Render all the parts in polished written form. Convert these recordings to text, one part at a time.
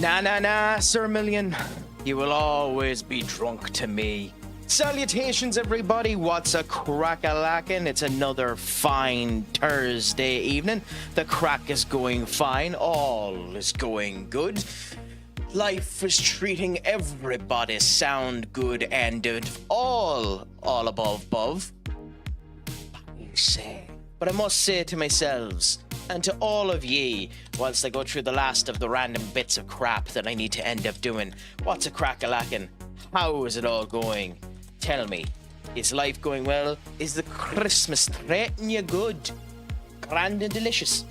Nah, Sir Million. You will always be drunk to me. Salutations, everybody. What's a crack-a-lackin'? It's another fine Thursday evening. The crack is going fine. All is going good. Life is treating everybody sound, good, and good. All above. But I must say to myself, and to all of ye, whilst I go through the last of the random bits of crap that I need to end up doing, what's a crack-a-lackin'? How is it all going? Tell me, is life going well? Is the Christmas treating you good? Grand and delicious?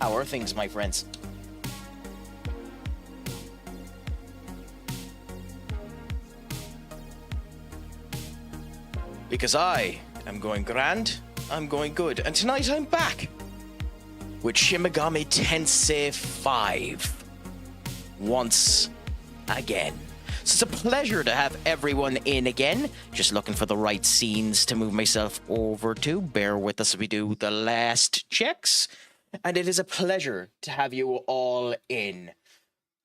How are things, my friends? Because I am going grand, I'm going good, and tonight I'm back with Shin Megami Tensei V once again. So it's a pleasure to have everyone in again. Just looking for the right scenes to move myself over to. Bear with us as we do the last checks. And it is a pleasure to have you all in.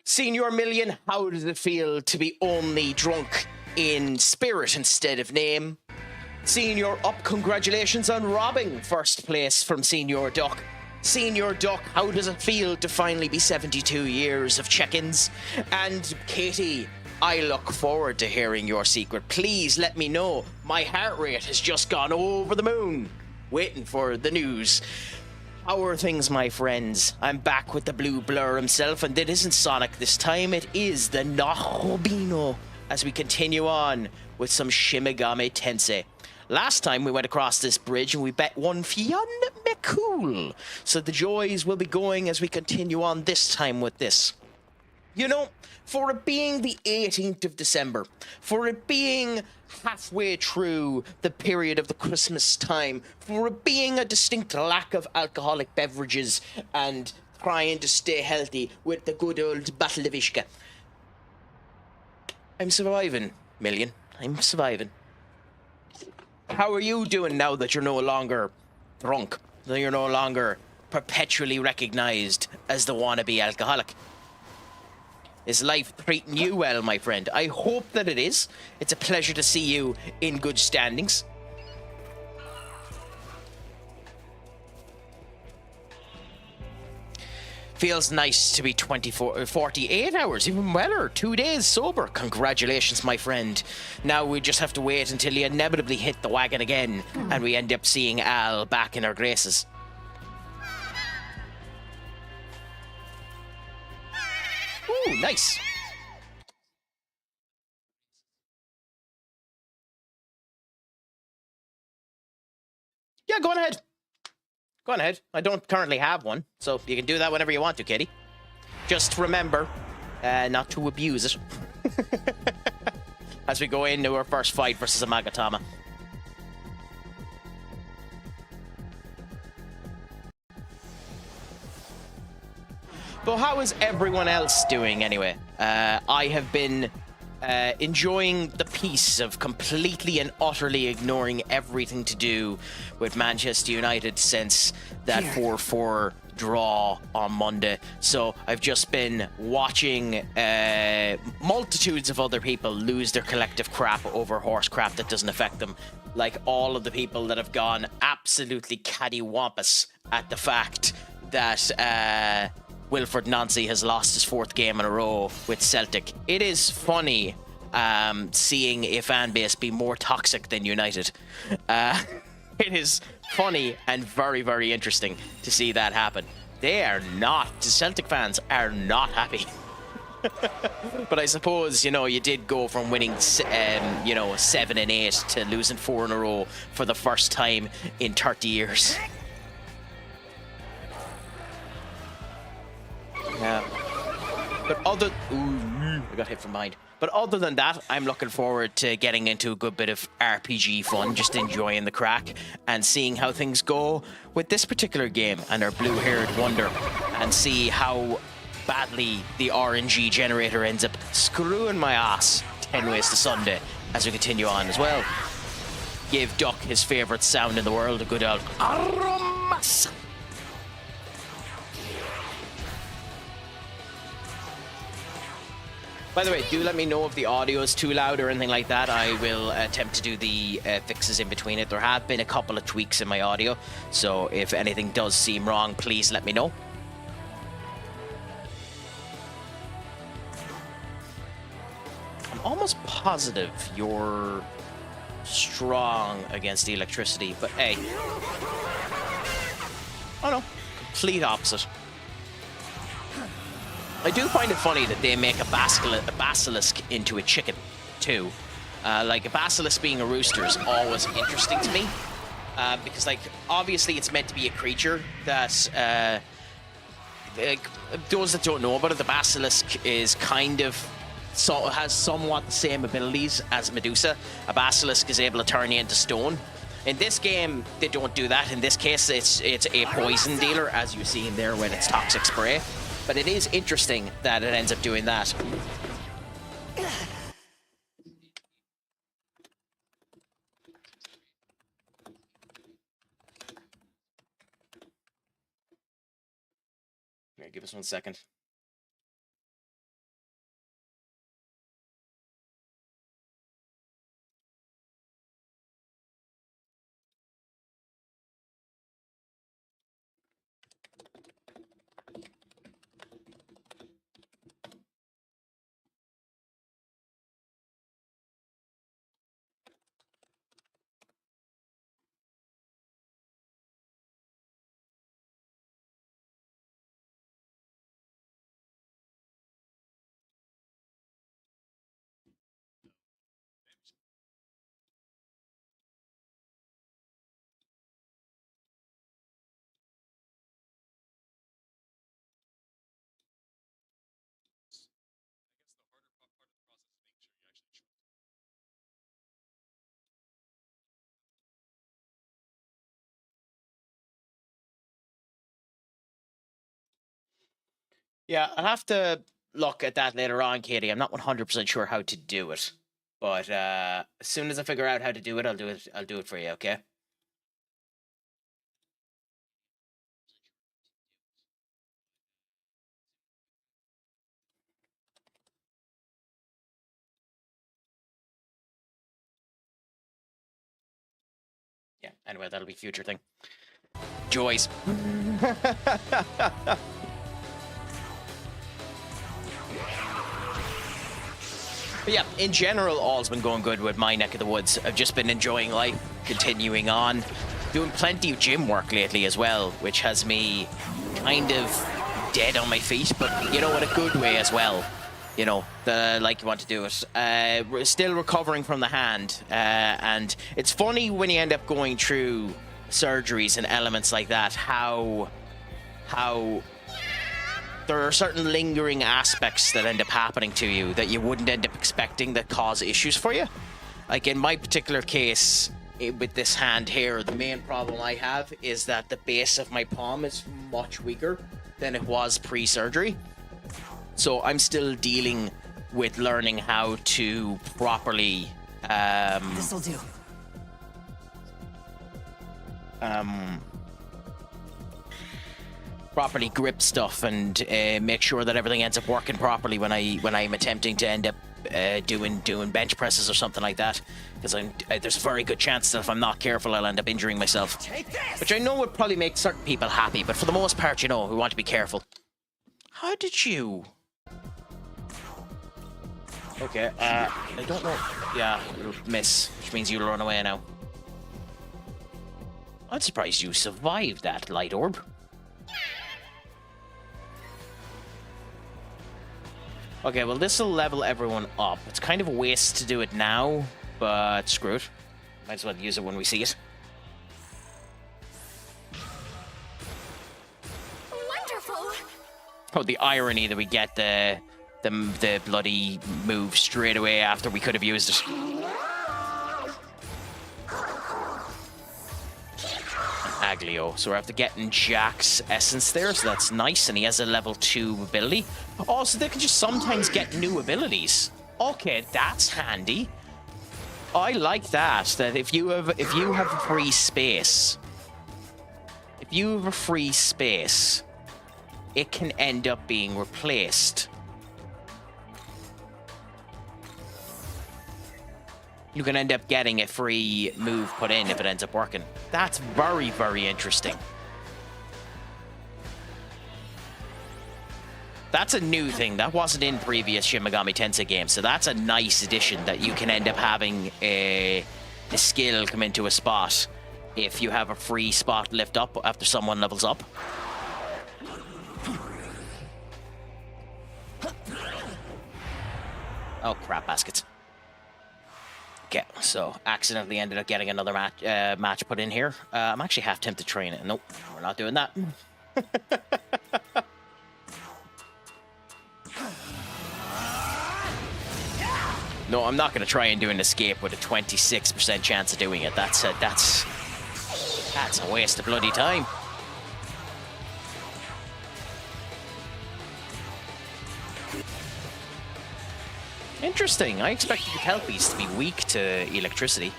Senior Million, how does it feel to be only drunk in spirit instead of name? Senior Up, congratulations on robbing first place from Senior Duck. Senior Duck, how does it feel to finally be 72 years of check-ins? And Katie, I look forward to hearing your secret. Please let me know. My heart rate has just gone over the moon. Waiting for the news. How are things, my friends? I'm back with the blue blur himself, and it isn't Sonic this time. It is the Nahobino as we continue on with some Shin Megami Tensei. Last time we went across this bridge and we bet one Fionn McCool. So the joys will be going as we continue on this time with this. You know, for it being the 18th of December, for it being halfway through the period of the Christmas time, for it being a distinct lack of alcoholic beverages and trying to stay healthy with the good old Battle of Ishka, I'm surviving, Million. I'm surviving. How are you doing now that you're no longer drunk? That you're no longer perpetually recognized as the wannabe alcoholic? Is life treating you well, my friend? I hope that it is. It's a pleasure to see you in good standings. Feels nice to be 48 hours, even better. 2 days sober. Congratulations, my friend. Now we just have to wait until you inevitably hit the wagon again and we end up seeing Al back in her graces. Ooh, nice. Yeah, go on ahead. Go on ahead. I don't currently have one, so you can do that whenever you want to, Katie. Just remember not to abuse it. As we go into our first fight versus a Magatama. But how is everyone else doing anyway? I have been enjoying the peace of completely and utterly ignoring everything to do with Manchester United since that 4-4 draw on Monday. So I've just been watching multitudes of other people lose their collective crap over horse crap that doesn't affect them. Like all of the people that have gone absolutely cattywampus at the fact that Wilfred Nancy has lost his 4th game in a row with Celtic. It is funny seeing a fan base be more toxic than United. It is funny and very, very interesting to see that happen. They are not, the Celtic fans are not happy. But I suppose, you know, you did go from winning, 7 and 8 to losing 4 in a row for the first time in 30 years. Yeah. But I got hit from behind. But other than that, I'm looking forward to getting into a good bit of RPG fun, just enjoying the crack and seeing how things go with this particular game and our blue-haired wonder, and see how badly the RNG generator ends up screwing my ass 10 ways to Sunday as we continue on as well. Give Duck his favourite sound in the world, a good old Aromas. By the way, do let me know if the audio is too loud or anything like that. I will attempt to do the fixes in between it. There have been a couple of tweaks in my audio, so if anything does seem wrong, please let me know. I'm almost positive you're strong against the electricity, but hey. Oh no, complete opposite. I do find it funny that they make a basilisk into a chicken, too. Like, a basilisk being a rooster is always interesting to me. Because, like, obviously it's meant to be a creature that... like, those that don't know about it, the basilisk is kind of... has somewhat the same abilities as Medusa. A basilisk is able to turn you into stone. In this game, they don't do that. In this case, it's a poison dealer, as you see in there when it's toxic spray. But it is interesting that it ends up doing that. Here, give us 1 second. Yeah, I'll have to look at that later on, Katie. I'm not 100% sure how to do it. But as soon as I figure out how to do it, I'll do it for you, okay? Yeah, anyway, that'll be a future thing. Joys. But yeah, in general, all's been going good with my neck of the woods. I've just been enjoying life, continuing on, doing plenty of gym work lately as well, which has me kind of dead on my feet, but, you know, in a good way as well. You know, like you want to do it. We're still recovering from the hand, and it's funny when you end up going through surgeries and elements like that, how there are certain lingering aspects that end up happening to you that you wouldn't end up expecting that cause issues for you. Like in my particular case, with this hand here, the main problem I have is that the base of my palm is much weaker than it was pre-surgery. So I'm still dealing with learning how to properly This'll do. Properly grip stuff and make sure that everything ends up working properly when I'm attempting to end up doing bench presses or something like that, because there's a very good chance that if I'm not careful, I'll end up injuring myself, which I know would probably make certain people happy, but for the most part, you know, we want to be careful. How did you? Okay, I don't know. Yeah, miss, which means you'll run away now. I'm surprised you survived that, Light Orb. Okay, well, this will level everyone up. It's kind of a waste to do it now, but screw it. Might as well use it when we see it. Wonderful. Oh, the irony that we get the bloody move straight away after we could have used it. Aglio. So we're after getting Jack's essence there, so that's nice, and he has a level 2 ability. Also, they can just sometimes get new abilities. Okay, that's handy. I like that. That if you have a free space, it can end up being replaced. you can end up getting a free move put in if it ends up working. That's very, very interesting. That's a new thing. That wasn't in previous Shin Megami Tensei games, so that's a nice addition that you can end up having a skill come into a spot if you have a free spot lift up after someone levels up. Oh, crap baskets. Okay, so accidentally ended up getting another match put in here. I'm actually half tempted to train it. Nope, we're not doing that. No, I'm not going to try and do an escape with a 26% chance of doing it. That's a waste of bloody time. Interesting. I expected the Kelpies to be weak to electricity.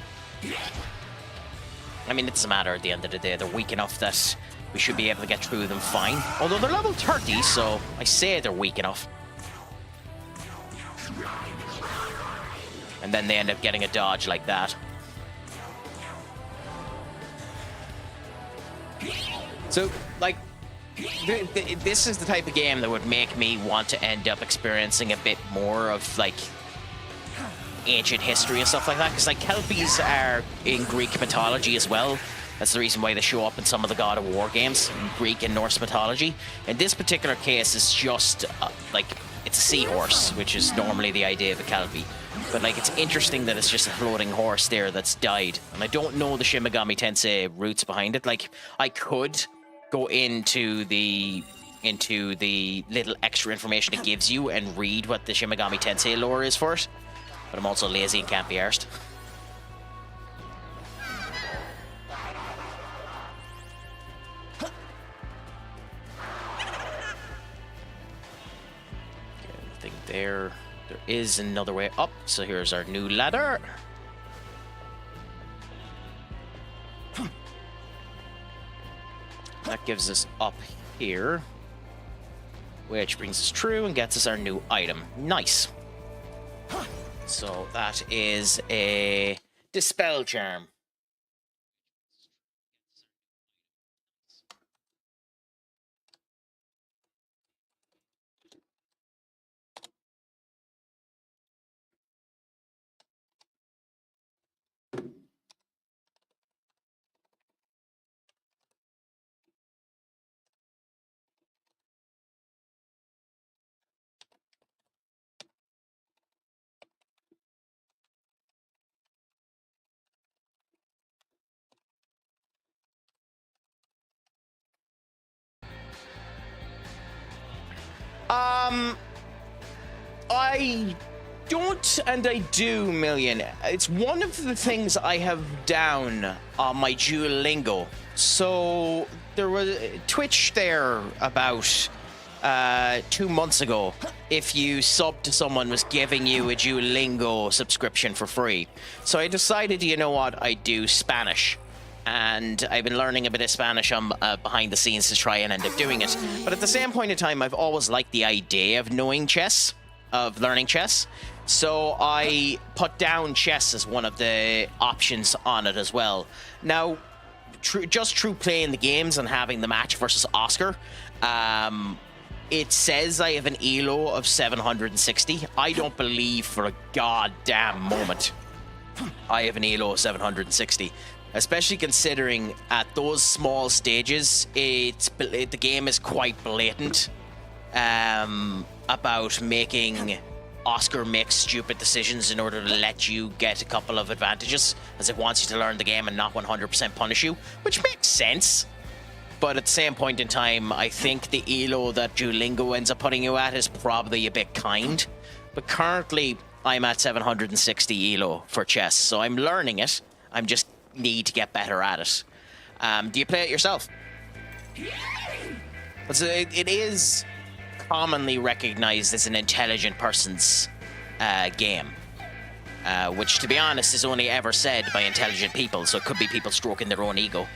I mean, it doesn't matter at the end of the day. They're weak enough that we should be able to get through them fine. Although they're level 30, so I say they're weak enough. And then they end up getting a dodge like that. So, like, this is the type of game that would make me want to end up experiencing a bit more of, like, ancient history and stuff like that. Because, like, Kelpies are in Greek mythology as well. That's the reason why they show up in some of the God of War games, in Greek and Norse mythology. In this particular case, it's just, like, it's a seahorse, which is normally the idea of a Kelpie. But, like, it's interesting that it's just a floating horse there that's died. And I don't know the Shin Megami Tensei roots behind it. Like, I could go into the little extra information it gives you and read what the Shin Megami Tensei lore is for it. But I'm also lazy and can't be arsed. Nothing there. There is another way up, so here's our new ladder. That gives us up here, which brings us through and gets us our new item. Nice. So that is a Dispel Charm. I don't and I do, Million. It's one of the things I have down on my Duolingo. So there was Twitch there about 2 months ago. If you sub to someone, was giving you a Duolingo subscription for free. So I decided, you know what, I do Spanish. And I've been learning a bit of Spanish on behind the scenes to try and end up doing it. But at the same point in time, I've always liked the idea of knowing chess, of learning chess. So I put down chess as one of the options on it as well. Now, just through playing the games and having the match versus Oscar, it says I have an ELO of 760. I don't believe for a goddamn moment I have an ELO of 760. Especially considering at those small stages, the game is quite blatant about making Oscar make stupid decisions in order to let you get a couple of advantages, as it wants you to learn the game and not 100% punish you, which makes sense. But at the same point in time, I think the ELO that Duolingo ends up putting you at is probably a bit kind. But currently, I'm at 760 ELO for chess, so I'm learning it. I'm just need to get better at it. Do you play it yourself? It is commonly recognized as an intelligent person's game, which, to be honest, is only ever said by intelligent people, so it could be people stroking their own ego.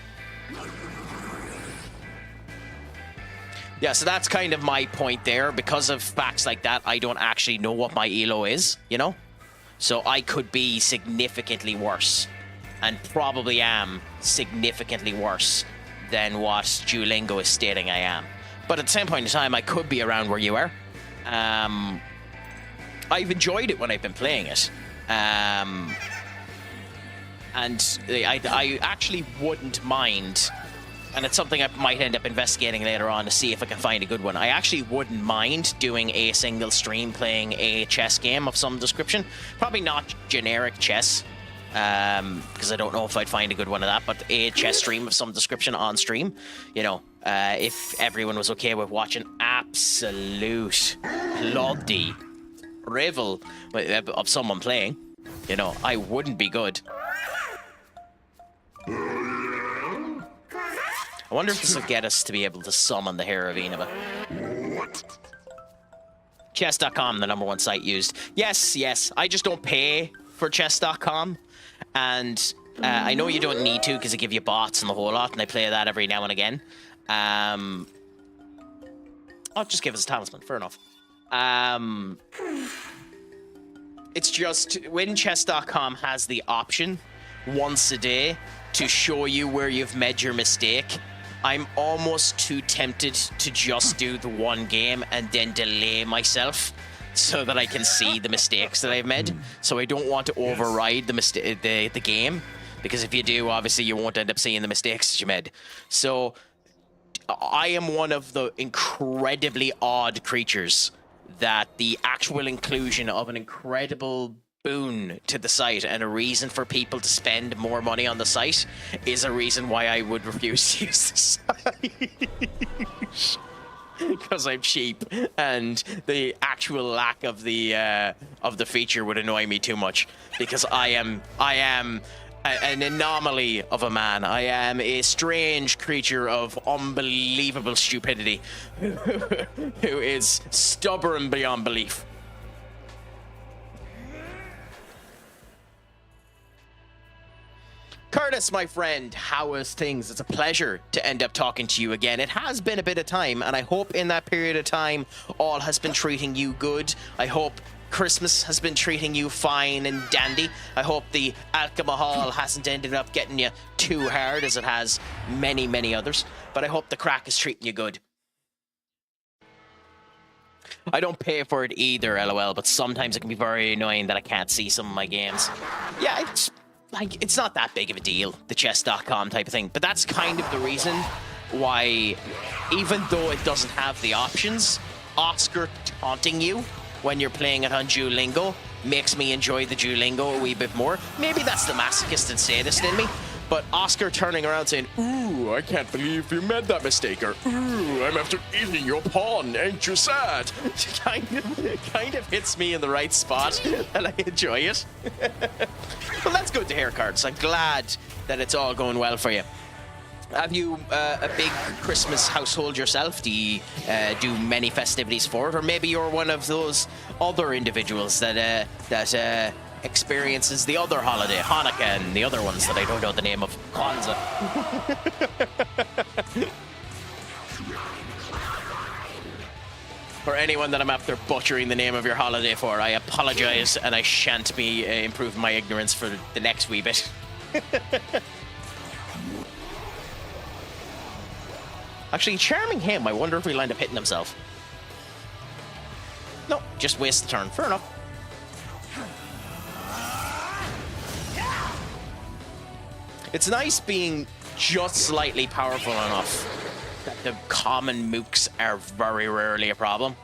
Yeah, so that's kind of my point there. Because of facts like that, I don't actually know what my ELO is, you know? So I could be significantly worse, and probably am significantly worse than what Duolingo is stating I am. But at the same point in time, I could be around where you are. I've enjoyed it when I've been playing it. And I actually wouldn't mind, and it's something I might end up investigating later on to see if I can find a good one. I actually wouldn't mind doing a single stream playing a chess game of some description. Probably not generic chess, because I don't know if I'd find a good one of that, but a chess stream of some description on stream. You know, if everyone was okay with watching absolute bloody revel of someone playing, you know, I wouldn't be good. I wonder if this will get us to be able to summon the Hero of Inaba. Chess.com, the #1 site used. Yes, I just don't pay for chess.com. And I know you don't need to because they give you bots and the whole lot, and I play that every now and again. Oh, just give us a talisman, fair enough. It's just when chess.com has the option once a day to show you where you've made your mistake, I'm almost too tempted to just do the one game and then delay myself so that I can see the mistakes that I've made. So I don't want to override the game, because if you do, obviously you won't end up seeing the mistakes that you made. So I am one of the incredibly odd creatures that the actual inclusion of an incredible boon to the site and a reason for people to spend more money on the site is a reason why I would refuse to use the site. Because I'm cheap, and the actual lack of the feature would annoy me too much, because I am an anomaly of a man. I am a strange creature of unbelievable stupidity who is stubborn beyond belief. Curtis, my friend, how is things? It's a pleasure to end up talking to you again. It has been a bit of time, and I hope in that period of time all has been treating you good. I hope Christmas has been treating you fine and dandy. I hope the alcohol hasn't ended up getting you too hard as it has many, many others. But I hope the Craic is treating you good. I don't pay for it either, LOL, but sometimes it can be very annoying that I can't see some of my games. Yeah, it's not that big of a deal, the chess.com type of thing, but that's kind of the reason why, even though it doesn't have the options, Oscar taunting you when you're playing it on Duolingo makes me enjoy the Duolingo a wee bit more. Maybe that's the masochist and sadist in me, but Oscar turning around saying, "Ooh, I can't believe you made that mistake," or "Ooh, I'm after eating your pawn, ain't you sad?" kind of hits me in the right spot, and I enjoy it. Well, that's good to hear, Cards. I'm glad that it's all going well for you. Have you a big Christmas household yourself? Do you do many festivities for it? Or maybe you're one of those other individuals that experiences the other holiday, Hanukkah, and the other ones that I don't know the name of, Kwanzaa. For anyone that I'm after butchering the name of your holiday for, I apologize, and I shan't be improving my ignorance for the next wee bit. Actually, charming him. I wonder if he'll end up hitting himself. No, just waste the turn. Fair enough. It's nice being just slightly powerful enough that the common mooks are very rarely a problem.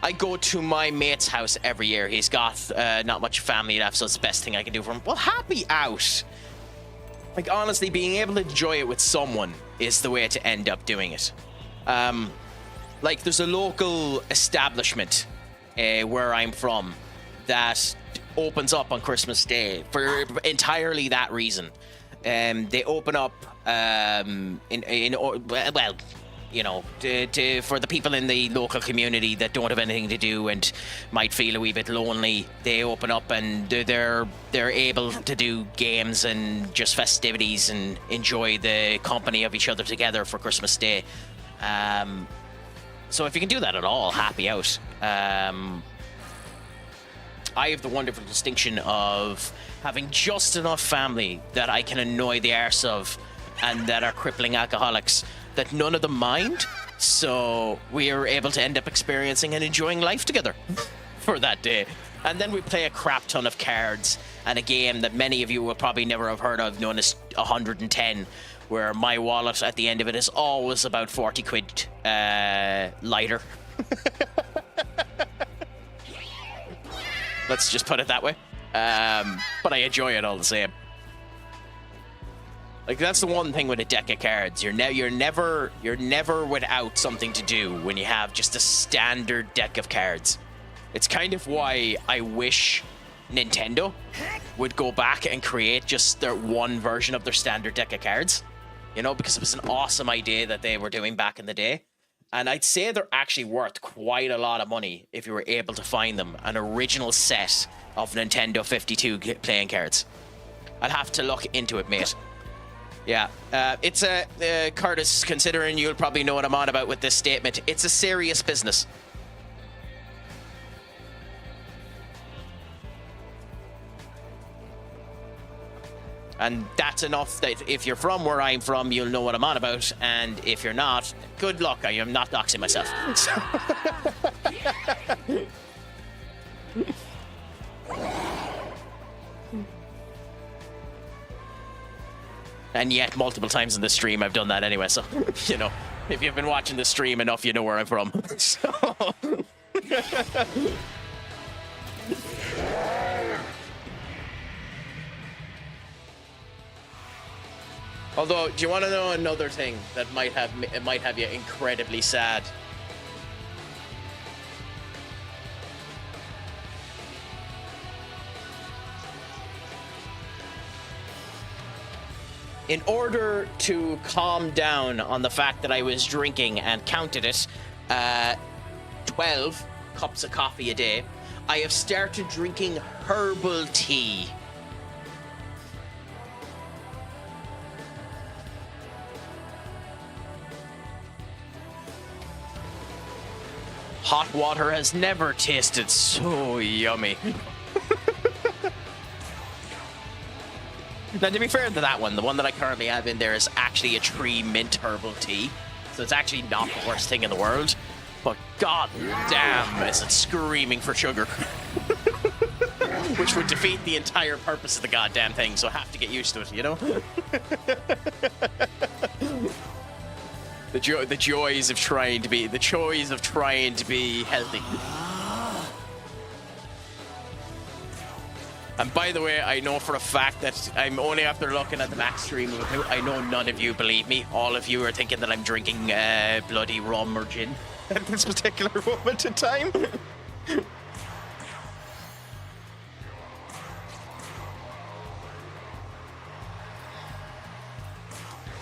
I go to my mate's house every year. He's got not much family left, so it's the best thing I can do for him. Well, happy out. Like, honestly, being able to enjoy it with someone is the way to end up doing it. Like, there's a local establishment where I'm from that opens up on Christmas Day for entirely that reason. They open up well, you know, for the people in the local community that don't have anything to do and might feel a wee bit lonely. They open up and they're able to do games and just festivities and enjoy the company of each other together for Christmas Day. So if you can do that at all, happy out. I have the wonderful distinction of having just enough family that I can annoy the arse of and that are crippling alcoholics that none of them mind. So we are able to end up experiencing and enjoying life together for that day. And then we play a crap ton of cards and a game that many of you will probably never have heard of known as 110, where my wallet at the end of it is always about 40 quid lighter. Let's just put it that way. But I enjoy it all the same. Like, that's the one thing with a deck of cards. You're never without something to do when you have just a standard deck of cards. It's kind of why I wish Nintendo would go back and create just their one version of their standard deck of cards. You know, because it was an awesome idea that they were doing back in the day. And I'd say they're actually worth quite a lot of money if you were able to find them. An original set of Nintendo 52 playing cards. I'll have to look into it, mate. Yeah, it's a... Curtis, considering you'll probably know what I'm on about with this statement, it's a serious business. And that's enough that if you're from where I'm from, you'll know what I'm on about. And if you're not, good luck. I am not doxing myself. And yet, multiple times in the stream, I've done that anyway. So, you know, if you've been watching the stream enough, you know where I'm from. So... Although, do you want to know another thing that might have you incredibly sad? In order to calm down on the fact that I was drinking and counted it, 12 cups of coffee a day, I have started drinking herbal tea. Hot water has never tasted so yummy. Now, to be fair to that one, the one that I currently have in there is actually a tree mint herbal tea. So it's actually not the worst thing in the world. But god damn, is it screaming for sugar. Which would defeat the entire purpose of the goddamn thing, so I have to get used to it, you know? The joys of trying to be healthy. And by the way, I know for a fact that I'm only after looking at the max stream of it. I know none of you believe me. All of you are thinking that I'm drinking bloody rum or gin at this particular moment in time.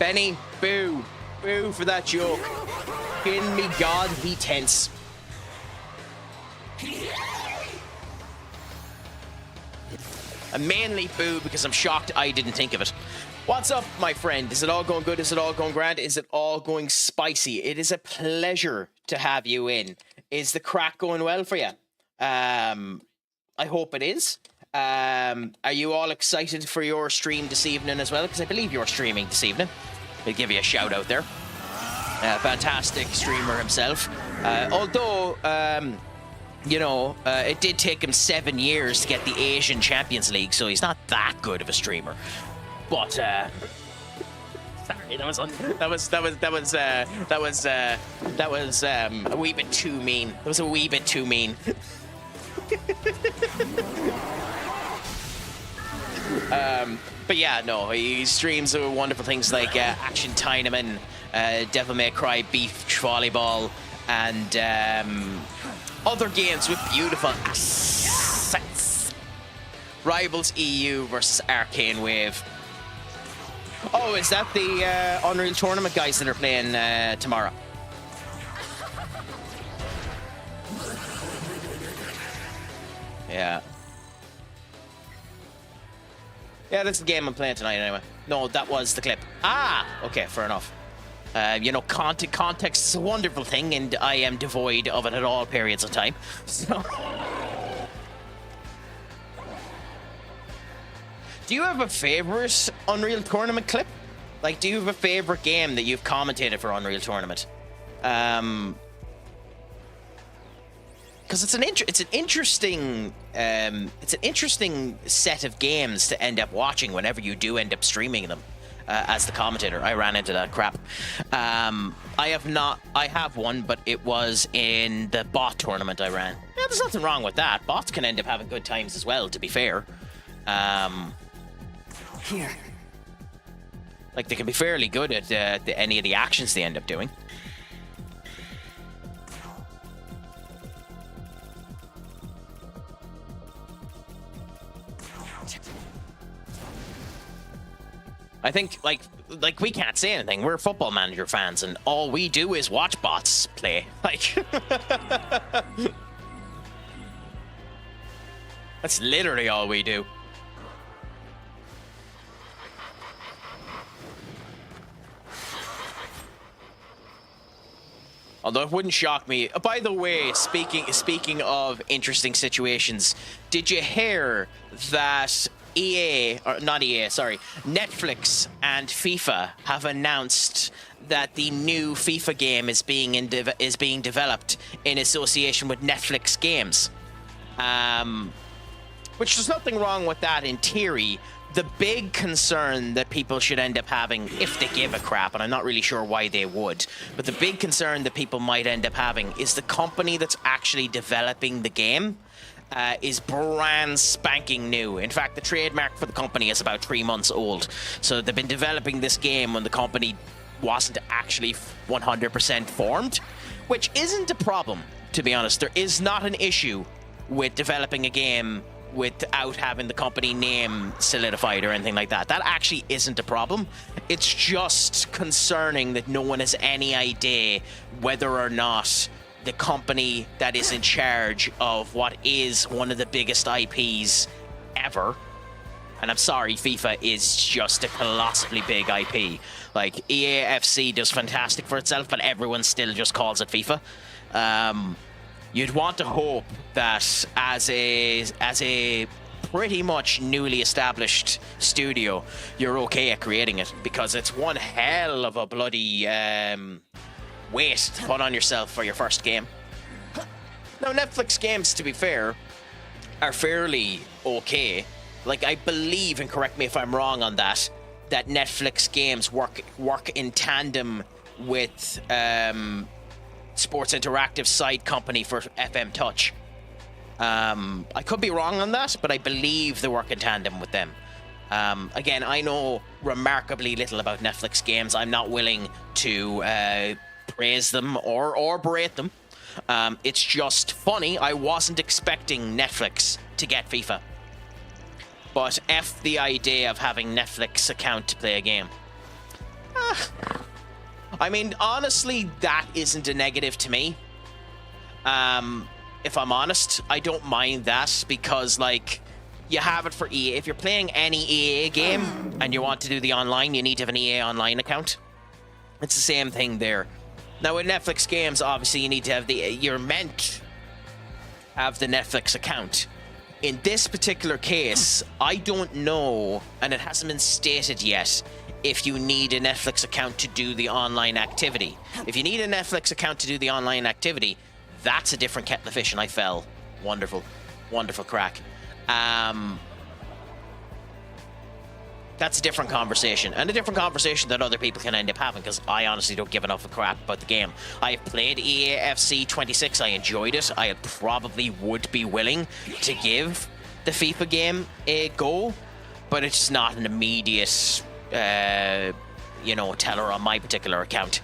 Benny, boo. Boo for that joke. In me god, he tense. And mainly boo because I'm shocked I didn't think of it. What's up, my friend? Is it all going good? Is it all going grand? Is it all going spicy? It is a pleasure to have you in. Is the crack going well for you? I hope it is. Are you all excited for your stream this evening as well? Because I believe you're streaming this evening. I'll give you a shout out there. Fantastic streamer himself. Although, you know, it did take him 7 years to get the Asian Champions League, so he's not that good of a streamer. But sorry, that was a wee bit too mean. That was a wee bit too mean. But yeah, no, he streams wonderful things like Action Chinaman, Devil May Cry Beef Volleyball, and other games with beautiful assets. Rivals EU versus Arcane Wave. Oh, is that the Unreal Tournament guys that are playing tomorrow? Yeah. Yeah, that's the game I'm playing tonight anyway. No, that was the clip. Ah! Okay, fair enough. You know, context is a wonderful thing, and I am devoid of it at all periods of time. So, do you have a favorite Unreal Tournament clip? Like, do you have a favorite game that you've commentated for Unreal Tournament? Because it's an interesting set of games to end up watching whenever you do end up streaming them as the commentator. I ran into that crap. I have one, but it was in the bot tournament I ran. Yeah, there's nothing wrong with that. Bots can end up having good times as well, to be fair. Here. Like, they can be fairly good at any of the actions they end up doing. I think, like we can't say anything. We're Football Manager fans, and all we do is watch bots play. Like, that's literally all we do. Although it wouldn't shock me. By the way, speaking of interesting situations, did you hear that Netflix and FIFA have announced that the new FIFA game is being developed in association with Netflix games? Which there's nothing wrong with that in theory. The big concern that people should end up having, if they give a crap, and I'm not really sure why they would, but the big concern that people might end up having is the company that's actually developing the game is brand spanking new. In fact, the trademark for the company is about 3 months old. So they've been developing this game when the company wasn't actually 100% formed, which isn't a problem, to be honest. There is not an issue with developing a game without having the company name solidified or anything like that. That actually isn't a problem. It's just concerning that no one has any idea whether or not the company that is in charge of what is one of the biggest IPs ever, and I'm sorry, FIFA is just a colossally big IP. Like, EAFC does fantastic for itself, but everyone still just calls it FIFA. You'd want to hope that as a pretty much newly established studio, you're okay at creating it, because it's one hell of a bloody weight to put on yourself for your first game. Now, Netflix games, to be fair, are fairly okay. Like, I believe, and correct me if I'm wrong on that Netflix games work in tandem with Sports Interactive side company for FM Touch. I could be wrong on that, but I believe they work in tandem with them. Again, I know remarkably little about Netflix games. I'm not willing to praise them or berate them. It's just funny. I wasn't expecting Netflix to get FIFA. But F the idea of having Netflix account to play a game. I mean, honestly, that isn't a negative to me. If I'm honest, I don't mind that, because, like, you have it for EA. If you're playing any EA game and you want to do the online, you need to have an EA online account. It's the same thing there. Now, with Netflix games, obviously, you need to have you're meant to have the Netflix account. In this particular case, I don't know, and it hasn't been stated yet, if you need a Netflix account to do the online activity. If you need a Netflix account to do the online activity, that's a different kettle of fish, and I fell. Wonderful. Wonderful crack. That's a different conversation, and a different conversation that other people can end up having, because I honestly don't give enough of a crap about the game. I've played EAFC 26. I enjoyed it. I probably would be willing to give the FIFA game a go, but it's not an immediate teller on my particular account.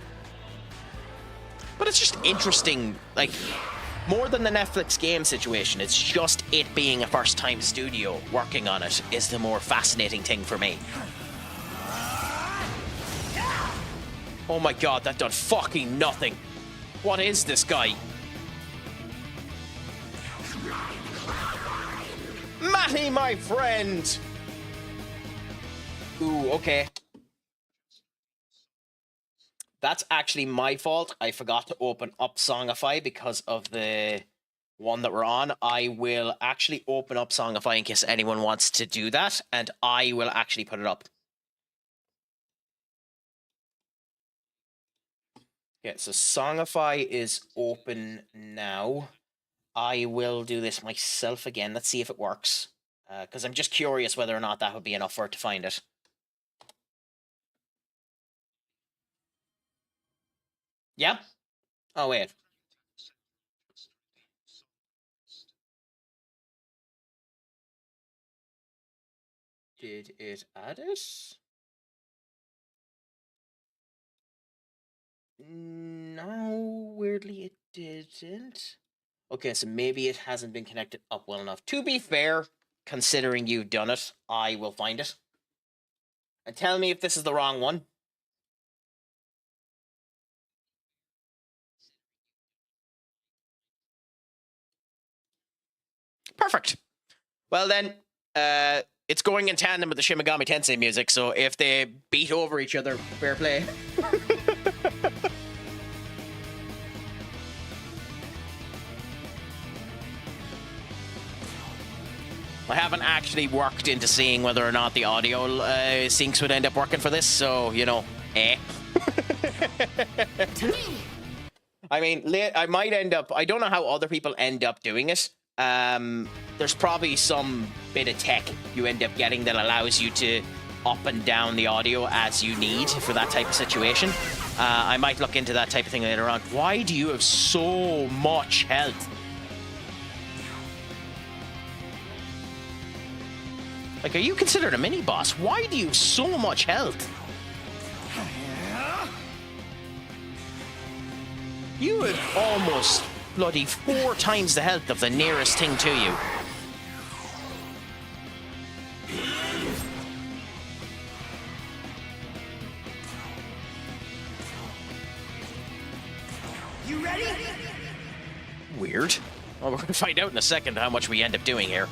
But it's just interesting, like, more than the Netflix game situation, it's just it being a first-time studio working on it is the more fascinating thing for me. Oh my god, that done fucking nothing. What is this guy? Matty, my friend! Ooh, okay. That's actually my fault. I forgot to open up Songify because of the one that we're on. I will actually open up Songify in case anyone wants to do that, and I will actually put it up. Okay, so Songify is open now. I will do this myself again. Let's see if it works. Because I'm just curious whether or not that would be enough for it to find it. Yeah? Oh, wait. Did it add it? No, weirdly it didn't. Okay, so maybe it hasn't been connected up well enough. To be fair, considering you've done it, I will find it. And tell me if this is the wrong one. Perfect. Well then, it's going in tandem with the Shin Megami Tensei music, so if they beat over each other, fair play. I haven't actually worked into seeing whether or not the audio syncs would end up working for this, so, you know, I mean, I might end up... I don't know how other people end up doing it. There's probably some bit of tech you end up getting that allows you to up and down the audio as you need for that type of situation. I might look into that type of thing later on. Why do you have so much health? Like, are you considered a mini-boss? Why do you have so much health? You have almost bloody 4 times the health of the nearest thing to you. You ready? Weird. Well, we're going to find out in a second how much we end up doing here.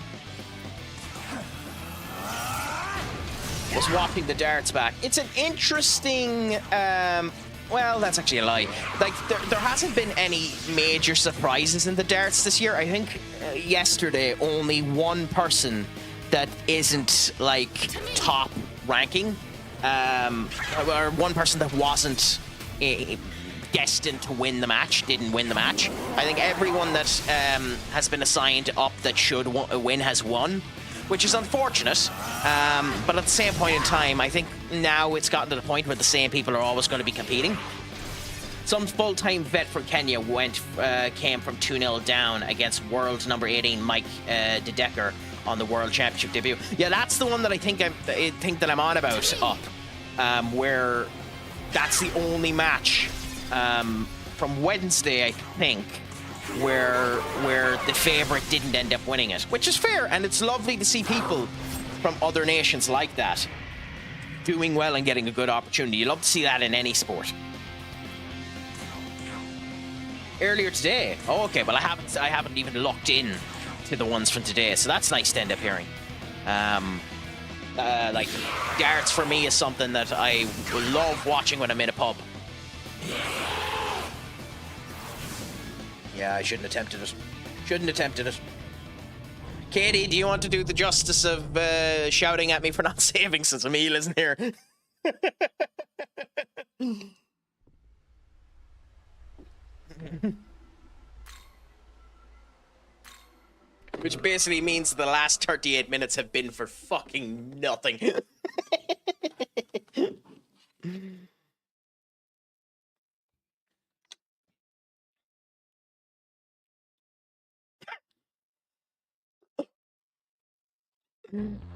Was walking the darts back. It's an interesting... well, that's actually a lie. Like, there hasn't been any major surprises in the darts this year. I think yesterday only one person that isn't, like, top ranking, or one person that wasn't destined to win the match, didn't win the match. I think everyone that has been assigned up that should win has won, which is unfortunate, but at the same point in time, I think now it's gotten to the point where the same people are always going to be competing. Some full-time vet from Kenya came from 2-0 down against world number 18 Mike De Decker on the World Championship debut. Yeah, that's the one that I think that I'm on about up, where that's the only match from Wednesday, I think, where the favorite didn't end up winning it, which is fair, and it's lovely to see people from other nations like that doing well and getting a good opportunity. You love to see that in any sport. Earlier today, oh, okay, well I haven't even looked in to the ones from today, so that's nice to end up hearing. Like, darts for me is something that I love watching when I'm in a pub. Yeah, I shouldn't have attempted it. Shouldn't have attempted it. Katie, do you want to do the justice of shouting at me for not saving since Emil isn't here? Which basically means the last 38 minutes have been for fucking nothing.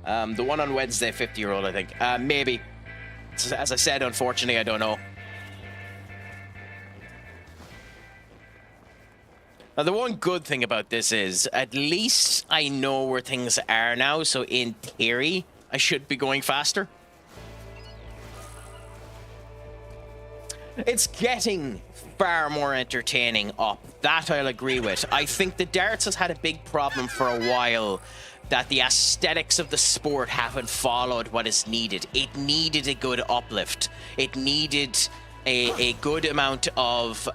The one on Wednesday, 50-year-old, I think. Maybe. As I said, unfortunately, I don't know. Now, the one good thing about this is, at least I know where things are now, so in theory, I should be going faster. It's getting far more entertaining up. That I'll agree with. I think the darts has had a big problem for a while, that the aesthetics of the sport haven't followed what is needed. It needed a good uplift. It needed a good amount of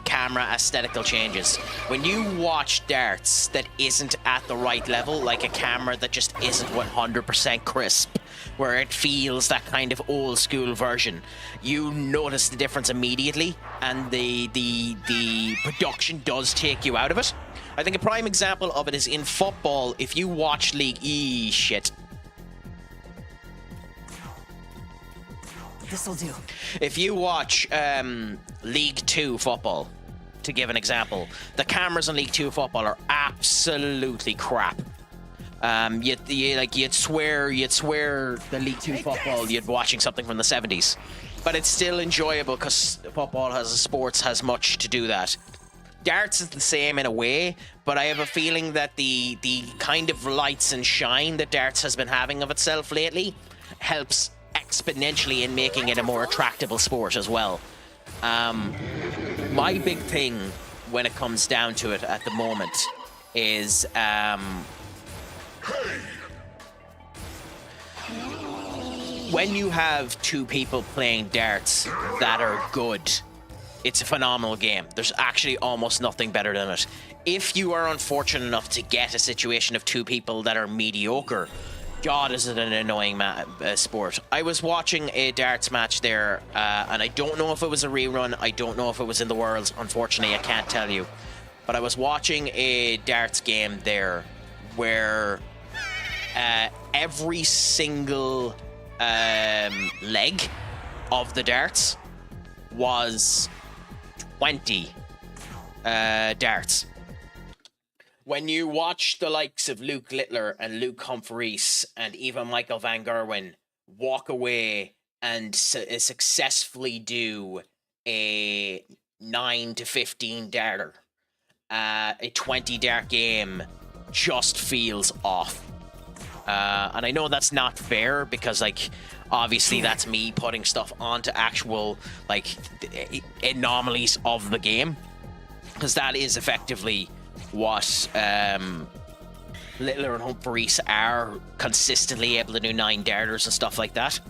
camera aesthetical changes. When you watch darts that isn't at the right level, like a camera that just isn't 100% crisp, where it feels that kind of old school version, you notice the difference immediately, and the production does take you out of it. I think a prime example of it is in football. If you watch This'll do. If you watch League 2 football, to give an example, the cameras in League 2 football are absolutely crap. You'd swear the League 2 football, you'd watching something from the 70s. But it's still enjoyable because football has much to do that. Darts is the same in a way, but I have a feeling that the kind of lights and shine that darts has been having of itself lately helps exponentially in making it a more attractable sport as well. My big thing when it comes down to it at the moment is when you have two people playing darts that are good, it's a phenomenal game. There's actually almost nothing better than it. If you are unfortunate enough to get a situation of two people that are mediocre, God, is it an annoying sport. I was watching a darts match there, and I don't know if it was a rerun. I don't know if it was in the Worlds. Unfortunately, I can't tell you. But I was watching a darts game there where every single leg of the darts was 20 darts. When you watch the likes of Luke Littler and Luke Humphreys and even Michael Van Gerwen walk away and successfully do a 9 to 15 darter, a 20 dart game just feels off. And I know that's not fair because, like, obviously that's me putting stuff onto actual, like, anomalies of the game, because that is effectively what Littler and Humphreys are consistently able to do 9 darters and stuff like that.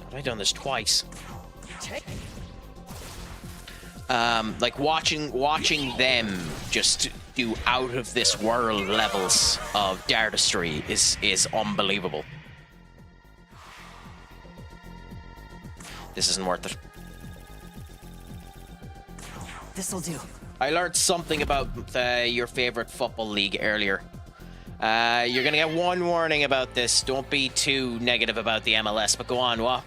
Have I done this twice? Like watching them just do out of this world levels of dartistry is unbelievable. This isn't worth it. This'll do. I learned something about your favorite football league earlier. You're gonna get one warning about this. Don't be too negative about the MLS, but go on, what?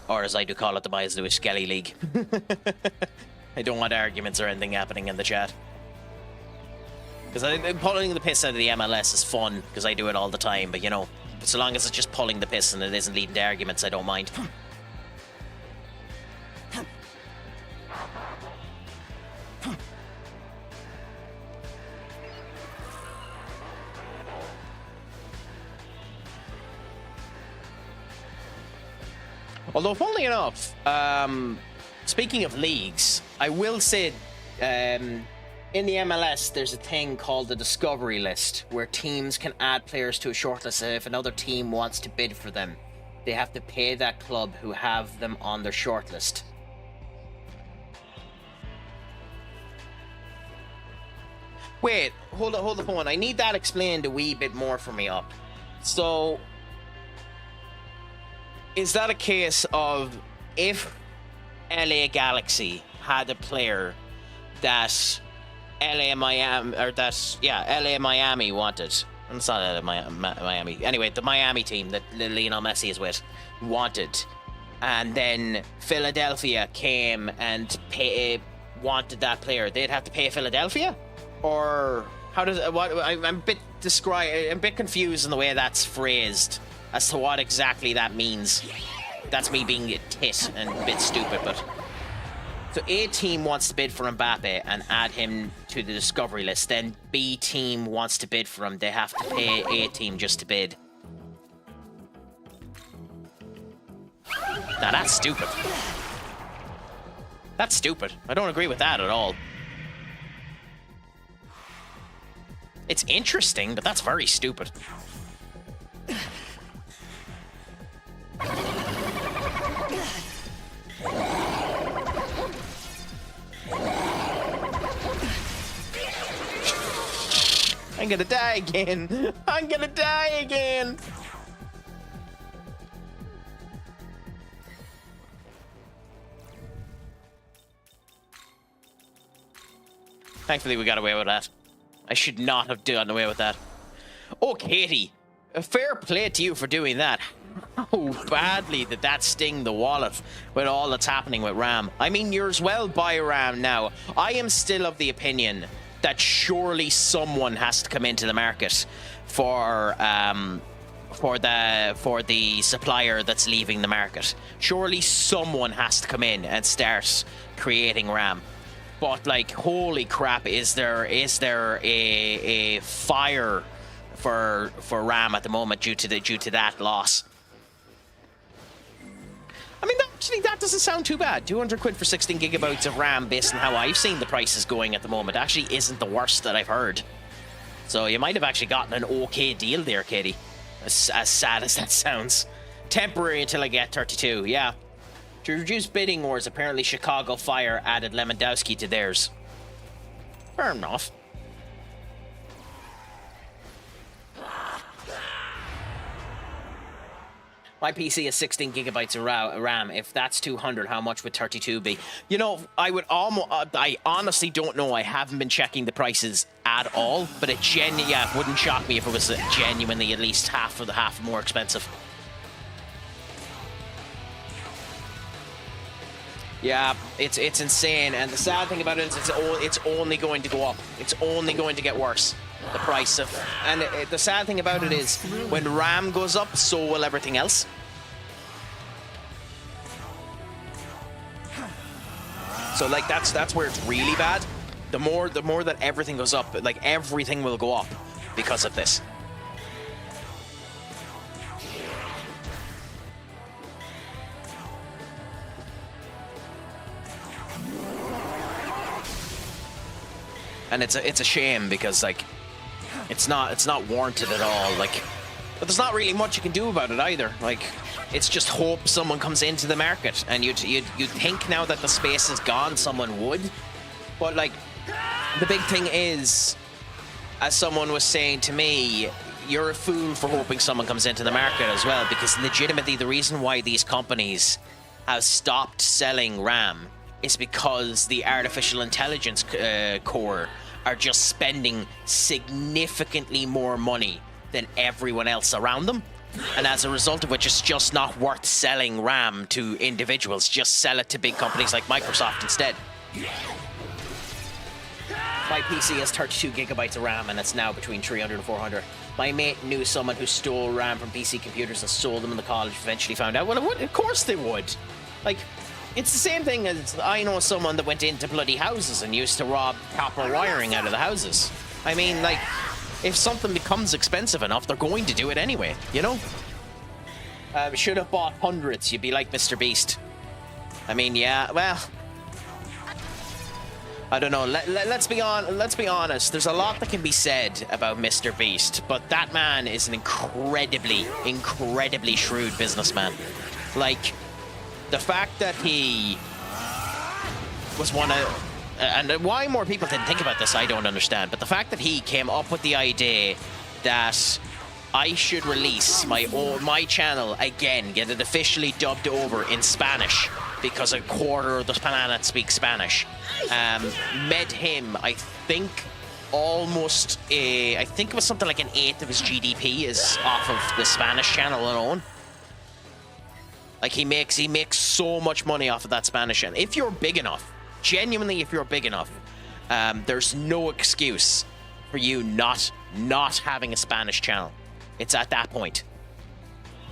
Or as I do call it, the Miles Lewis Skelly League. I don't want arguments or anything happening in the chat. Because pulling the piss out of the MLS is fun, because I do it all the time, but you know, so long as it's just pulling the piss and it isn't leading to arguments, I don't mind. Although, funnily enough, speaking of leagues, I will say in the MLS there's a thing called the Discovery List, where teams can add players to a shortlist, and if another team wants to bid for them, they have to pay that club who have them on their shortlist. Wait, hold the phone. I need that explained a wee bit more for me up. So, is that a case of if LA Galaxy had a player that LA Miami wanted? It's not LA Miami. Anyway, the Miami team that Lionel Messi is with wanted, and then Philadelphia came and wanted that player, they'd have to pay Philadelphia? Or how does what? I'm a bit confused in the way that's phrased as to what exactly that means. That's me being a tit and a bit stupid, but So A team wants to bid for Mbappe and add him to the discovery list. Then B team wants to bid for him. They have to pay A team just to bid. Now that's stupid. That's stupid. I don't agree with that at all. It's interesting, but that's very stupid. I'm gonna die again. I'm gonna die again. Thankfully, we got away with that. I should not have done away with that. Oh, Katie, a fair play to you for doing that. How badly did that sting the wallet with all that's happening with RAM? I mean, you're as well buy RAM now. I am still of the opinion that surely someone has to come into the market for the supplier that's leaving the market. Surely someone has to come in and start creating RAM. But like, holy crap, is there a fire for RAM at the moment due to that loss? I mean, actually, that doesn't sound too bad. 200 quid for 16 gigabytes of RAM, based on how I've seen the prices going at the moment, actually isn't the worst that I've heard. So you might have actually gotten an okay deal there, Katie. As sad as that sounds. Temporary until I get 32, yeah. To reduce bidding wars, apparently Chicago Fire added Lewandowski to theirs. Fair enough. My PC is 16 gigabytes of RAM. If that's 200, how much would 32 be? You know, I honestly don't know. I haven't been checking the prices at all, but it wouldn't shock me if it was genuinely at least half more expensive. Yeah, it's insane, and the sad thing about it is it's only going to go up. It's only going to get worse. The price of, and the sad thing about it is when RAM goes up, so will everything else. So like that's where it's really bad. The more that everything goes up, like everything will go up because of this. And it's a shame because like it's not warranted at all, like, but there's not really much you can do about it either. Like, it's just hope someone comes into the market, and you'd think now that the space is gone someone would, but like the big thing is, as someone was saying to me, you're a fool for hoping someone comes into the market as well, because legitimately the reason why these companies have stopped selling RAM is because the artificial intelligence core are just spending significantly more money than everyone else around them. And as a result of which, it's just not worth selling RAM to individuals. Just sell it to big companies like Microsoft instead. My PC has 32 gigabytes of RAM and it's now between 300 and 400. My mate knew someone who stole RAM from PC computers and sold them in the college, eventually found out. Well, of course they would. Like, it's the same thing as I know someone that went into bloody houses and used to rob copper wiring out of the houses. I mean, like, if something becomes expensive enough, they're going to do it anyway, you know? Should have bought hundreds, you'd be like Mr. Beast. I mean, yeah, well, I don't know. Let's be honest. There's a lot that can be said about Mr. Beast, but that man is an incredibly shrewd businessman. Like, the fact that he was one of, and why more people didn't think about this, I don't understand. But the fact that he came up with the idea that I should release my channel again, get it officially dubbed over in Spanish because a quarter of the planet speaks Spanish, made him, I think, almost I think it was something like an eighth of his GDP is off of the Spanish channel alone. Like, he makes so much money off of that Spanish channel. If you're big enough, genuinely, if you're big enough, there's no excuse for you not having a Spanish channel. It's at that point.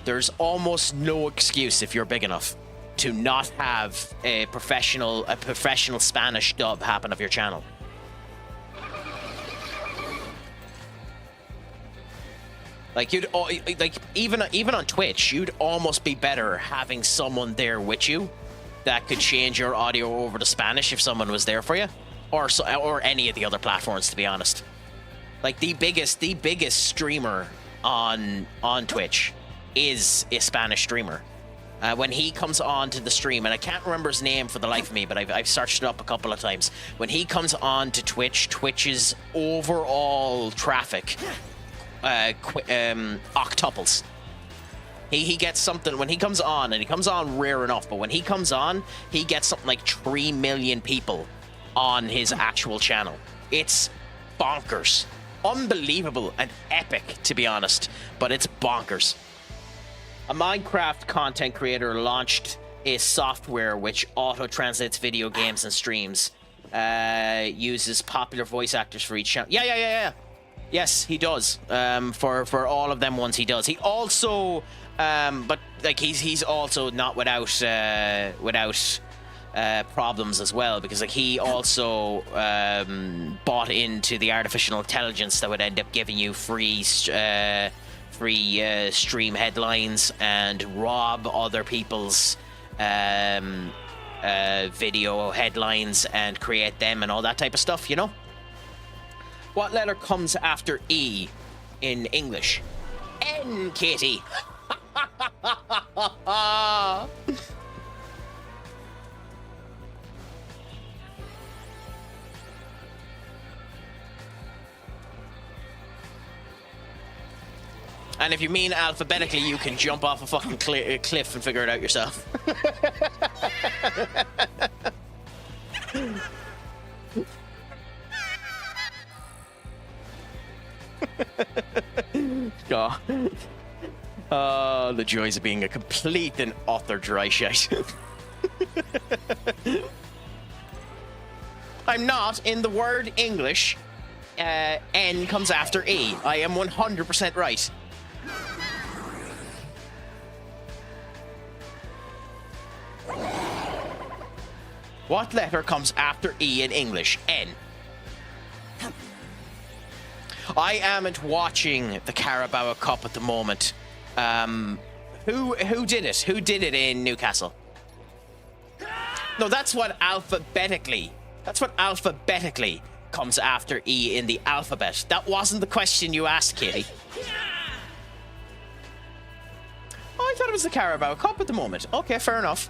There's almost no excuse if you're big enough. to not have a professional Spanish dub happen of your channel. Like even on Twitch, you'd almost be better having someone there with you that could change your audio over to Spanish if someone was there for you, or any of the other platforms, to be honest. Like the biggest streamer on Twitch is a Spanish streamer. When he comes on to the stream, and I can't remember his name for the life of me, but I've searched it up a couple of times. When he comes on to Twitch's overall traffic octuples. He gets something when he comes on, and he comes on rare enough, but when he comes on, he gets something like 3 million people on his actual channel. It's bonkers. Unbelievable and epic, to be honest, but it's bonkers. A Minecraft content creator launched a software which auto-translates video games and streams. Uses popular voice actors for each channel. Yeah. Yes, he does. For all of them ones, he does. He also, but like he's also not without problems as well, because like he also bought into the artificial intelligence that would end up giving you free stream headlines and rob other people's video headlines and create them and all that type of stuff, you know? What letter comes after E in English? N, Katie. And if you mean alphabetically, you can jump off a fucking cliff and figure it out yourself. God. Oh, the joys of being a complete and utter dry shite. I'm not in the word English. N comes after E. I am 100% right. What letter comes after E in English? N. I amn't watching the Carabao Cup at the moment. Who did it? Who did it in Newcastle? No, that's what alphabetically comes after E in the alphabet. That wasn't the question you asked, Katie. Oh, I thought it was the Carabao Cup at the moment. Okay, fair enough.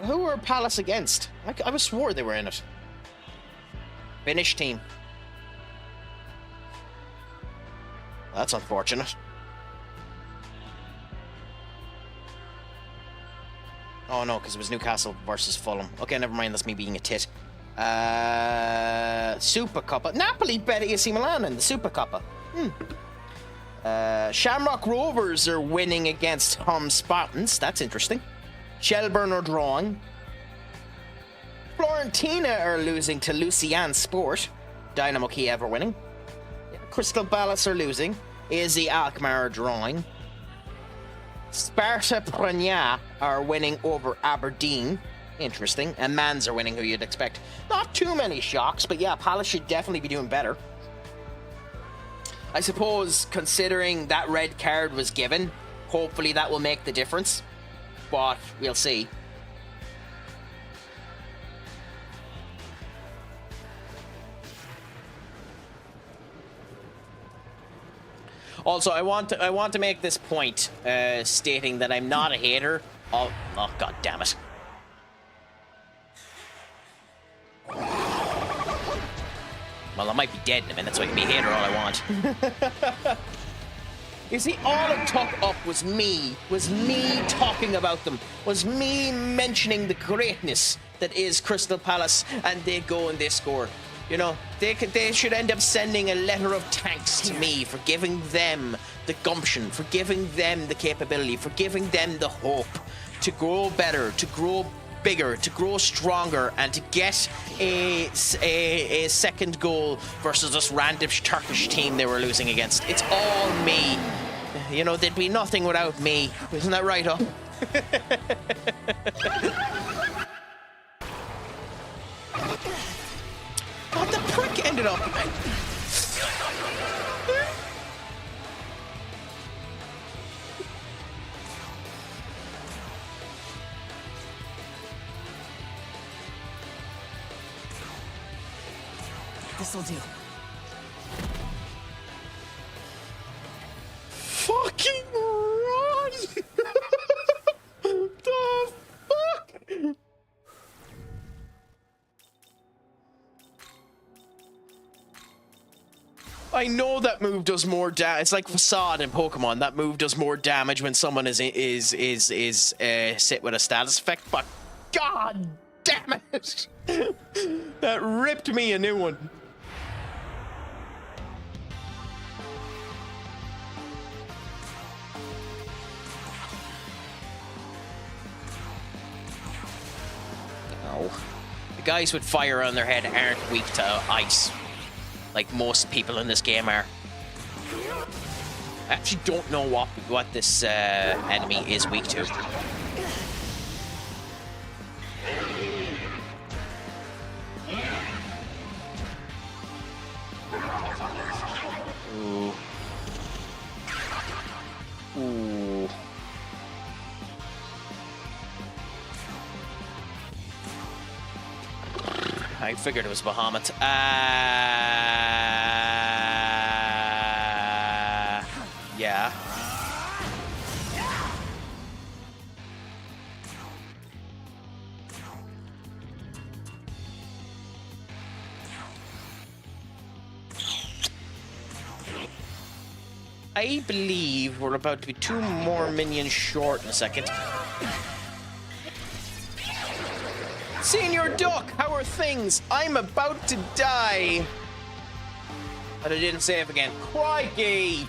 Who were Palace against? I was swore they were in it. Finnish team. That's unfortunate. Oh no, because it was Newcastle versus Fulham. Okay, never mind, that's me being a tit. Supercoppa. Napoli bet AC Milan in the Supercoppa. Shamrock Rovers are winning against Hum Spartans. That's interesting. Shelburne are drawing. Florentina are losing to Lucian Sport. Dynamo Kiev are winning. Crystal Palace are losing. AZ Alkmaar are drawing. Sparta Praga are winning over Aberdeen. Interesting. And Mans are winning, who you'd expect. Not too many shocks, but yeah, Palace should definitely be doing better. I suppose, considering that red card was given, hopefully that will make the difference. But we'll see. Also, I want to make this point, stating that I'm not a hater of... Oh, god damn it. Well, I might be dead in a minute, so I can be a hater all I want. You see, all it took up was me talking about them, was me mentioning the greatness that is Crystal Palace, and they go and they score. You know, they should end up sending a letter of thanks to me for giving them the gumption, for giving them the capability, for giving them the hope to grow better, to grow bigger, to grow stronger, and to get a second goal versus this random Turkish team they were losing against. It's all me. You know, there'd be nothing without me. Isn't that right, huh? God, the prick ended up... This'll do. Fucking run! The fuck? I know that move does more damage. It's like Facade in Pokemon. That move does more damage when someone is sit with a status effect. But god damn it, that ripped me a new one. The guys with fire on their head aren't weak to ice, like most people in this game are. I actually don't know what this enemy is weak to. Ooh. Ooh. I figured it was Bahamut. Yeah. I believe we're about to be 2 more minions short in a second. Senior Duck, how are things? I'm about to die. But I didn't save again. Crikey!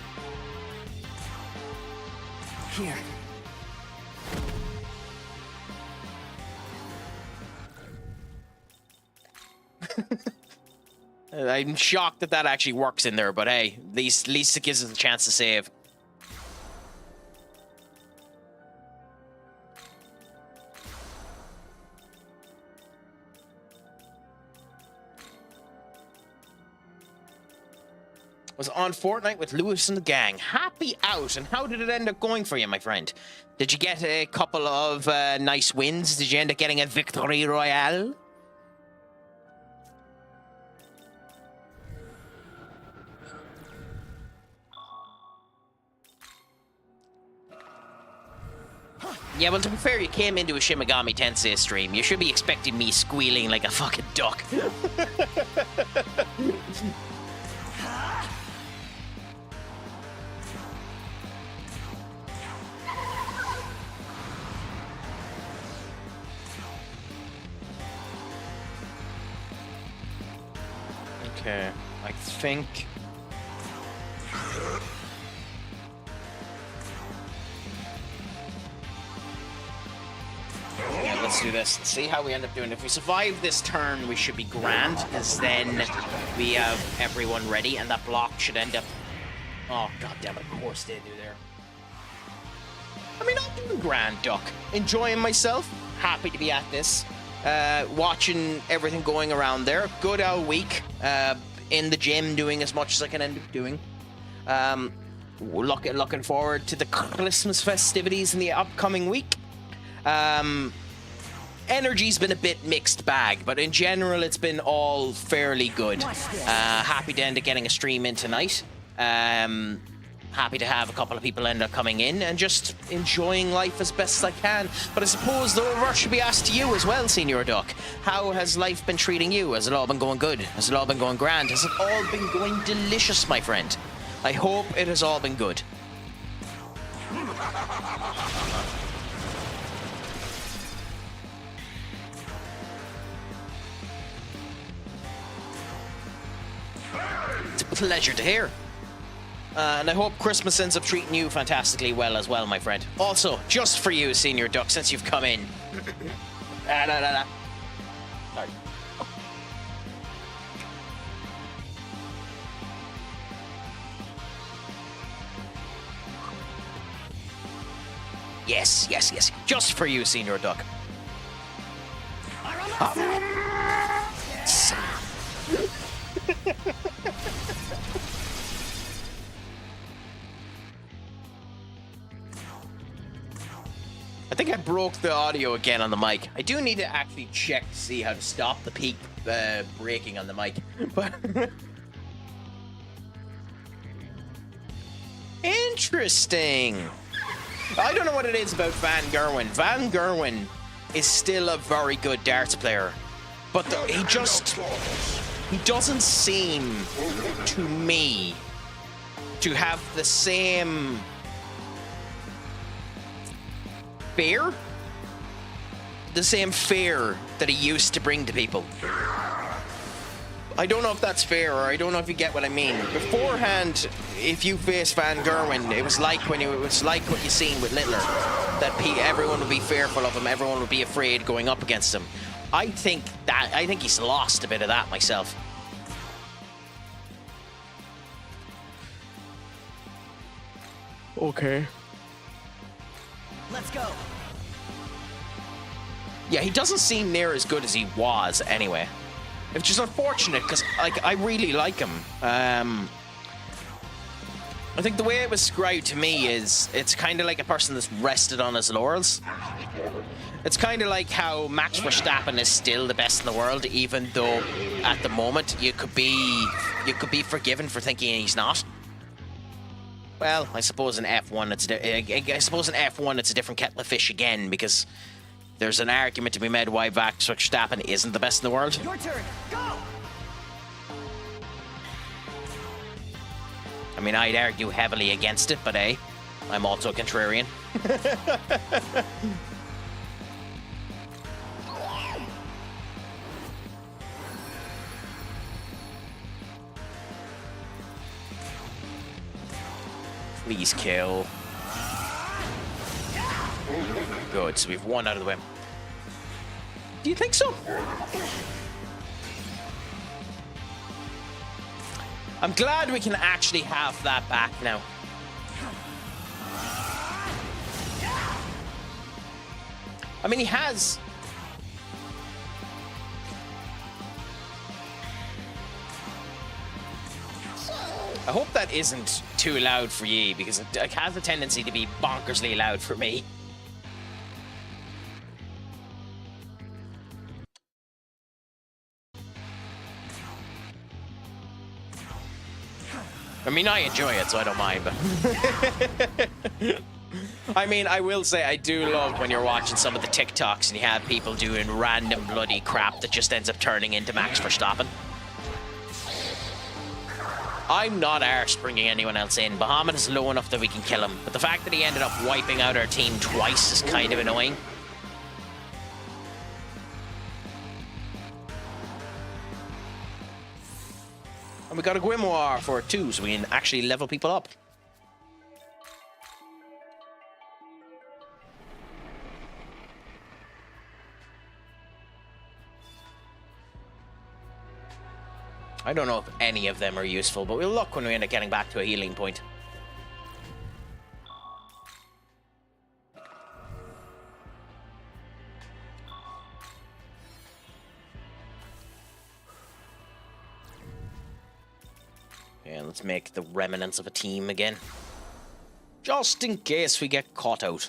Here. I'm shocked that actually works in there, but hey, at least it gives us a chance to save. Was on Fortnite with Lewis and the gang. Happy out. And how did it end up going for you, my friend? Did you get a couple of nice wins? Did you end up getting a victory royale? Yeah, well, to be fair, you came into a Shin Megami Tensei stream. You should be expecting me squealing like a fucking duck. Okay, I think... Yeah, let's do this. Let's see how we end up doing. If we survive this turn, we should be grand, because then we have everyone ready, and that block should end up... Oh, goddammit, of course they do there. I mean, I'm doing grand, Duck. Enjoying myself. Happy to be at this. Watching everything going around there. Good all week. In the gym, doing as much as I can end up doing. Looking forward to the Christmas festivities in the upcoming week. Energy's been a bit mixed bag, but in general, it's been all fairly good. Happy to end up getting a stream in tonight. Happy to have a couple of people end up coming in and just enjoying life as best as I can. But I suppose the reverse should be asked to you as well, Senior Duck. How has life been treating you? Has it all been going good? Has it all been going grand? Has it all been going delicious, my friend? I hope it has all been good. It's a pleasure to hear. And I hope Christmas ends up treating you fantastically well as well, my friend. Also, just for you, Senior Duck, since you've come in. Sorry. Yes, yes, yes. Just for you, Senior Duck. I think I broke the audio again on the mic. I do need to actually check to see how to stop the peak breaking on the mic. But interesting. I don't know what it is about Van Gerwen. Van Gerwen is still a very good darts player, but he doesn't seem to me to have the same fear that he used to bring to people. I don't know if that's fair, or I don't know if you get what I mean. Beforehand, if you face Van Gerwen, it was like what you seen with Littler, that everyone would be fearful of him, everyone would be afraid going up against him. I think he's lost a bit of that myself. Okay. Let's go. Yeah, he doesn't seem near as good as he was anyway. It's just unfortunate because, like, I really like him. I think the way it was described to me is it's kind of like a person that's rested on his laurels. It's kind of like how Max Verstappen is still the best in the world, even though at the moment you could be forgiven for thinking he's not. Well, I suppose in F1 it's a different kettle of fish again, because there's an argument to be made why Max Verstappen isn't the best in the world. Your turn. Go. I mean, I'd argue heavily against it, but hey, I'm also a contrarian. Please kill. Good, so we've one out of the way. Do you think so? I'm glad we can actually have that back now. I mean, he has... I hope that isn't too loud for you, because it has a tendency to be bonkersly loud for me. I mean, I enjoy it, so I don't mind, but... I mean, I will say I do love when you're watching some of the TikToks and you have people doing random bloody crap that just ends up turning into Max Verstappen. I'm not arsed bringing anyone else in. Bahamut is low enough that we can kill him, but the fact that he ended up wiping out our team twice is kind of annoying. And we got a grimoire for it too, so we can actually level people up. I don't know if any of them are useful, but we'll look when we end up getting back to a healing point. Yeah, let's make the remnants of a team again. Just in case we get caught out.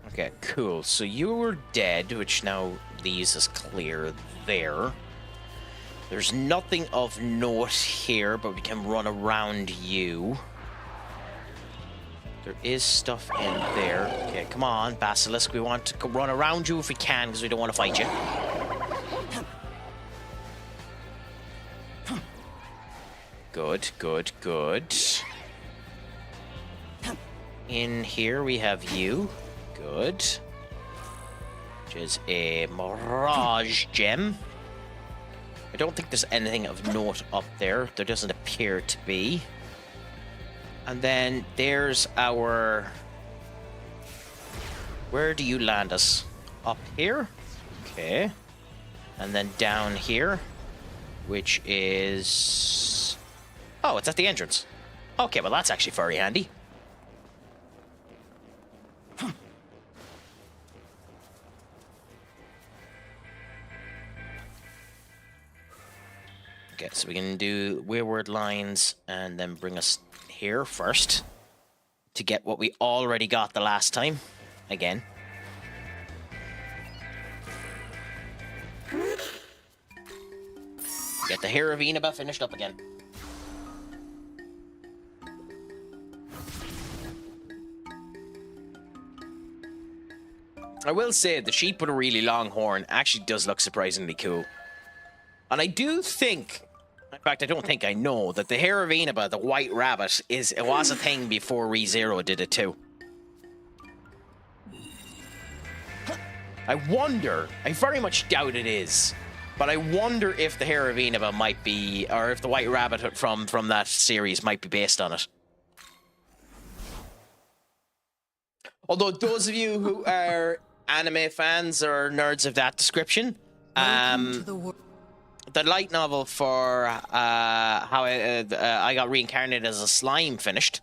Okay, cool. So you were dead, which now leaves us clear there. There's nothing of note here, but we can run around you. There is stuff in there. Okay, come on, Basilisk. We want to run around you if we can, because we don't want to fight you. Good, good, good. In here we have you. Good. Which is a Mirage Gem. I don't think there's anything of note up there. There doesn't appear to be. And then there's our... Where do you land us? Up here? Okay. And then down here. which is... Oh, it's at the entrance. Okay, well, that's actually very handy. Okay, so we can do wayward lines and then bring us here first to get what we already got the last time. Again. Get the hair of Inaba finished up again. I will say the sheep with a really long horn actually does look surprisingly cool. And I do think, in fact, I don't think, I know, that the hair of Inaba, the white rabbit, it was a thing before ReZero did it too. I wonder, I very much doubt it is, but I wonder if the hair of Inaba might be, or if the white rabbit from that series might be based on it. Although those of you who are anime fans or nerds of that description, the light novel for how I got reincarnated as a slime finished.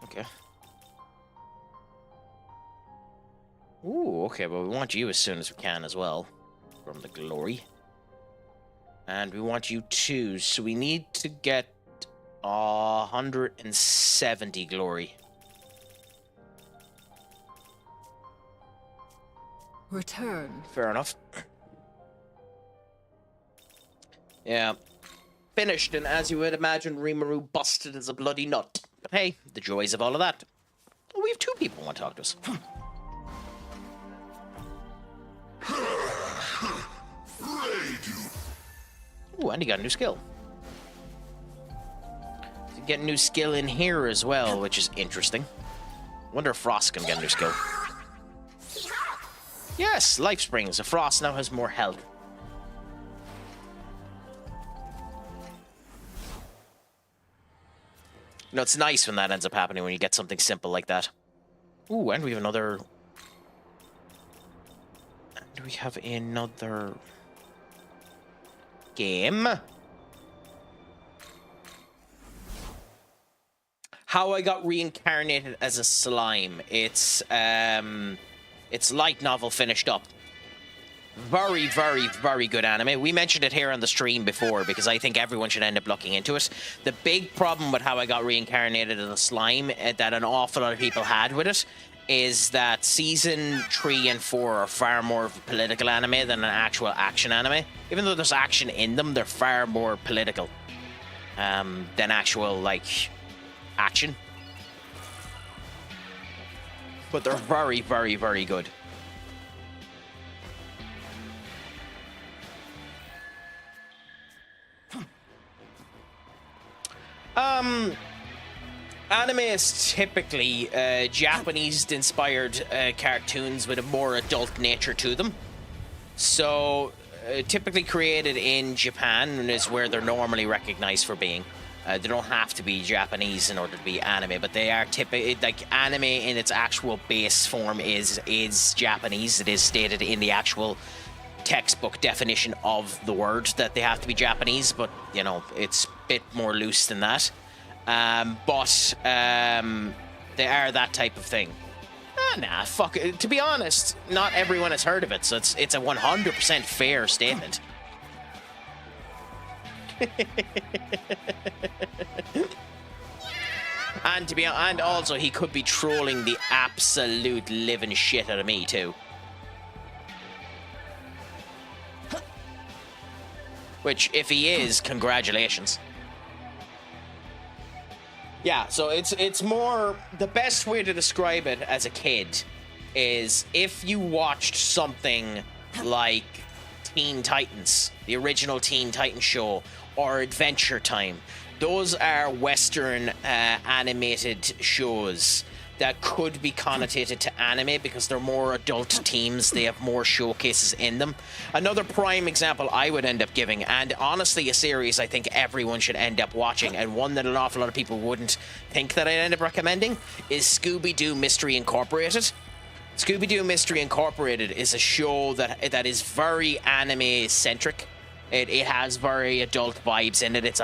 Okay. Ooh, okay, well, we want you as soon as we can as well. From the glory. And we want you too, so we need to get 170 glory. Return. Fair enough. Yeah. Finished, and as you would imagine, Rimuru busted as a bloody nut. But hey, the joys of all of that. Oh, we have two people who want to talk to us. Ooh, and he got a new skill. So get a new skill in here as well, which is interesting. Wonder if Frost can get a new skill. Yes, Life Springs. The Frost now has more health. You know, it's nice when that ends up happening, when you get something simple like that. Ooh, and we have another... And we have another... game. How I got reincarnated as a slime. It's light novel finished up. Very, very, very good anime. We mentioned it here on the stream before because I think everyone should end up looking into it. The big problem with How I Got Reincarnated as a Slime that an awful lot of people had with it is that season 3 and 4 are far more of a political anime than an actual action anime. Even though there's action in them, they're far more political than actual, like, action. But they're very, very, very good. Anime is typically Japanese-inspired cartoons with a more adult nature to them. So, typically created in Japan is where they're normally recognized for being. They don't have to be Japanese in order to be anime, but they are typically, like, anime in its actual base form is Japanese. It is stated in the actual textbook definition of the word that they have to be Japanese, but, you know, it's a bit more loose than that. But they are that type of thing. Nah, fuck it. To be honest, not everyone has heard of it, so it's a 100% fair statement. And also he could be trolling the absolute living shit out of me too. Which, if he is, congratulations. Yeah, so it's more, the best way to describe it as a kid is if you watched something like Teen Titans, the original Teen Titans show, or Adventure Time. Those are Western animated shows that could be connotated to anime because they're more adult themes. They have more showcases in them. Another prime example I would end up giving, and honestly a series I think everyone should end up watching, and one that an awful lot of people wouldn't think that I'd end up recommending, is Scooby-Doo Mystery Incorporated. Scooby-Doo Mystery Incorporated is a show that is very anime-centric. It has very adult vibes in it. It's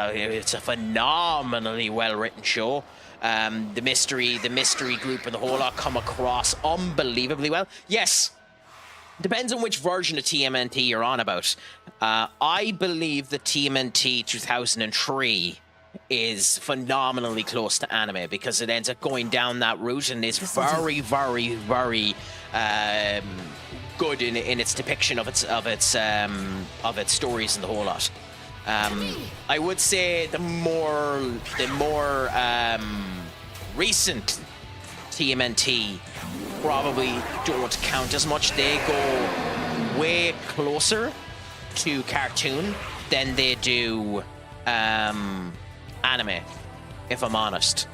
a phenomenally well-written show. The mystery group and the whole lot come across unbelievably well. Yes, depends on which version of TMNT you're on about. I believe the TMNT 2003 is phenomenally close to anime because it ends up going down that route and is very, very, very good in its depiction of its stories and the whole lot. I would say the more recent TMNT probably don't count as much. They go way closer to cartoon than they do anime, if I'm honest.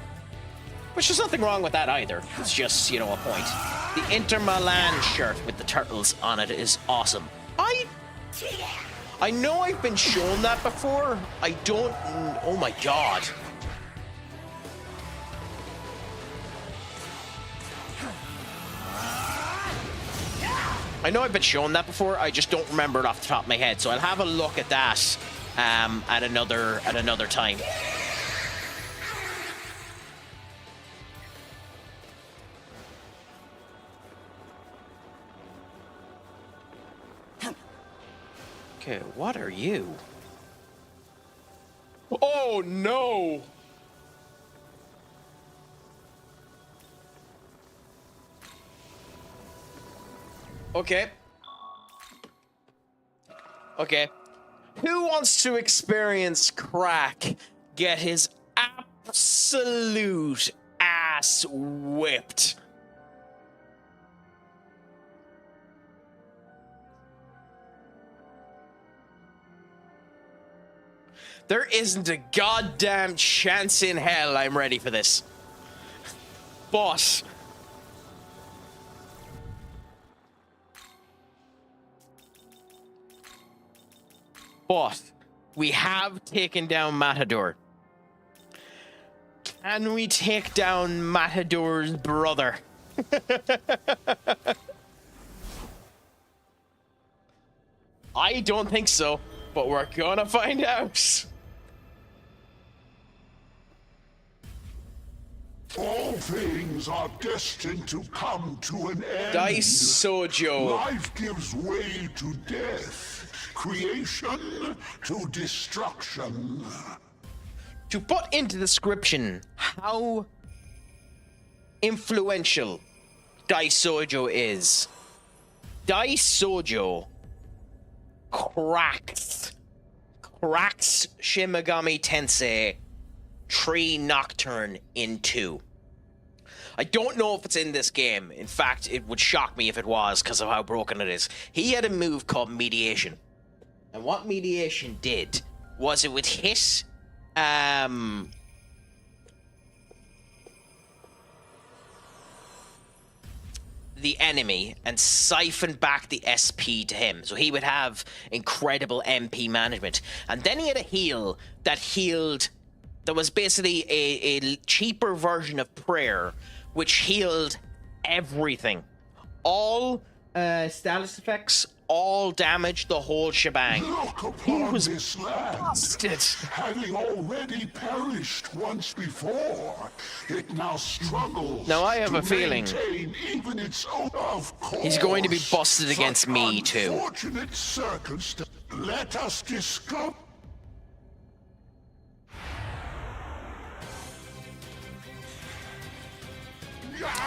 Which there's nothing wrong with that either. It's just, you know, a point. The Inter Milan shirt with the turtles on it is awesome. I know I've been shown that before. I don't... Oh my god. I know I've been shown that before. I just don't remember it off the top of my head. So I'll have a look at that at another time. Okay, what are you? Oh no! Okay. Okay. Who wants to experience Craic get his absolute ass whipped? There isn't a goddamn chance in hell I'm ready for this. But we have taken down Matador. Can we take down Matador's brother? I don't think so, but we're gonna find out. All things are destined to come to an end. Dice Sojo. Life gives way to death, creation to destruction. To put into description how influential Dice Sojo is, Dice Sojo cracks Shin Megami Tensei 3 Nocturne in 2. I don't know if it's in this game. In fact, it would shock me if it was because of how broken it is. He had a move called Mediation. And what Mediation did was it would hit the enemy and siphon back the SP to him. So he would have incredible MP management. And then he had a heal that healed... That was basically a cheaper version of prayer, which healed everything. All status effects, all damage, the whole shebang. Look upon this land. Having already perished once before, it now struggles. Now I have to a feeling even its own, of course. he's going to be busted against me too. Unfortunate circumstance. Let us discover.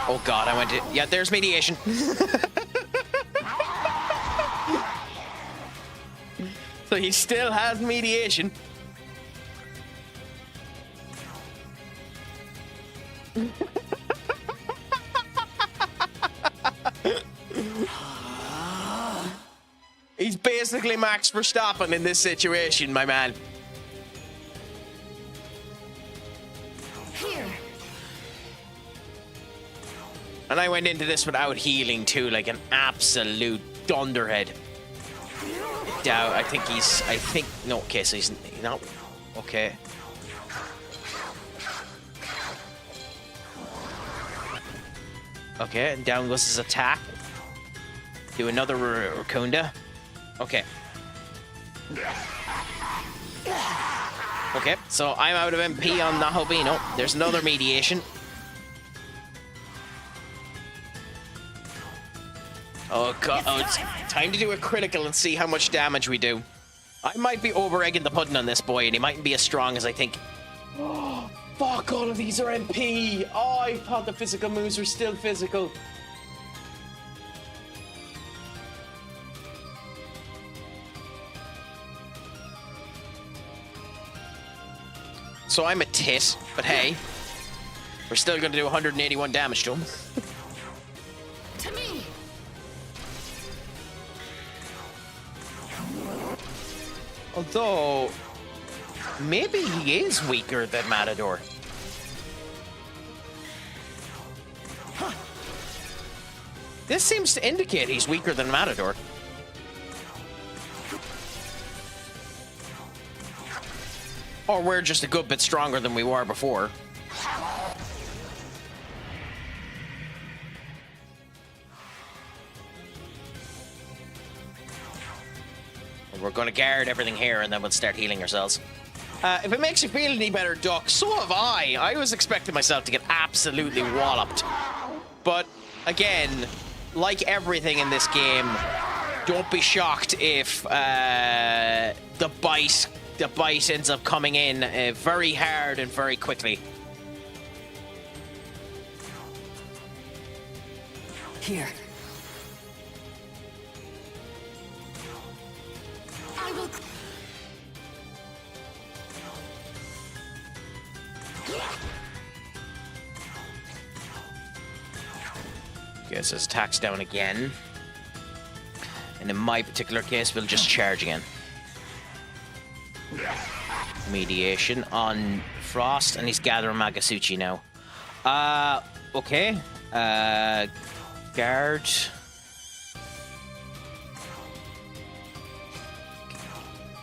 Oh god, I went to... Yeah, there's Mediation. So he still has Mediation. He's basically Max Verstappen in this situation, my man. Here. And I went into this without healing too, like an absolute dunderhead. Doubt. I think. No. Okay, so he's not. Okay. Okay, and down goes his attack. Do another Raccoonda. Okay. Okay, so I'm out of MP on Nahobino. There's another mediation. Oh god, oh, it's time to do a critical and see how much damage we do. I might be over-egging the pudding on this boy, and he mightn't be as strong as I think. Oh, fuck, all of these are MP! Oh, I thought the physical moves were still physical. So I'm a tit, but hey, we're still going to do 181 damage to him. To me. Although, maybe he is weaker than Matador. This seems to indicate he's weaker than Matador. Or we're just a good bit stronger than we were before. We're going to guard everything here and then we'll start healing ourselves. If it makes you feel any better, Duck, so have I. I was expecting myself to get absolutely walloped. But, again, like everything in this game, don't be shocked if the bite ends up coming in very hard and very quickly. Here. I will. Guess his attack's down again. And in my particular case, we'll just charge again. Mediation on Frost, and he's gathering Magasuchi now. Okay. Guard.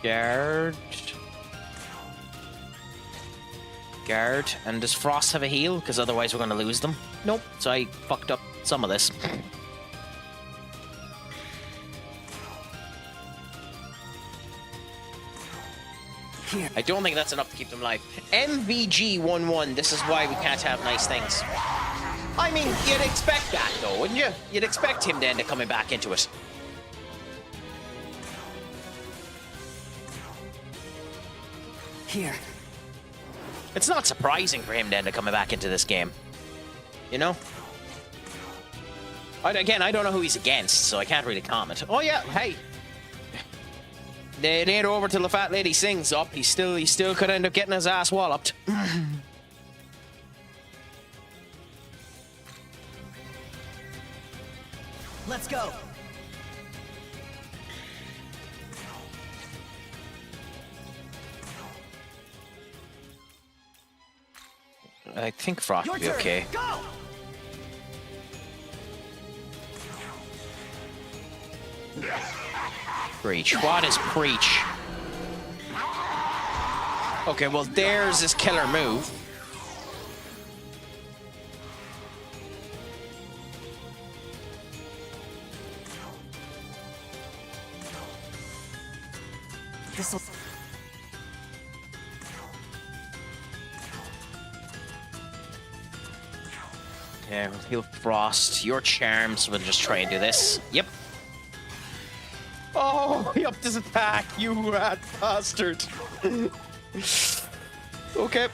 Guard. And does Frost have a heal? Because otherwise we're going to lose them. Nope. So I fucked up some of this. Here. I don't think that's enough to keep them alive. MVG11, this is why we can't have nice things. I mean, you'd expect that though, wouldn't you? You'd expect him to end up coming back into it. Here. It's not surprising for him to end up coming back into this game. You know? Again, I don't know who he's against, so I can't really comment. Oh yeah, hey. It ain't over till the fat lady sings up. He still could end up getting his ass walloped. Let's go. I think Frost will be okay. Go. Preach. What is preach? Okay, well, there's his killer move. This'll. Okay, we'll heal Frost. Your charms. We'll just try and do this. Yep. Oh, he upped his attack, you rat bastard. Okay.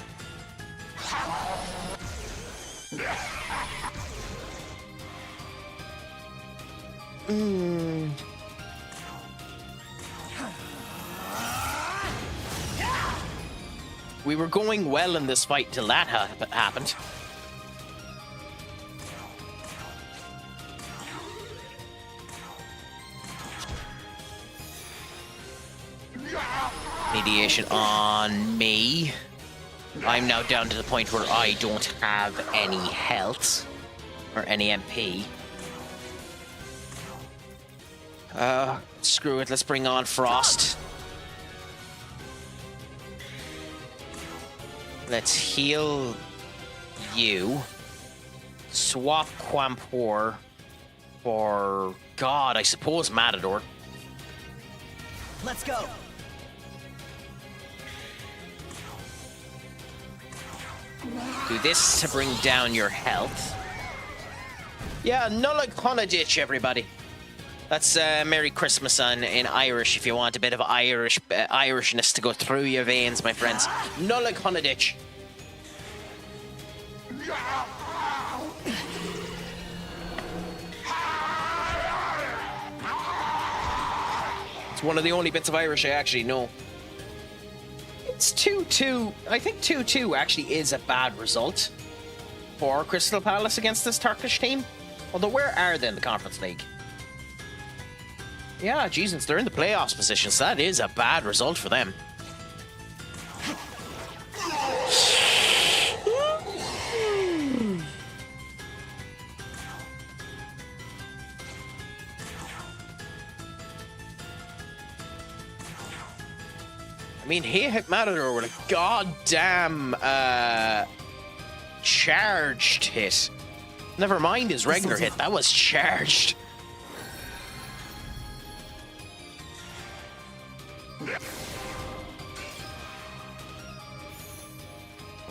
We were going well in this fight till that happened. Mediation on me. I'm now down to the point where I don't have any health or any MP. Screw it, let's bring on Frost. Let's heal you. swap Quampor for God, I suppose Matador. Let's go. Do this to bring down your health. Yeah, Nullag Honaditch, everybody. That's Merry Christmas in Irish, if you want a bit of Irishness to go through your veins, my friends. Nullag Honaditch. It's one of the only bits of Irish I actually know. It's 2-2. I think 2-2 actually is a bad result for Crystal Palace against this Turkish team. Although, where are they in the Conference League? Yeah, Jesus, they're in the playoffs position, so that is a bad result for them. I mean, he hit Matador with a goddamn charged hit. Never mind his regular hit, that was charged.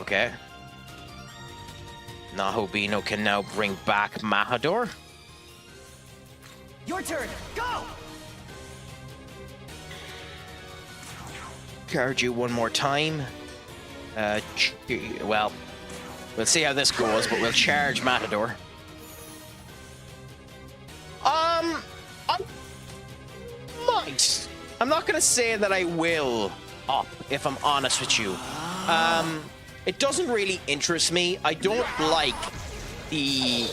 Okay. Nahobino can now bring back Mahador. Your turn. Go. Charge you one more time. Well, we'll see how this goes, but we'll charge Matador. I might. I'm not gonna say that I will up, if I'm honest with you. It doesn't really interest me. I don't like the...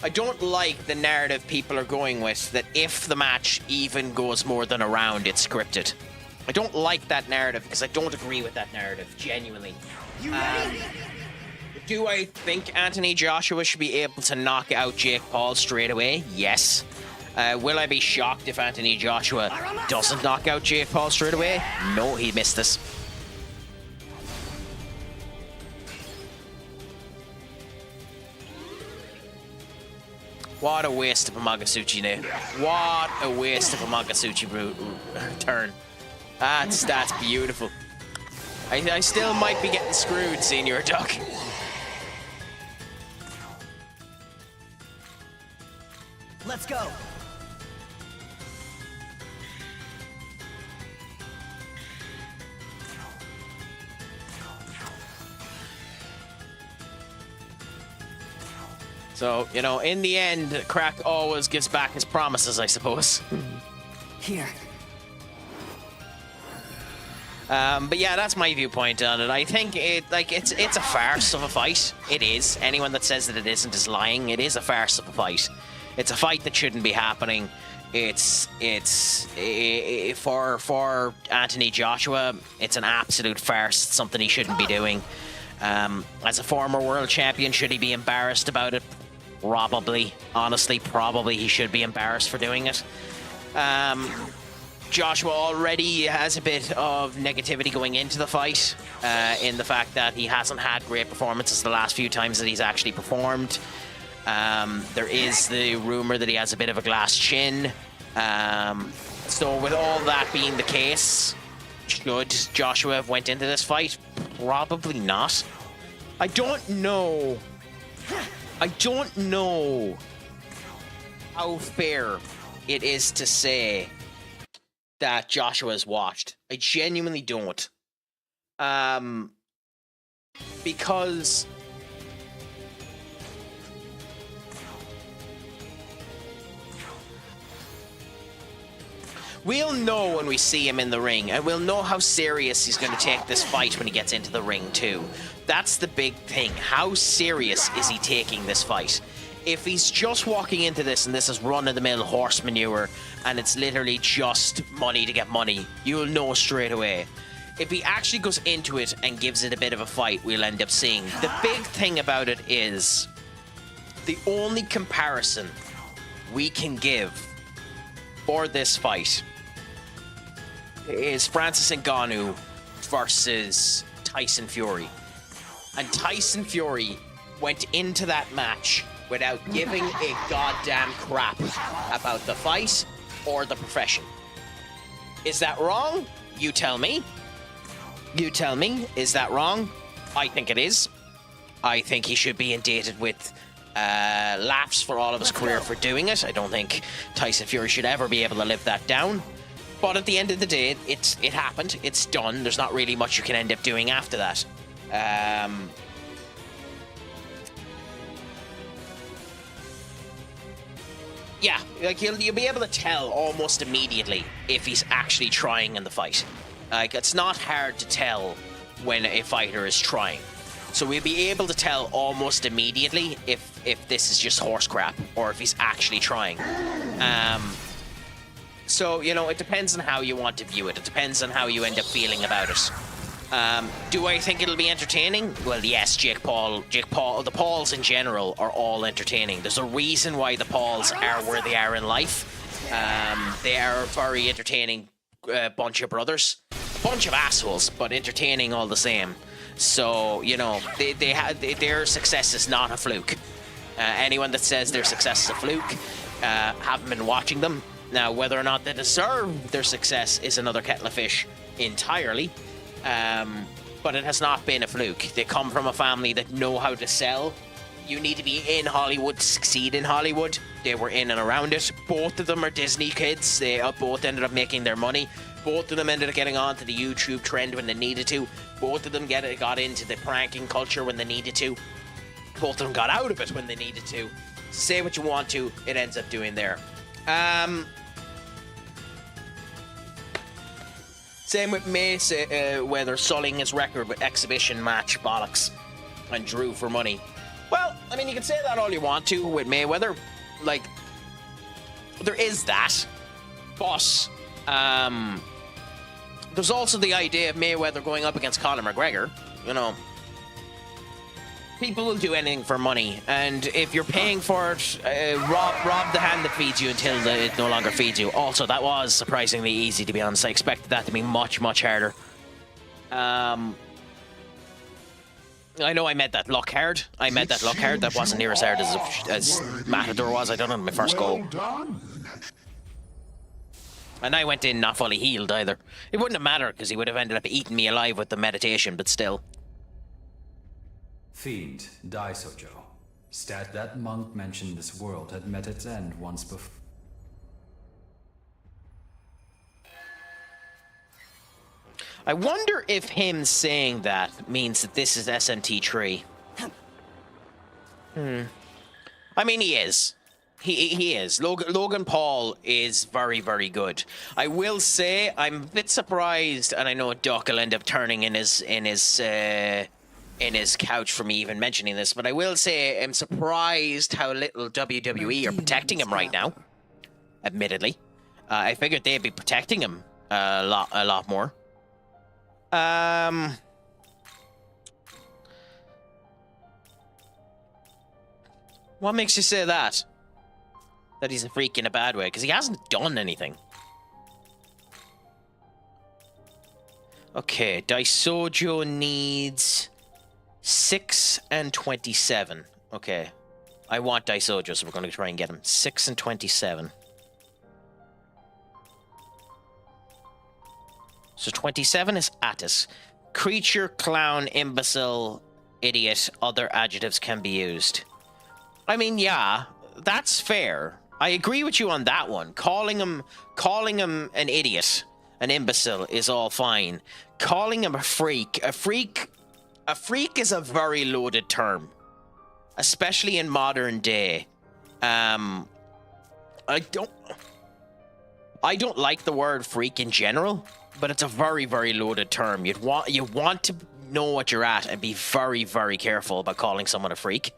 I don't like the narrative people are going with that if the match even goes more than a round, it's scripted. I don't like that narrative because I don't agree with that narrative, genuinely. You ready? Do I think Anthony Joshua should be able to knock out Jake Paul straight away? Yes. Will I be shocked if Anthony Joshua doesn't knock out Jake Paul straight away? No, he missed this. What a waste of a Magasuchi now. What a waste of a Magasuchi turn. That's beautiful. I still might be getting screwed, Senior Duck. Let's go. So, you know, in the end, Craic always gives back his promises, I suppose. Here. But yeah, that's my viewpoint on it. I think it's a farce of a fight. It is. Anyone that says that it isn't is lying. It is a farce of a fight. It's a fight that shouldn't be happening. It's for Anthony Joshua, it's an absolute farce. It's something he shouldn't be doing. As a former world champion, should he be embarrassed about it? Probably. Honestly, probably he should be embarrassed for doing it. Joshua already has a bit of negativity going into the fight, in the fact that he hasn't had great performances the last few times that he's actually performed. There is the rumor that he has a bit of a glass chin. So with all that being the case, should Joshua have went into this fight? Probably not. I don't know how fair it is to say that Joshua has watched. I genuinely don't. Because we'll know when we see him in the ring, and we'll know how serious he's going to take this fight when he gets into the ring too. That's the big thing. How serious is he taking this fight? If he's just walking into this and this is run-of-the-mill horse manure and it's literally just money to get money, you'll know straight away. If he actually goes into it and gives it a bit of a fight, we'll end up seeing. The big thing about it is the only comparison we can give for this fight is Francis Ngannou versus Tyson Fury. And Tyson Fury went into that match without giving a goddamn crap about the fight or the profession. Is that wrong? You tell me. You tell me. Is that wrong? I think it is. I think he should be indicted with laughs for all of his career for doing it. I don't think Tyson Fury should ever be able to live that down. But at the end of the day, it happened. It's done. There's not really much you can end up doing after that. Yeah, like you'll be able to tell almost immediately if he's actually trying in the fight. Like, it's not hard to tell when a fighter is trying. So we'll be able to tell almost immediately if this is just horse crap or if he's actually trying. So, you know, it depends on how you want to view it. It depends on how you end up feeling about it. Do I think it'll be entertaining? Well, yes, Jake Paul, the Pauls in general are all entertaining. There's a reason why the Pauls are where they are in life. They are a very entertaining bunch of brothers. A bunch of assholes, but entertaining all the same. So, you know, their success is not a fluke. Anyone that says their success is a fluke haven't been watching them. Now, whether or not they deserve their success is another kettle of fish entirely. But it has not been a fluke. They come from a family that know how to sell. You need to be in Hollywood to succeed in Hollywood. They were in and around it. Both of them are Disney kids. They both ended up making their money. Both of them ended up getting onto the YouTube trend when they needed to. Both of them got into the pranking culture when they needed to. Both of them got out of it when they needed to. Say what you want to, it ends up doing there. Same with Mayweather sullying his record with exhibition match bollocks and drew for money. Well, I mean, you can say that all you want to with Mayweather. Like, there is that. But, there's also the idea of Mayweather going up against Conor McGregor. You know, people will do anything for money. And if you're paying for it, rob the hand that feeds you until it no longer feeds you. Also, that was surprisingly easy, to be honest. I expected that to be much, much harder. I know I made that look hard. That wasn't near as hard as Matador was. I done it on my first goal. And I went in not fully healed either. It wouldn't have mattered because he would have ended up eating me alive with the meditation, but still. Fiend, Daisojo. Stat that monk mentioned this world had met its end once before. I wonder if him saying that means that this is SMT3. I mean, he is. He is. Logan Paul is very, very good. I will say I'm a bit surprised, and I know Duck will end up turning in his couch for me even mentioning this, but I will say I'm surprised how little WWE are protecting him right now. Admittedly, I figured they'd be protecting him a lot more. What makes you say that? That he's a freak in a bad way? Because he hasn't done anything. Okay, Daisojo needs 6 and 27. Okay. I want Daisojo, so we're going to try and get him. 6 and 27. So 27 is Attis. Creature, clown, imbecile, idiot, other adjectives can be used. I mean, yeah, that's fair. I agree with you on that one. Calling him an idiot, an imbecile is all fine. Calling him a freak is a very loaded term, especially in modern day. I don't like the word freak in general, but it's a very, very loaded term. You want to know what you're at and be very, very careful about calling someone a freak.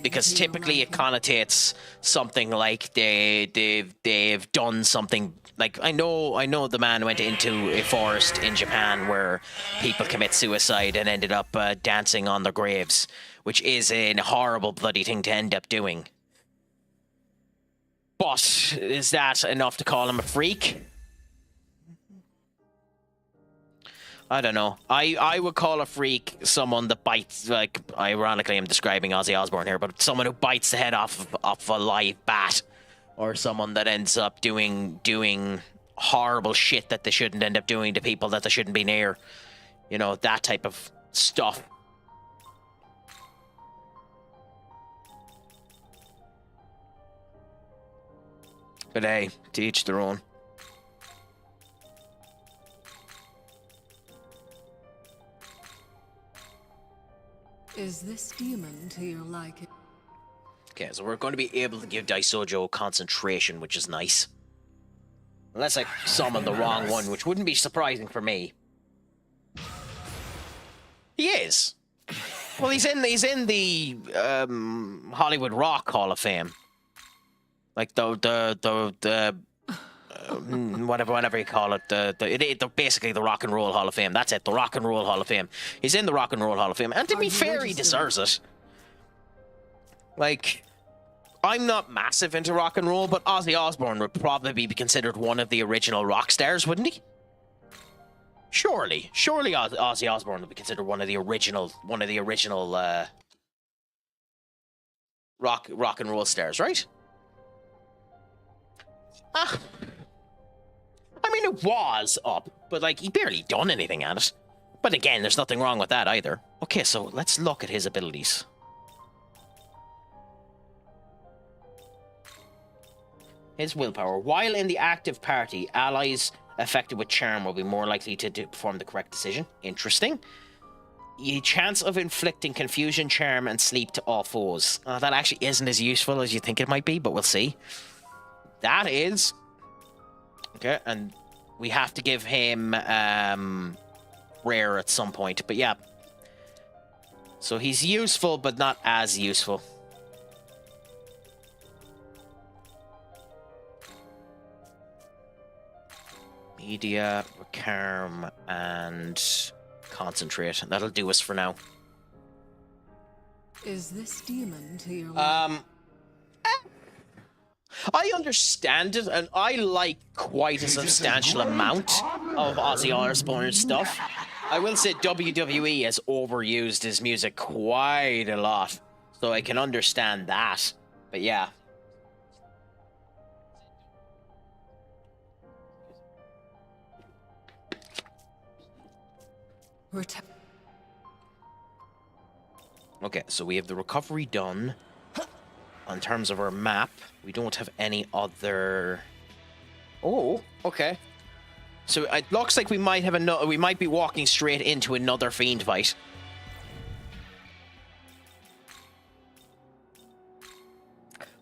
Because typically it connotates something like they've done something. Like I know the man went into a forest in Japan where people commit suicide and ended up dancing on their graves, which is a horrible bloody thing to end up doing. But is that enough to call him a freak? I don't know. I would call a freak someone that bites, like, ironically I'm describing Ozzy Osbourne here, but someone who bites the head off a live bat, or someone that ends up doing horrible shit that they shouldn't end up doing to people that they shouldn't be near. You know, that type of stuff. But hey, to each their own. Is this demon to your liking? Okay, so we're going to be able to give Daisojo concentration, which is nice. Unless I summon the wrong one, which wouldn't be surprising for me. He is. Well, he's in the Hollywood Rock Hall of Fame. Like whatever you call it, basically the Rock and Roll Hall of Fame. That's it, the Rock and Roll Hall of Fame. He's in the Rock and Roll Hall of Fame, and to be fair, he deserves it. Like, I'm not massive into rock and roll, but Ozzy Osbourne would probably be considered one of the original rock stars, wouldn't he? Surely Ozzy Osbourne would be considered one of the original rock and roll stars, right? I mean, it was up, but like he barely done anything at it. But again, there's nothing wrong with that either. Okay, so let's look at his abilities. His willpower. While in the active party, allies affected with charm will be more likely to perform the correct decision. Interesting. A chance of inflicting confusion, charm, and sleep to all foes. That actually isn't as useful as you think it might be, but we'll see. That is... Okay, and we have to give him rare at some point, but yeah. So he's useful, but not as useful. Media, Calm, and Concentrate. That'll do us for now. Is this demon to your I understand it, and I like quite a substantial amount of Ozzy Osbourne stuff. I will say WWE has overused his music quite a lot, so I can understand that. But yeah. Okay, so we have the recovery done. In terms of our map, we don't have any other... Oh, okay. So it looks like we might have another... We might be walking straight into another fiend fight.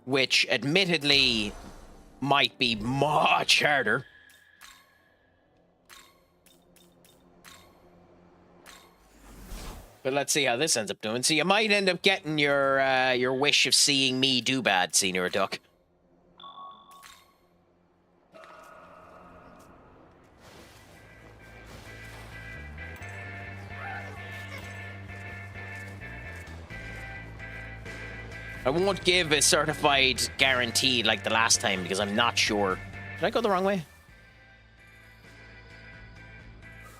Which, admittedly, might be much harder. But let's see how this ends up doing. So you might end up getting your wish of seeing me do bad, Senior Duck. I won't give a certified guarantee like the last time because I'm not sure. Did I go the wrong way?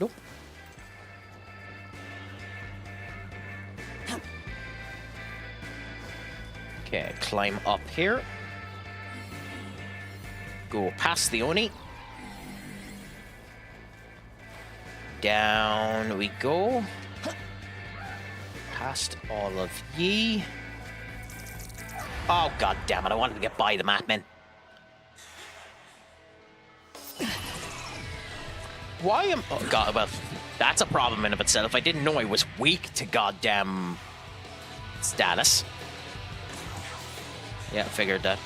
Nope. Okay, climb up here. Go past the Oni. Down we go. Past all of ye. Oh, god damn it, I wanted to get by the Matmen. Why am... Oh, god, well, that's a problem in of itself. I didn't know I was weak to goddamn status. Yeah, I figured that.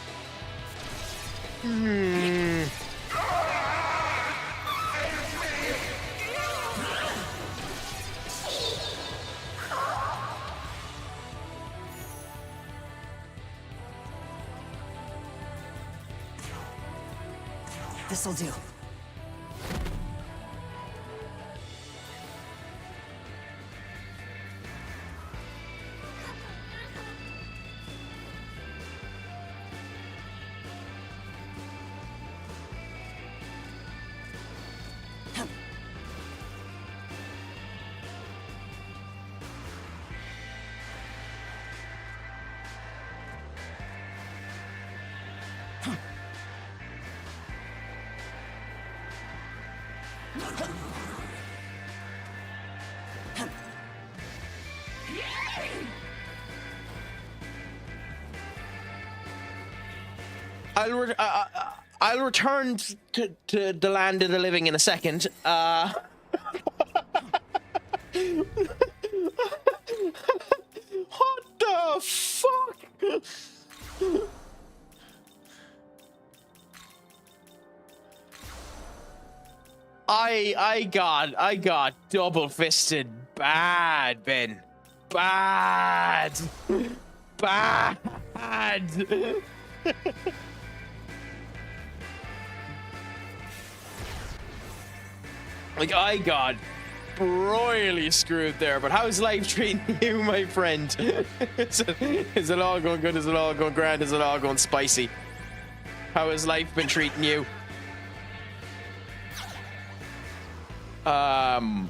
This'll do. I'll return to the land of the living in a second. What the fuck? I got double fisted bad, Ben. Bad. Bad. Like, I got royally screwed there, but how's life treating you, my friend? Is it all going good? Is it all going grand? Is it all going spicy? How has life been treating you? Oh,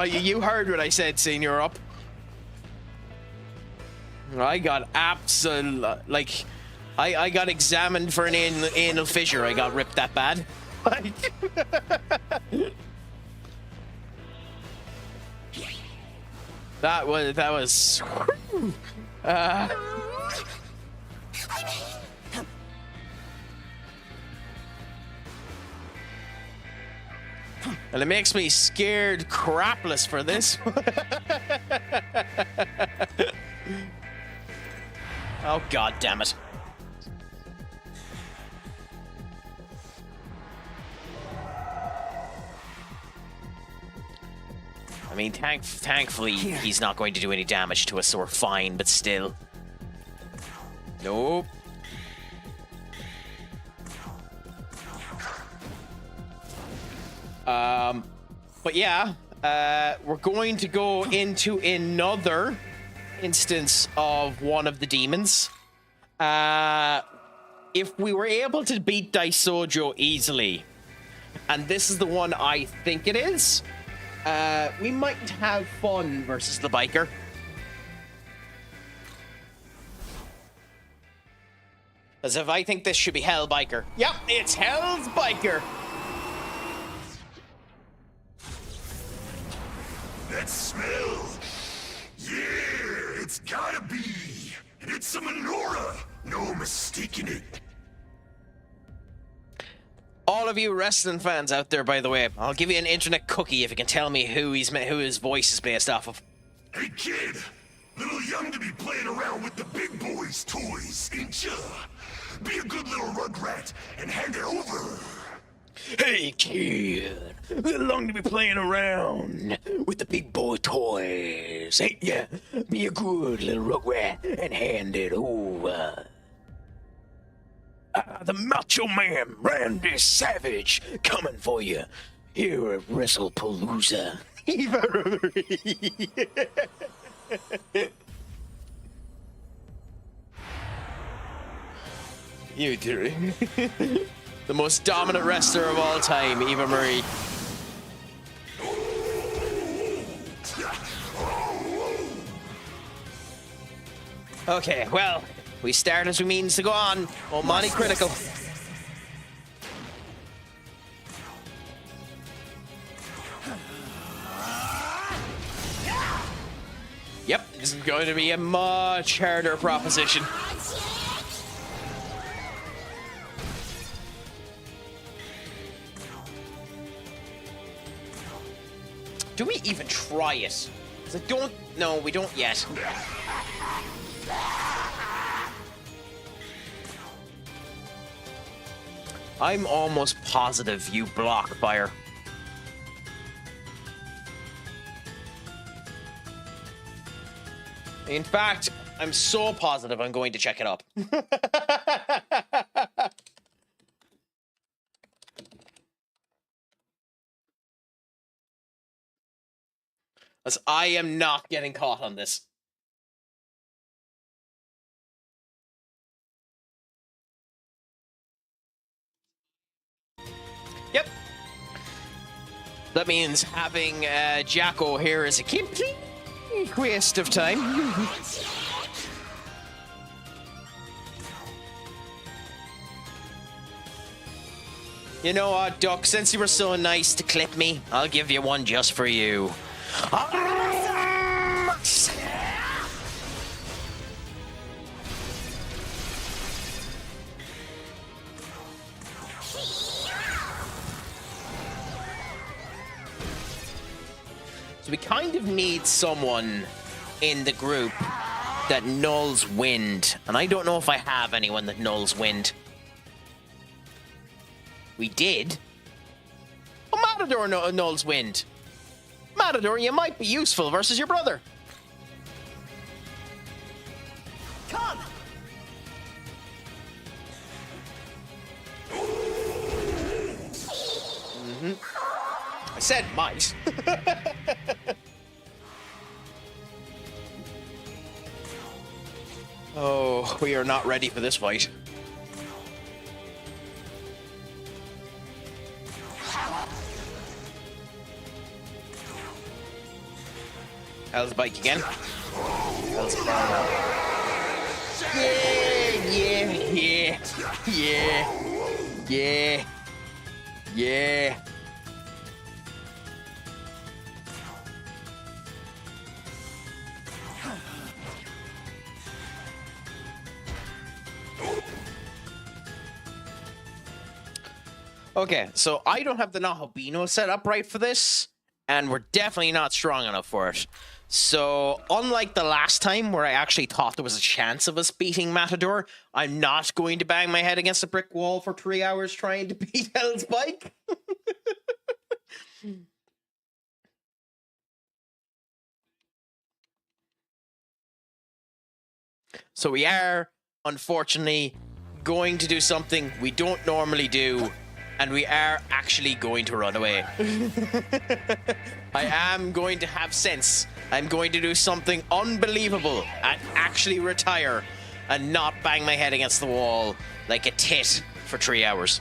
you heard what I said, Senior Up. I got like, I got examined for an anal fissure. I got ripped that bad. Like, that was. And it makes me scared crapless for this. Oh, god damn it. I mean, thankfully, he's not going to do any damage to us, so we're fine, but still. Nope. But yeah, we're going to go into another instance of one of the demons. If we were able to beat Daisojo easily, and this is the one I think it is, we might have fun versus the biker. As if I think this should be Hell Biker. Yep, it's Hell's Biker. That smell! Yeah, it's gotta be! It's a menorah! No mistaking it! All of you wrestling fans out there, by the way, I'll give you an internet cookie if you can tell me who his voice is based off of. Hey kid! Little young to be playing around with the big boys' toys, ain't ya? Be a good little rugrat and hand it over! Hey kid, little long to be playing around with the big boy toys, ain't ya? Be a good little rugrat and hand it over. The Macho Man, Randy Savage, coming for you here at WrestlePalooza. You do. The most dominant wrestler of all time, Eva Marie. Okay, well, we start as we means to go on. Oh, Monty Critical. Yep, this is going to be a much harder proposition. Do we even try it? Because I don't... No, we don't yet. I'm almost positive you block fire. In fact, I'm so positive I'm going to check it up. As I am not getting caught on this. Yep. That means having Jacko here is a complete waste of time. You know what, Duck? Since you were so nice to clip me, I'll give you one just for you. So we kind of need someone in the group that nulls wind. And I don't know if I have anyone that nulls wind. We did. Oh, Matador nulls wind. Matador, you might be useful versus your brother. Come! I said might. Oh, we are not ready for this fight. Hell's bike again. Hell's yeah. Okay, so I don't have the Nahabino set up right for this, and we're definitely not strong enough for it. So, unlike the last time where I actually thought there was a chance of us beating Matador, I'm not going to bang my head against a brick wall for 3 hours trying to beat Hell's Bike. So we are, unfortunately, going to do something we don't normally do, and we are actually going to run away. I am going to have sense. I'm going to do something unbelievable and actually retire and not bang my head against the wall like a tit for 3 hours.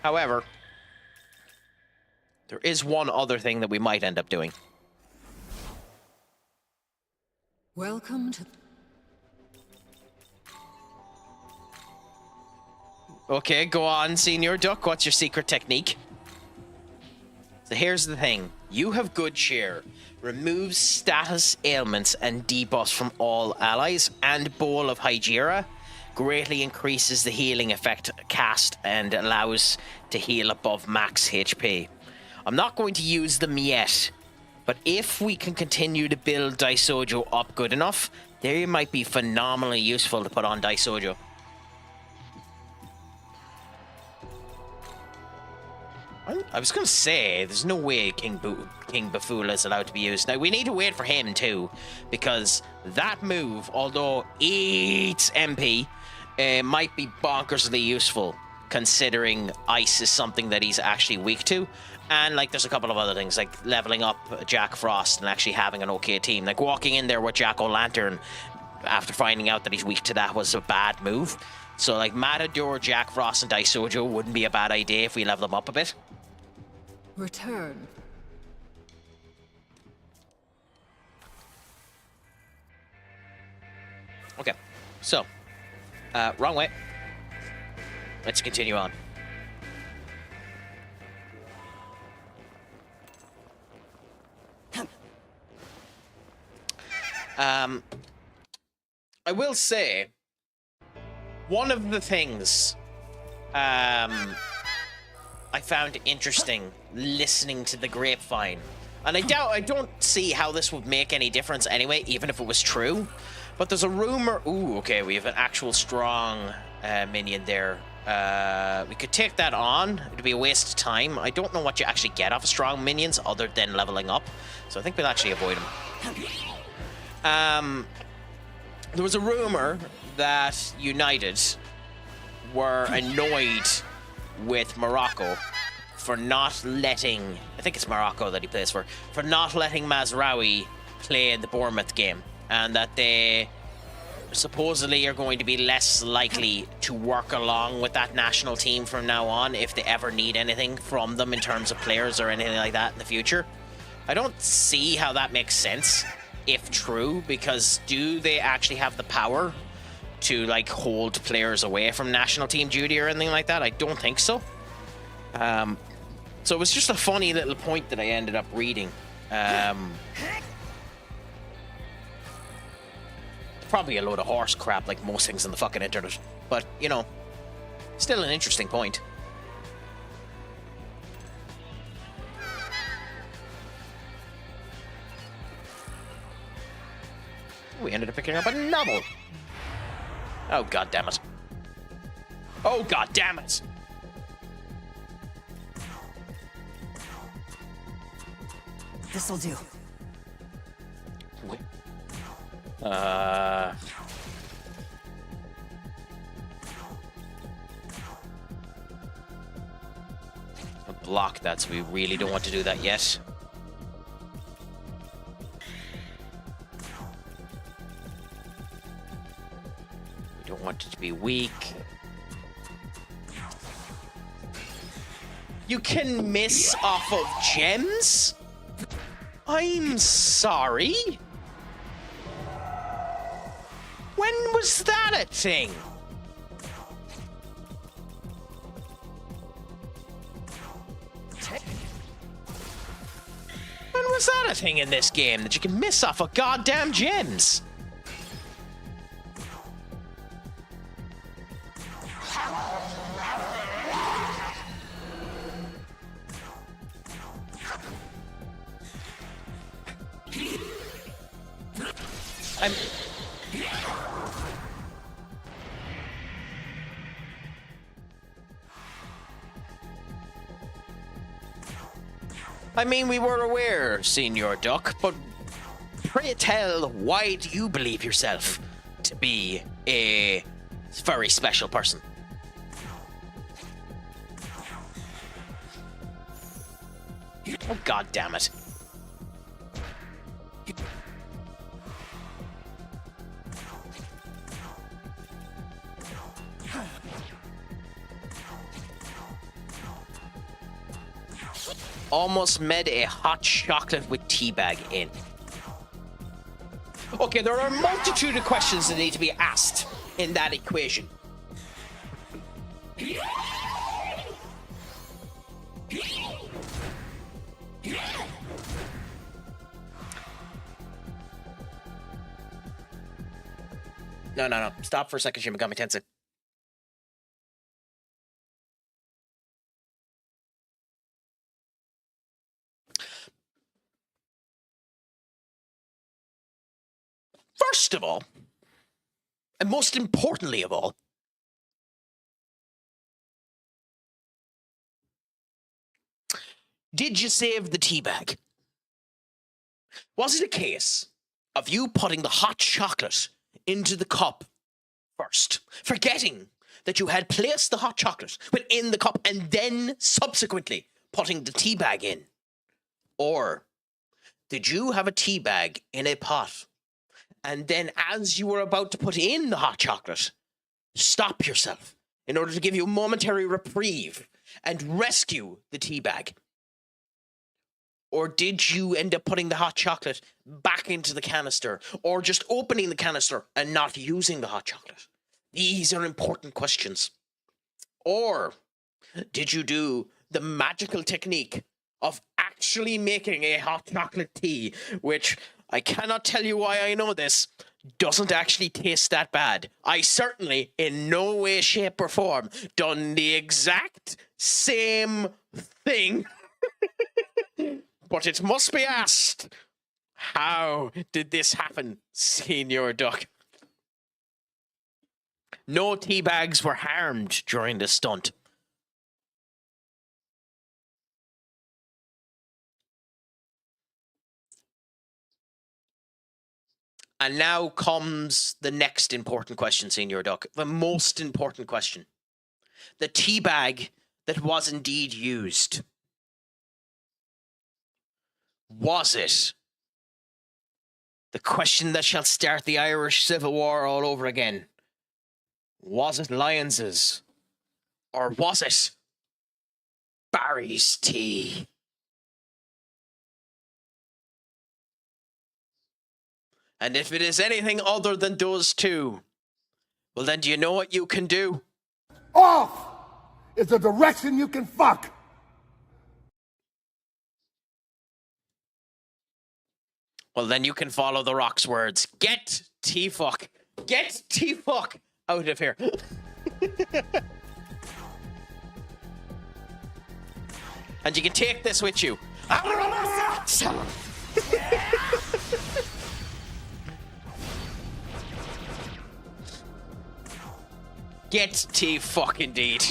However, there is one other thing that we might end up doing. Welcome to... Okay, go on, Senior Duck. What's your secret technique? So here's the thing. You have good cheer. Removes status ailments and debuffs from all allies, and Bowl of Hygeria greatly increases the healing effect cast and allows to heal above max HP. I'm not going to use them yet, but if we can continue to build Daisojo up good enough, they might be phenomenally useful to put on Daisojo. I was going to say, there's no way King Bafula is allowed to be used. Now, we need to wait for him, too, because that move, although eats MP, might be bonkersly useful, considering Ice is something that he's actually weak to. And, like, there's a couple of other things, like leveling up Jack Frost and actually having an okay team. Like, walking in there with Jack-O-Lantern after finding out that he's weak to that was a bad move. So, like, Matador, Jack Frost, and Daisojo wouldn't be a bad idea if we level them up a bit. Return. Okay, so, wrong way. Let's continue on. I will say, one of the things I found interesting listening to the grapevine, and I don't see how this would make any difference anyway, even if it was true, but there's a rumor. Ooh, okay, we have an actual strong minion there. We could take that on. It'd be a waste of time. I don't know what you actually get off of strong minions other than leveling up, so I think we'll actually avoid them. There was a rumor that United were annoyed with Morocco for not letting, I think it's Morocco that he plays for not letting Mazraoui play in the Bournemouth game, and that they supposedly are going to be less likely to work along with that national team from now on if they ever need anything from them in terms of players or anything like that in the future. I don't see how that makes sense if true, because do they actually have the power to, like, hold players away from national team duty or anything like that? I don't think so. So it was just a funny little point that I ended up reading. Probably a load of horse crap, like most things on the fucking internet. But, you know, still an interesting point. We ended up picking up a novel. Oh, god damn it. Oh, god damn it. This'll do. A block that, so we really don't want to do that yet. We don't want it to be weak. You can miss off of gems? I'm sorry? When was that a thing? When was that a thing in this game, that you can miss off of goddamn gems? I mean, we were aware, Senior Duck, but pray tell, why do you believe yourself to be a very special person? Oh, god damn it. Almost made a hot chocolate with teabag in. Okay, there are a multitude of questions that need to be asked in that equation. No. Stop for a second, Shin Megami Tensei. First of all, and most importantly of all, did you save the teabag? Was it a case of you putting the hot chocolate into the cup first, forgetting that you had placed the hot chocolate within the cup and then subsequently putting the teabag in? Or did you have a teabag in a pot, and then as you were about to put in the hot chocolate, stop yourself in order to give you a momentary reprieve and rescue the teabag? Or did you end up putting the hot chocolate back into the canister, or just opening the canister and not using the hot chocolate? These are important questions. Or did you do the magical technique of actually making a hot chocolate tea, which, I cannot tell you why I know this, doesn't actually taste that bad? I certainly, in no way, shape, or form, done the exact same thing. But it must be asked, how did this happen, Senior Duck? No tea bags were harmed during the stunt. And now comes the next important question, Senior Duck. The most important question. The tea bag that was indeed used. Was it the question that shall start the Irish Civil War all over again? Was it Lyons's? Or was it Barry's tea? And if it is anything other than those two, well then do you know what you can do? Off is the direction you can fuck. Well then you can follow the Rock's words. Get T-fuck. Get T-fuck out of here. And you can take this with you. Get T-fuck indeed.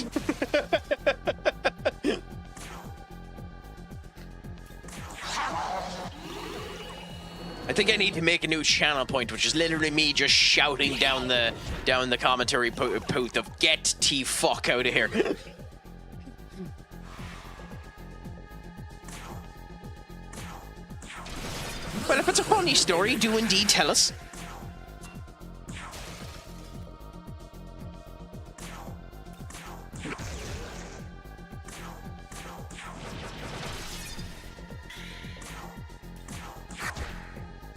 I think I need to make a new channel point, which is literally me just shouting down the commentary booth of "Get T-fuck out of here." Well, if it's a funny story, do indeed tell us.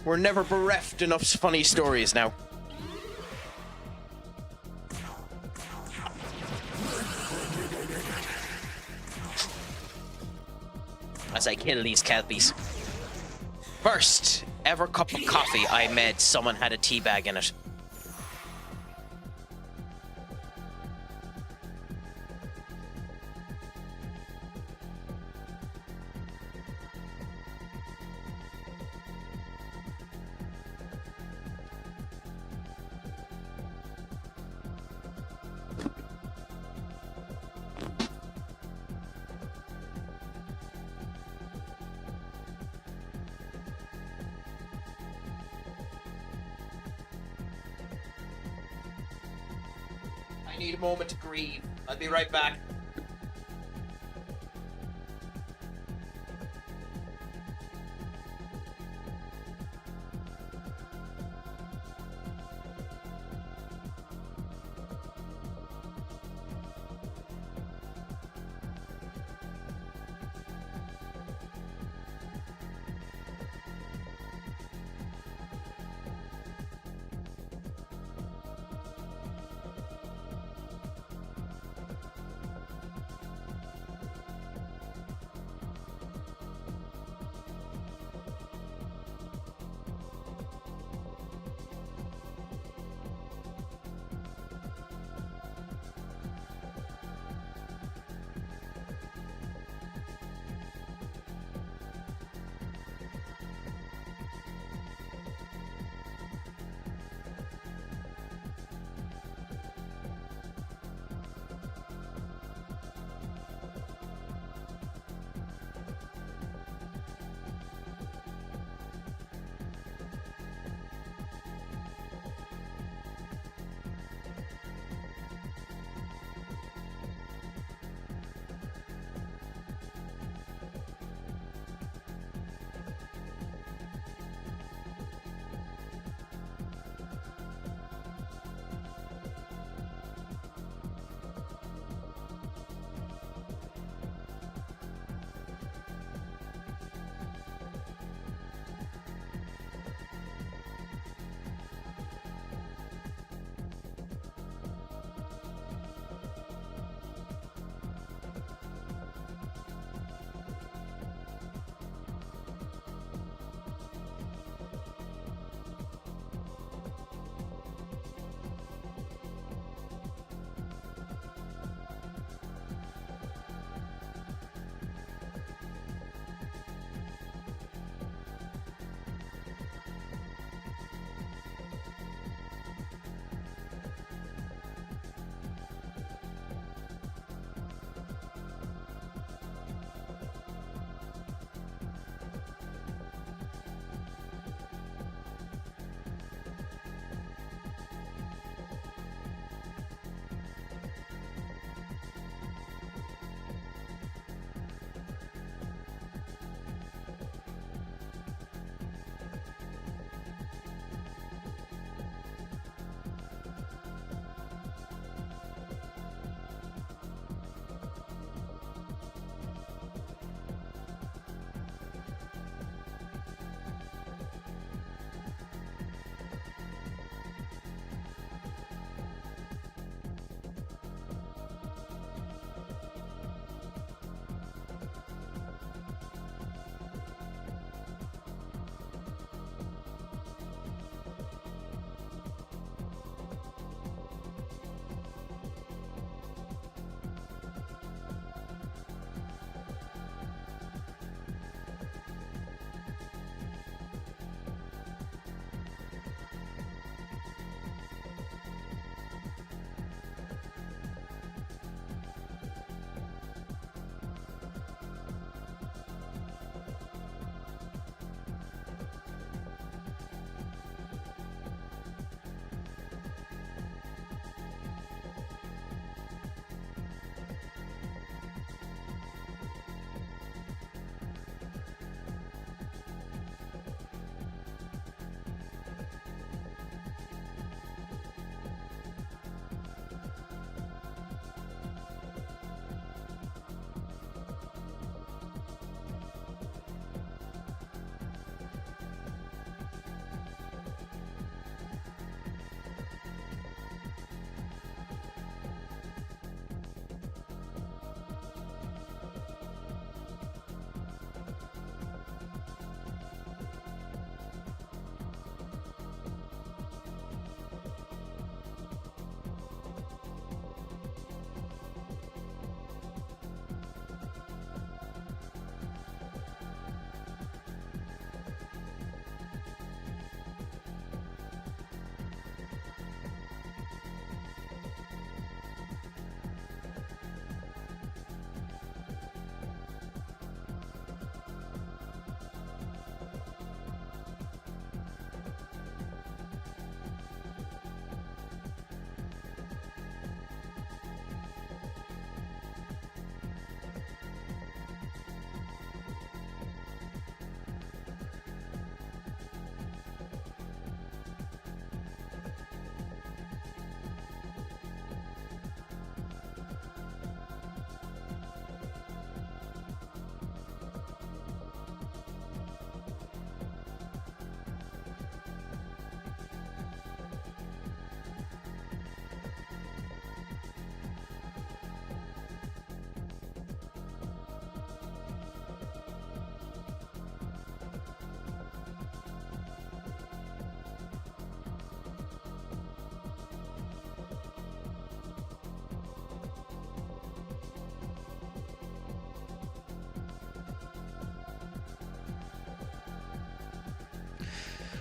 We're never bereft enough funny stories now. As I kill these kelpies. First ever cup of coffee I made, someone had a tea bag in it. I need a moment to grieve. I'll be right back.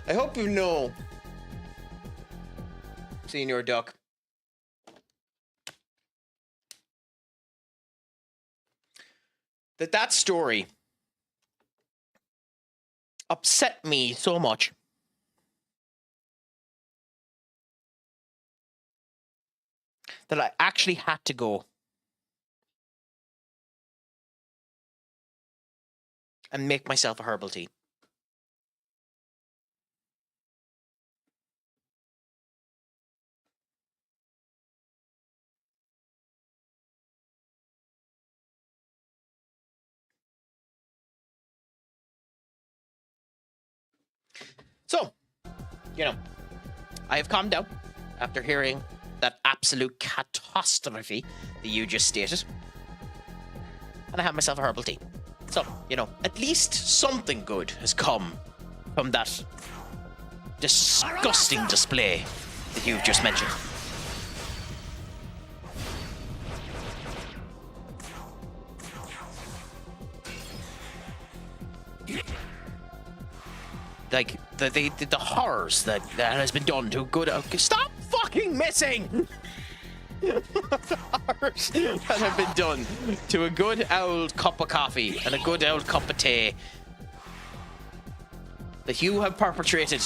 I hope you know, Senior Duck, that story upset me so much that I actually had to go and make myself a herbal tea. So, you know, I have calmed down after hearing that absolute catastrophe that you just stated. And I have myself a herbal tea. So, you know, at least something good has come from that disgusting display that you've just mentioned. Like, the horrors that has been done to a good... Stop fucking missing! The horrors that have been done to a good old cup of coffee and a good old cup of tea that you have perpetrated.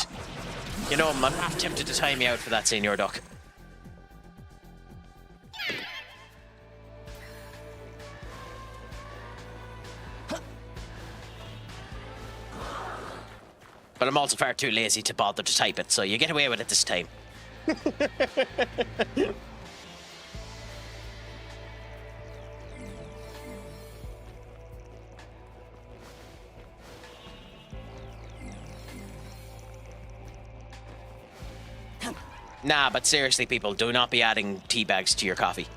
You know, I'm half tempted to time you out for that, Senior Duck. But I'm also far too lazy to bother to type it, so you get away with it this time. Nah, but seriously, people, do not be adding tea bags to your coffee,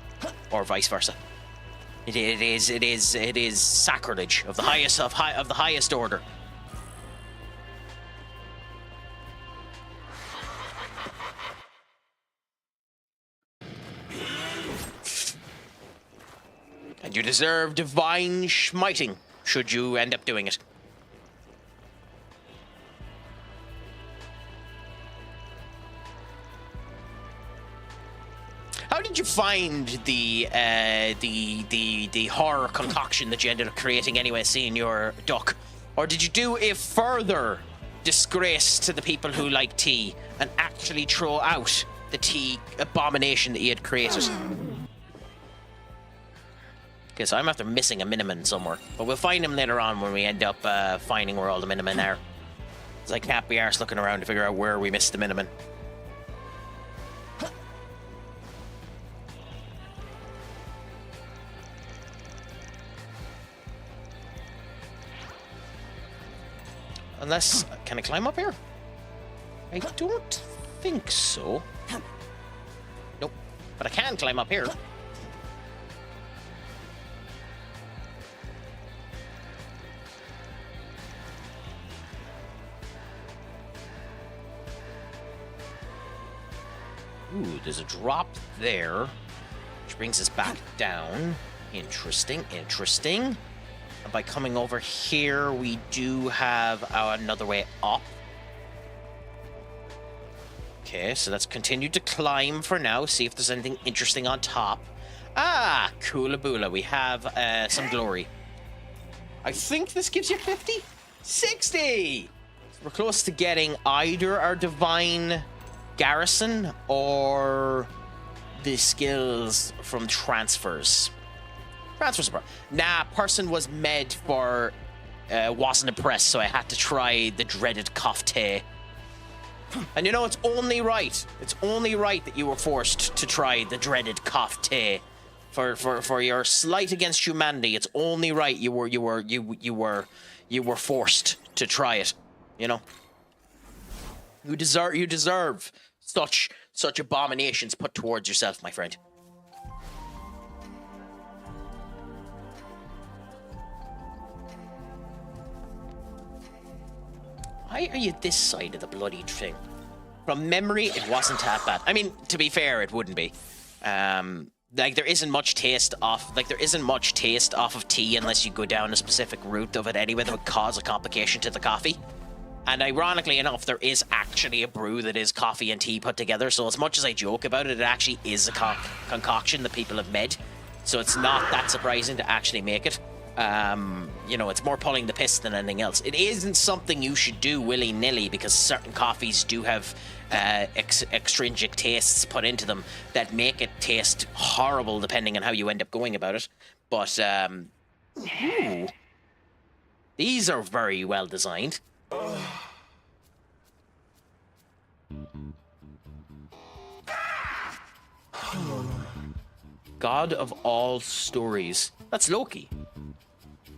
or vice versa. It is sacrilege of the highest order. And you deserve divine schmiting, should you end up doing it. How did you find the horror concoction that you ended up creating anyway, Senior Duck? Or did you do a further disgrace to the people who like tea and actually throw out the tea abomination that you had created? Okay, so I'm after missing a Miniman somewhere. But we'll find him later on when we end up finding where all the Minimen are. Because I can't be arsed looking around to figure out where we missed the Miniman. Unless... Can I climb up here? I don't think so. Nope. But I can climb up here. Ooh, there's a drop there, which brings us back down. Interesting, interesting. And by coming over here, we do have another way up. Okay, so let's continue to climb for now, see if there's anything interesting on top. Ah, Coolaboola, we have some glory. I think this gives you 50? 60! So we're close to getting either our divine garrison or the skills from transfers. Transfers are... Nah, person was med for... wasn't impressed, so I had to try the dreaded cough tea. And you know, it's only right. It's only right that you were forced to try the dreaded cough tea. For your slight against humanity, it's only right you were forced to try it. You know? You deserve such abominations put towards yourself, my friend. Why are you this side of the bloody thing? From memory, it wasn't that bad. I mean, to be fair, it wouldn't be. Like, there isn't much taste off of tea unless you go down a specific route of it anyway that would cause a complication to the coffee. And ironically enough, there is actually a brew that is coffee and tea put together. So as much as I joke about it, it actually is a concoction that people have made. So it's not that surprising to actually make it. You know, it's more pulling the piss than anything else. It isn't something you should do willy-nilly because certain coffees do have extrinsic tastes put into them that make it taste horrible depending on how you end up going about it. But ooh, these are very well designed. God of all stories. That's Loki.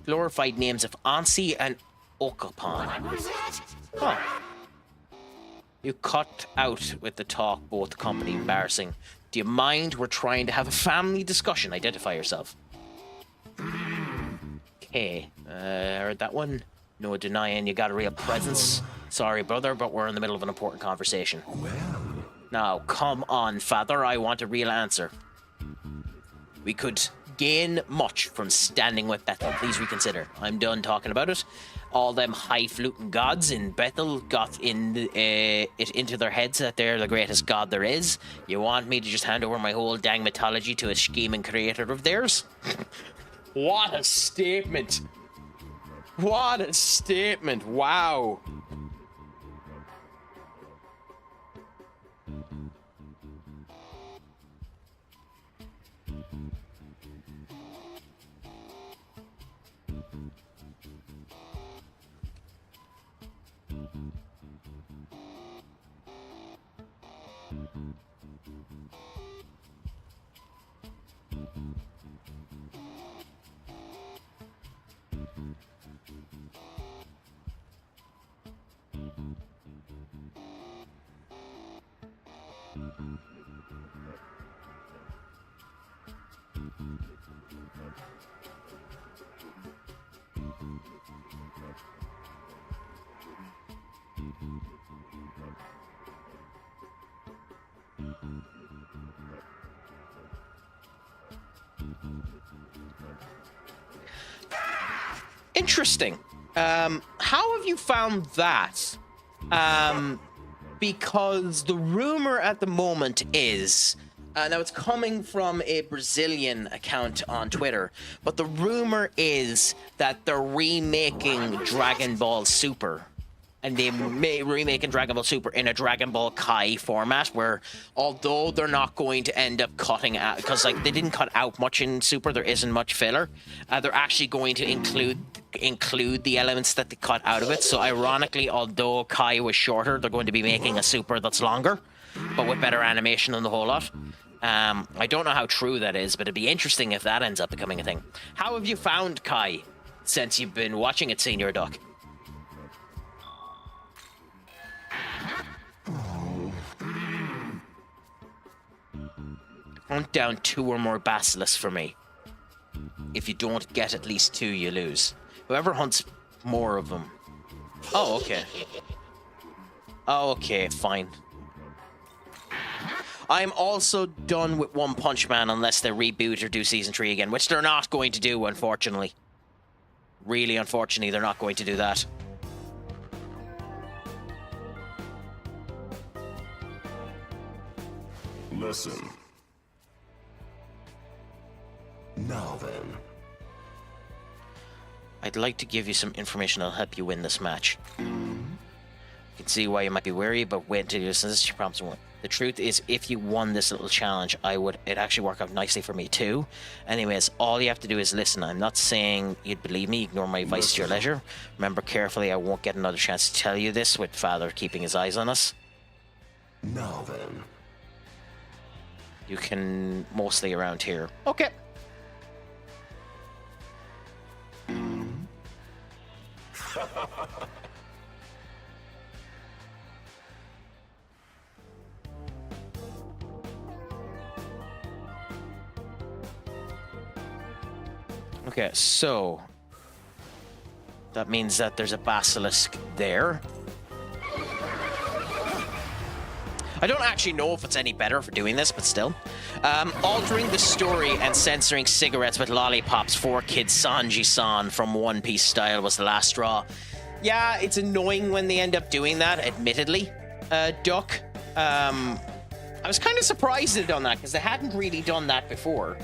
Glorified names of Ansi and Okapan. Huh. You cut out with the talk, both company embarrassing. Do you mind? We're trying to have a family discussion. Identify yourself. Okay. Heard that one? No denying you got a real presence. Sorry, brother, but we're in the middle of an important conversation. Now, come on, father. I want a real answer. We could gain much from standing with Bethel. Please reconsider. I'm done talking about it. All them highfalutin gods in Bethel got it into their heads that they're the greatest god there is. You want me to just hand over my whole dang mythology to a scheming creator of theirs? What a statement. What a statement. Wow. Interesting. How have you found that? Because the rumor at the moment is... now, it's coming from a Brazilian account on Twitter, but the rumor is that they're remaking Dragon Ball Super. And they remaking Dragon Ball Super in a Dragon Ball Kai format, where although they're not going to end up cutting out, because like they didn't cut out much in Super, there isn't much filler. They're actually going to include the elements that they cut out of it. So ironically, although Kai was shorter, they're going to be making a Super that's longer, but with better animation and the whole lot. I don't know how true that is, but it'd be interesting if that ends up becoming a thing. How have you found Kai since you've been watching it, Senior Duck? Hunt down 2 or more basilisks for me. If you don't get at least 2, you lose. Whoever hunts more of them. Oh, okay. Oh, okay, fine. I'm also done with One Punch Man unless they reboot or do Season 3 again, which they're not going to do, unfortunately. Really, unfortunately, they're not going to do that. Listen. Now then. I'd like to give you some information that'll help you win this match. You can see why you might be wary, but wait until you listen to this. Your promise won't. The truth is, if you won this little challenge, it'd actually work out nicely for me too. Anyways, all you have to do is listen. I'm not saying you'd believe me. Ignore my advice to your leisure. Remember carefully, I won't get another chance to tell you this with Father keeping his eyes on us. Now then. You can mostly around here. Okay. Okay, so that means that there's a basilisk there. I don't actually know if it's any better for doing this, but still. Altering the story and censoring cigarettes with lollipops for Kid Sanji-san from One Piece style was the last straw. Yeah, it's annoying when they end up doing that, admittedly, Duck. I was kind of surprised they'd done that, because they hadn't really done that before.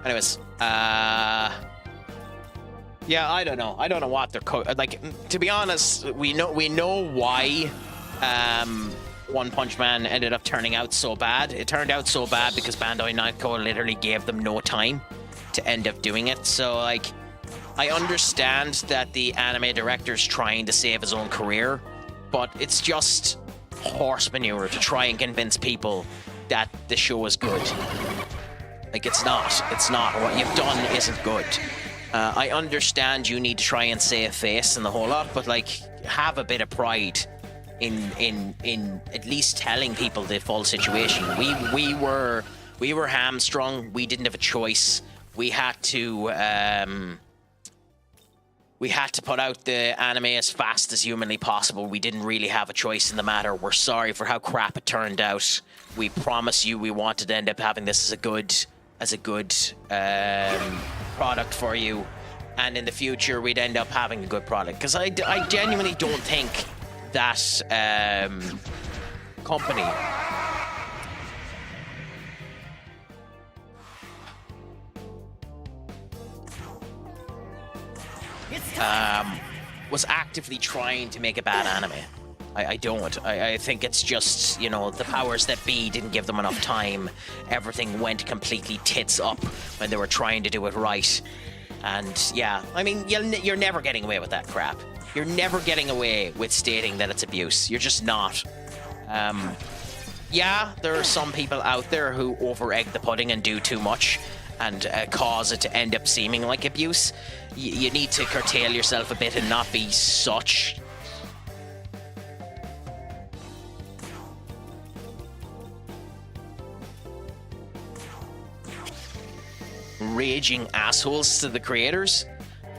Anyways, yeah, I don't know. I don't know what they're like. To be honest, we know why One Punch Man ended up turning out so bad. It turned out so bad because Bandai Namco literally gave them no time to end up doing it. So, like, I understand that the anime director's trying to save his own career, but it's just horse manure to try and convince people that the show is good. Like, it's not. It's not. What you've done isn't good. I understand you need to try and save face and the whole lot, but, like, have a bit of pride in at least telling people the full situation. We were hamstrung. We didn't have a choice. We had to put out the anime as fast as humanly possible. We didn't really have a choice in the matter. We're sorry for how crap it turned out. We promise you we wanted to end up having this as a good product for you, and in the future we'd end up having a good product, because I genuinely don't think that company was actively trying to make a bad anime. I don't. I think it's just, you know, the powers that be didn't give them enough time. Everything went completely tits up when they were trying to do it right. And yeah, I mean, you're never getting away with that crap. You're never getting away with stating that it's abuse. You're just not. Yeah, there are some people out there who over-egg the pudding and do too much and cause it to end up seeming like abuse. You need to curtail yourself a bit and not be such raging assholes to the creators.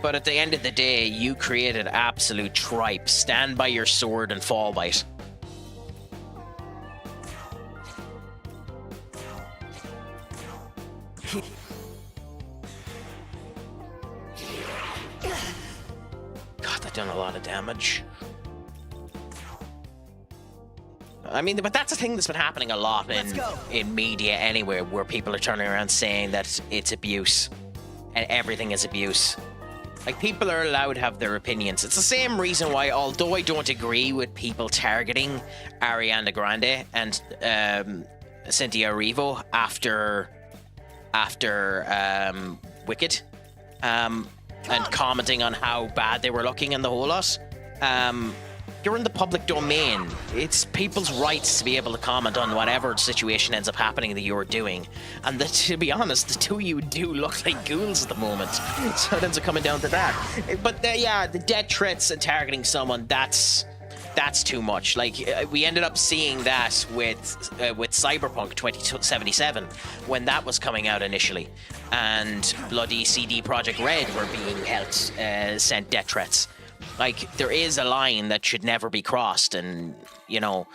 But at the end of the day, you created absolute tripe. Stand by your sword and fall by it. God, that done a lot of damage. I mean, but that's a thing that's been happening a lot in media anywhere, where people are turning around saying that it's abuse and everything is abuse. Like, people are allowed to have their opinions. It's the same reason why, although I don't agree with people targeting Ariana Grande and Cynthia Erivo after Wicked, and commenting on how bad they were looking and the whole lot. You're in the public domain. It's people's rights to be able to comment on whatever situation ends up happening that you're doing. And to be honest, the two of you do look like ghouls at the moment. So it ends up coming down to that. But yeah, the death threats and targeting someone, that's too much. Like, we ended up seeing that with Cyberpunk 2077 when that was coming out initially, and bloody CD Projekt Red were being sent death threats. Like, there is a line that should never be crossed, and, you know,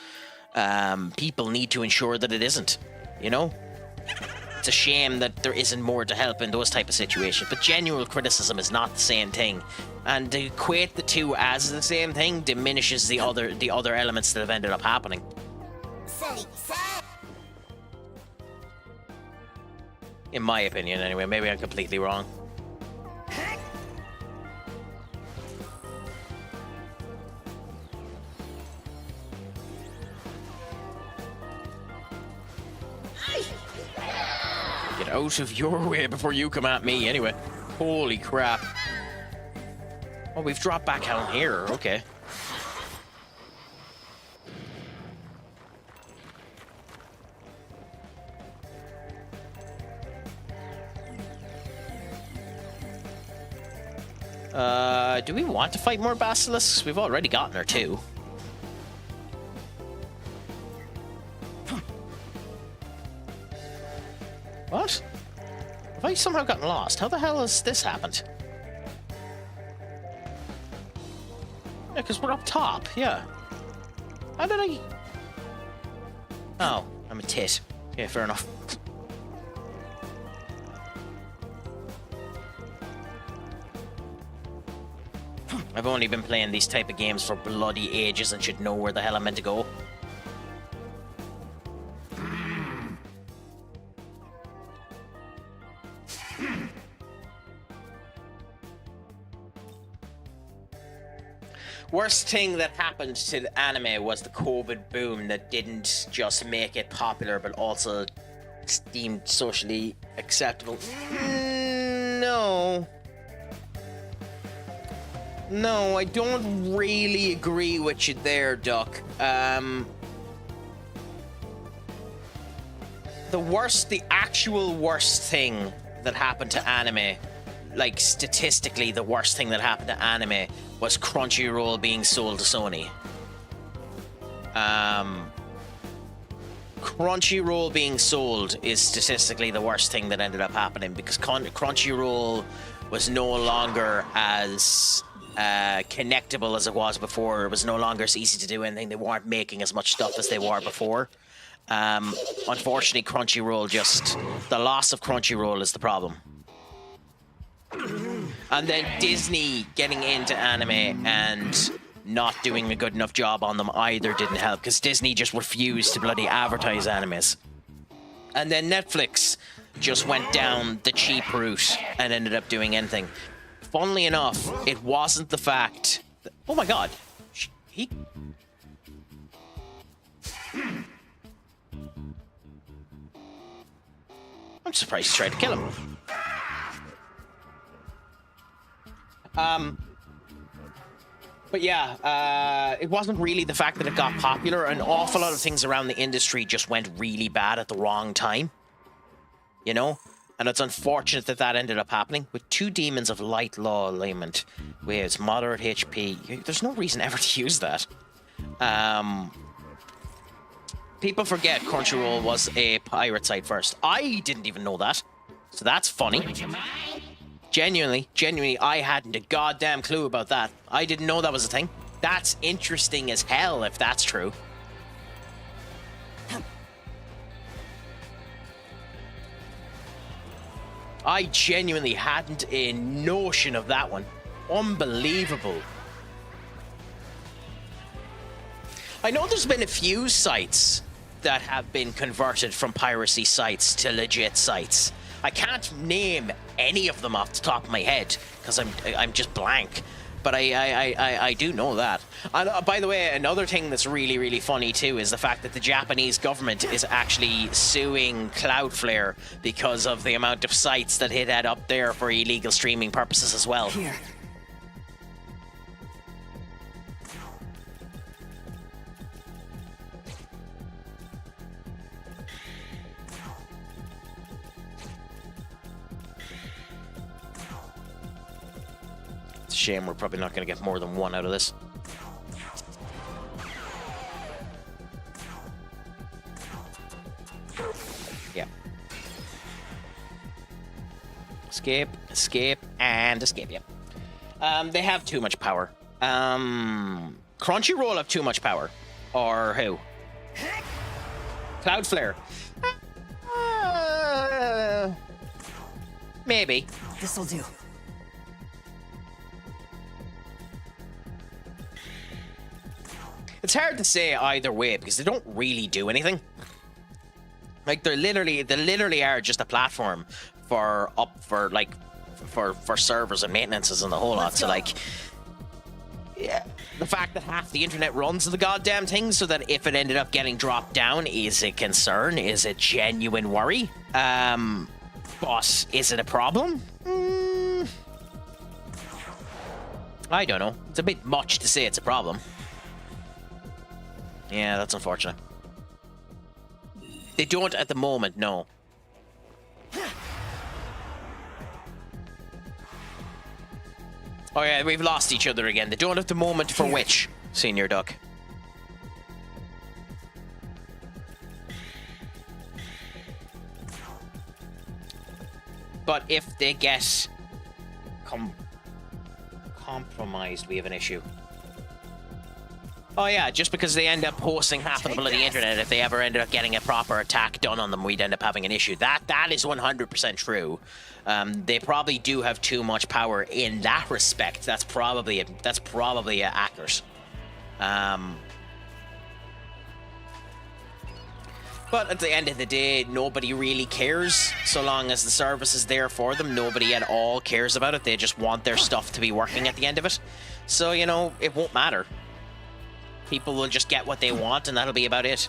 people need to ensure that it isn't, you know? It's a shame that there isn't more to help in those type of situations, but genuine criticism is not the same thing. And to equate the two as the same thing diminishes the other elements that have ended up happening. In my opinion, anyway. Maybe I'm completely wrong. Get out of your way before you come at me, anyway. Holy crap. Oh, we've dropped back down here. Okay. Do we want to fight more basilisks? We've already gotten her two. What? Have I somehow gotten lost. How the hell has this happened? Yeah, because we're up top, yeah. How did I... Oh, I'm a tit. Yeah, fair enough. I've only been playing these type of games for bloody ages and should know where the hell I'm meant to go. Worst thing that happened to the anime was the COVID boom that didn't just make it popular but also deemed socially acceptable. No. No, I don't really agree with you there, Duck. The actual worst thing that happened to anime, like statistically the worst thing that happened to anime was Crunchyroll being sold to Sony. Crunchyroll being sold is statistically the worst thing that ended up happening because Crunchyroll was no longer as connectable as it was before. It was no longer as easy to do anything. They weren't making as much stuff as they were before. Unfortunately, the loss of Crunchyroll is the problem. And then Disney getting into anime and not doing a good enough job on them either didn't help, because Disney just refused to bloody advertise animes. And then Netflix just went down the cheap route and ended up doing anything. Funnily enough, it wasn't the fact that, oh my god, I'm surprised he tried to kill him. But yeah, it wasn't really the fact that it got popular. An awful lot of things around the industry just went really bad at the wrong time. You know? And it's unfortunate that that ended up happening. With 2 demons of light law alignment, with moderate HP, there's no reason ever to use that. People forget Crunchyroll was a pirate site first. I didn't even know that. So that's funny. Genuinely, I hadn't a goddamn clue about that. I didn't know that was a thing. That's interesting as hell if that's true. I genuinely hadn't a notion of that one. Unbelievable. I know there's been a few sites that have been converted from piracy sites to legit sites. I can't name any of them off the top of my head because I'm just blank. But I do know that. And by the way, another thing that's really, really funny too is the fact that the Japanese government is actually suing Cloudflare because of the amount of sites that it had up there for illegal streaming purposes as well. Here. It's a shame we're probably not going to get more than one out of this. Yeah. Escape, escape, and escape, yeah. They have too much power. Crunchyroll have too much power. Or who? Cloudflare. Maybe. This'll do. It's hard to say either way because they don't really do anything. Like they literally are just a platform for servers and maintenances and the whole lot. So like, yeah, the fact that half the internet runs the goddamn thing, so that if it ended up getting dropped down is a concern, is a genuine worry. But is it a problem? I don't know. It's a bit much to say it's a problem. Yeah, that's unfortunate. They don't at the moment, no. Oh yeah, we've lost each other again. They don't at the moment for which, Senior Duck? but if they get compromised, we have an issue. Oh yeah, just because they end up posting half of the bloody internet, if they ever ended up getting a proper attack done on them, we'd end up having an issue. That is 100% true. They probably do have too much power in that respect. That's probably accurate. But at the end of the day, nobody really cares so long as the service is there for them. Nobody at all cares about it. They just want their stuff to be working at the end of it. So, you know, it won't matter. People will just get what they want, and that'll be about it.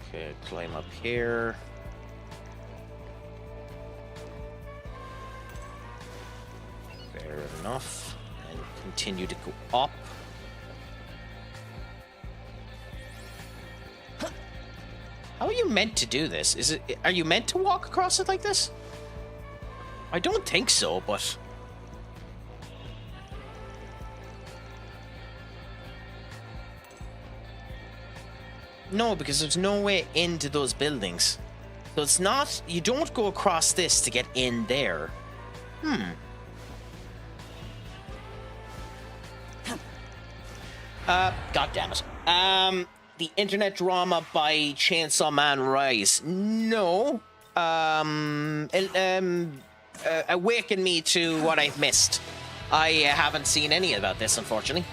Okay, climb up here. Fair enough. And continue to go up. How are you meant to do this? Are you meant to walk across it like this? I don't think so, but... No, because there's no way into those buildings. So it's not... You don't go across this to get in there. God damn it. The internet drama by Chainsaw Man Rise. No. Awaken me to what I've missed. I haven't seen any about this, unfortunately.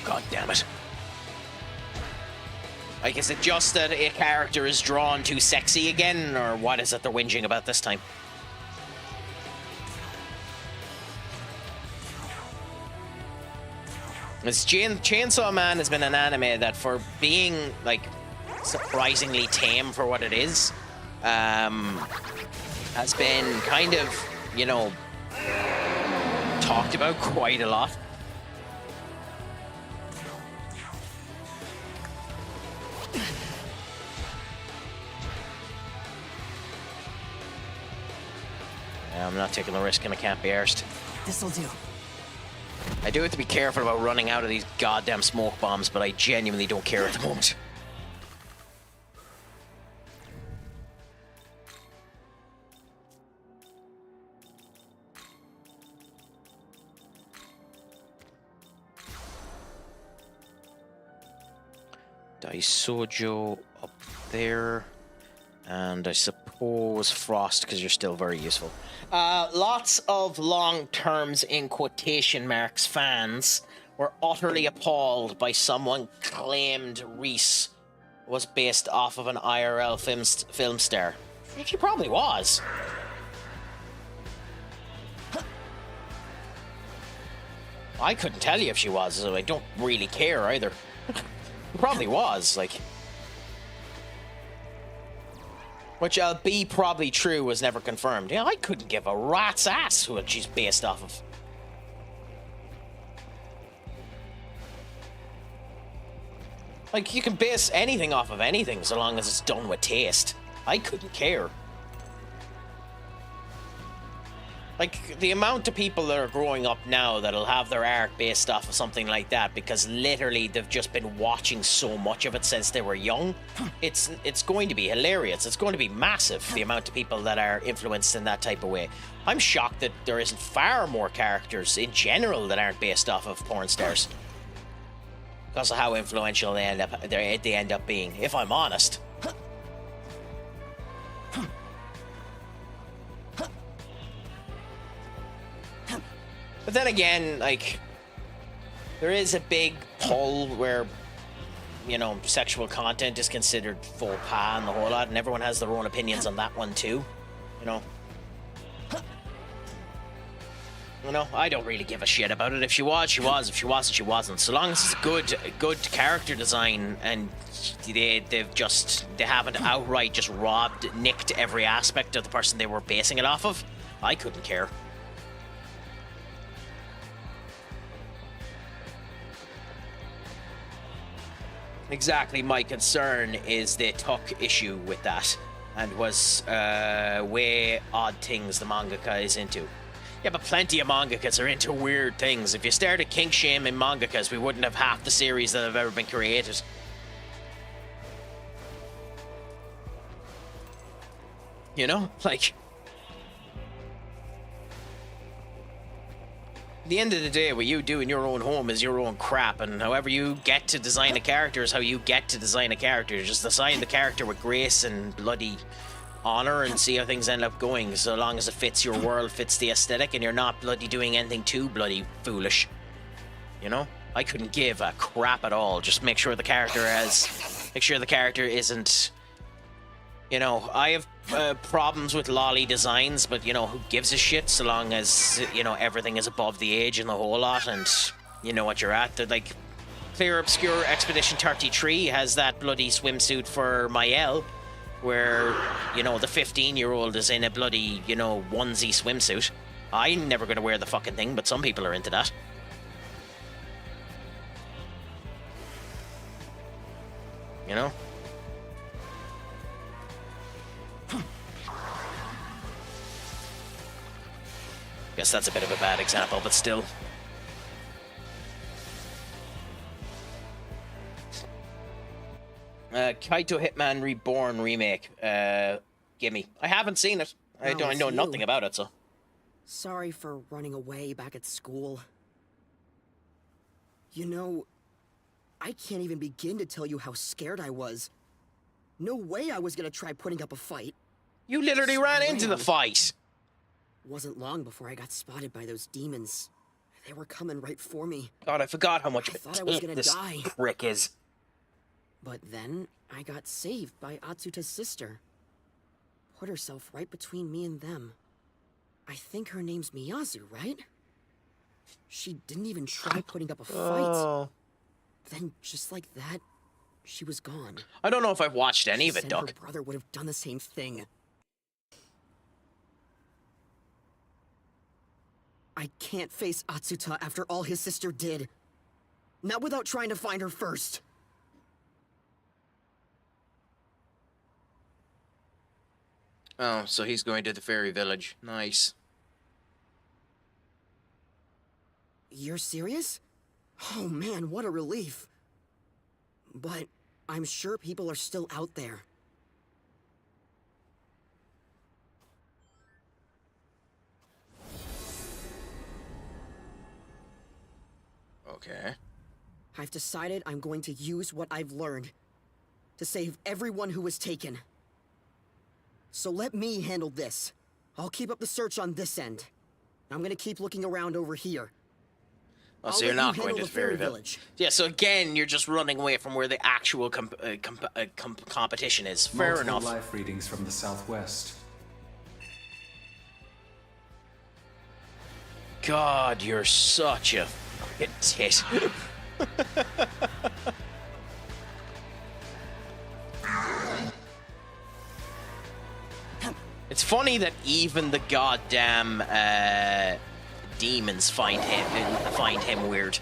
God damn it. Like, is it just that a character is drawn too sexy again, or what is it they're whinging about this time? Chainsaw Man has been an anime that, for being, like, surprisingly tame for what it is, has been kind of, you know, talked about quite a lot. I'm not taking the risk and I can't be arsed. This'll do. I do have to be careful about running out of these goddamn smoke bombs, but I genuinely don't care at the moment. Daisojo up there. And I suppose Frost, because you're still very useful. Lots of long terms in quotation marks fans were utterly appalled by someone claimed Reese was based off of an IRL film star. She probably was. I couldn't tell you if she was, so I don't really care either. Probably was, like... Which, be probably true, was never confirmed. Yeah, I couldn't give a rat's ass who she's based off of. Like, you can base anything off of anything so long as it's done with taste. I couldn't care. Like, the amount of people that are growing up now that'll have their art based off of something like that because literally they've just been watching so much of it since they were young, it's going to be hilarious. It's going to be massive, the amount of people that are influenced in that type of way. I'm shocked that there isn't far more characters in general that aren't based off of porn stars. Because of how influential they end up being, if I'm honest. But then again, like, there is a big pull where, you know, sexual content is considered faux pas and the whole lot, and everyone has their own opinions on that one too, you know. You know, I don't really give a shit about it. If she was, she was. If she wasn't, she wasn't. So long as it's good character design, and they haven't outright just nicked every aspect of the person they were basing it off of, I couldn't care. Exactly, my concern is they took issue with that. and was way odd things the mangaka is into. Yeah, but plenty of mangakas are into weird things. If you started kink shaming mangakas, we wouldn't have half the series that have ever been created. You know? Like... At the end of the day, what you do in your own home is your own crap, and however you get to design a character is how you get to design a character. Just design the character with grace and bloody honor and see how things end up going, so long as it fits your world, fits the aesthetic, and you're not bloody doing anything too bloody foolish. You know? I couldn't give a crap at all. Just make sure the character isn't... You know, I have problems with lolly designs, but, you know, who gives a shit so long as, you know, everything is above the age and the whole lot, and you know what you're at. They're like, Clear Obscure Expedition 33 has that bloody swimsuit for Mael, where, you know, the 15-year-old is in a bloody, you know, onesie swimsuit. I'm never going to wear the fucking thing, but some people are into that. You know? Guess that's a bit of a bad example, but still. Kaito Hitman Reborn remake. Gimme. I haven't seen it. I know nothing about it, so. Sorry for running away back at school. You know, I can't even begin to tell you how scared I was. No way I was gonna try putting up a fight. You literally ran into the fight. Wasn't long before I got spotted by those demons. They were coming right for me. God, I forgot how much of I thought a I was tit gonna this die. prick is. But then I got saved by Atsuta's sister. Put herself right between me and them. I think her name's Miyazu, right? She didn't even try putting up a fight. Then, just like that, she was gone. I don't know if I've watched any of it, Said Duck. her brother would have done the same thing. I can't face Atsuta after all his sister did. Not without trying to find her first. Oh, so he's going to the fairy village. Nice. You're serious? Oh man, what a relief. But I'm sure people are still out there. Okay. I've decided I'm going to use what I've learned to save everyone who was taken. So let me handle this. I'll keep up the search on this end. I'm gonna keep looking around over here. Oh, so you're not going to the fairy village. Yeah, so again, you're just running away from where the actual competition is. Fair Multiple enough. life readings from the southwest. God, you're such a fucking tit. It's funny that even the goddamn demons find him weird.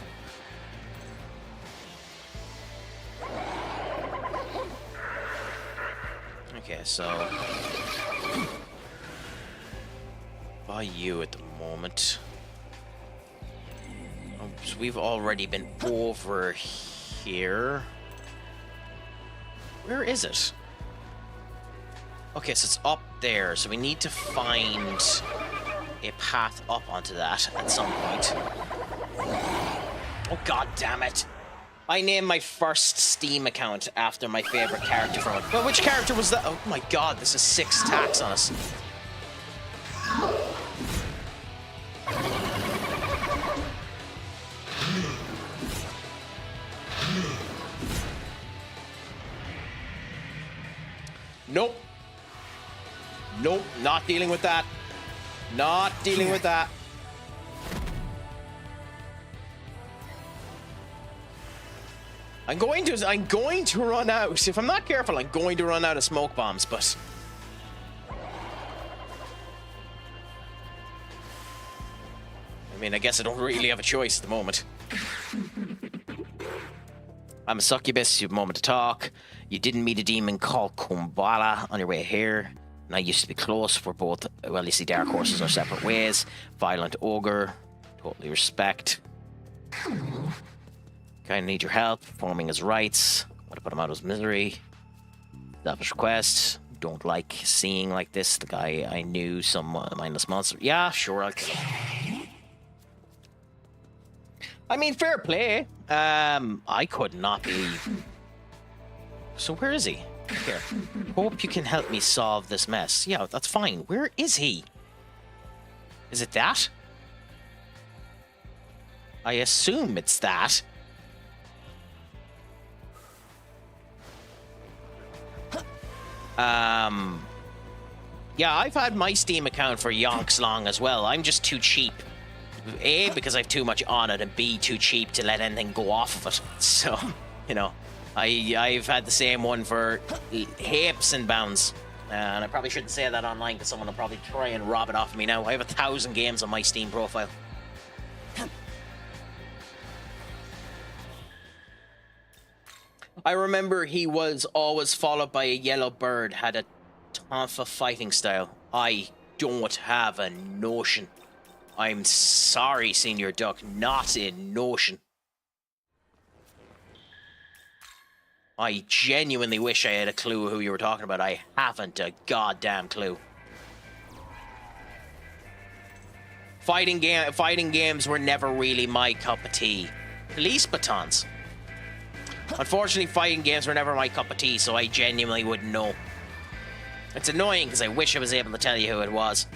Okay, so by you at the moment. Oh, so we've already been over here. Where is it? Okay, so it's up there, so we need to find a path up onto that at some point. Oh, god damn it. I named my first Steam account after my favorite character from it. But which character was that? Oh my god, this is 6 attacks on us. Nope. Nope, not dealing with that. Not dealing with that. I'm going to run out. If I'm not careful, I'm going to run out of smoke bombs, but I mean, I guess I don't really have a choice at the moment. I'm a succubus, you have a moment to talk. You didn't meet a demon called Kumbala on your way here. And I used to be close. We're both, well, you see, dark horses are separate ways. Violent ogre. Totally respect. Kinda need your help. Performing his rites. Want to put him out of his misery. Selfish request. Don't like seeing like this the guy I knew, some mindless monster. Yeah, sure, I'll kill him. I mean, fair play. I could not believe. So where is he? Here. Hope you can help me solve this mess. Yeah, that's fine. Where is he? Is it that? I assume it's that. Yeah, I've had my Steam account for yonks long as well. I'm just too cheap. A, because I have too much on it, and B, too cheap to let anything go off of it. So, you know, I've had the same one for heaps and bounds. And I probably shouldn't say that online because someone will probably try and rob it off of me now. I have 1,000 games on my Steam profile. I remember he was always followed by a yellow bird, had a Tonfa fighting style. I don't have a notion. I'm sorry, Senior Duck, not a notion. I genuinely wish I had a clue who you were talking about. I haven't a goddamn clue. Fighting games were never really my cup of tea. Police batons. Unfortunately, fighting games were never my cup of tea, so I genuinely wouldn't know. It's annoying because I wish I was able to tell you who it was.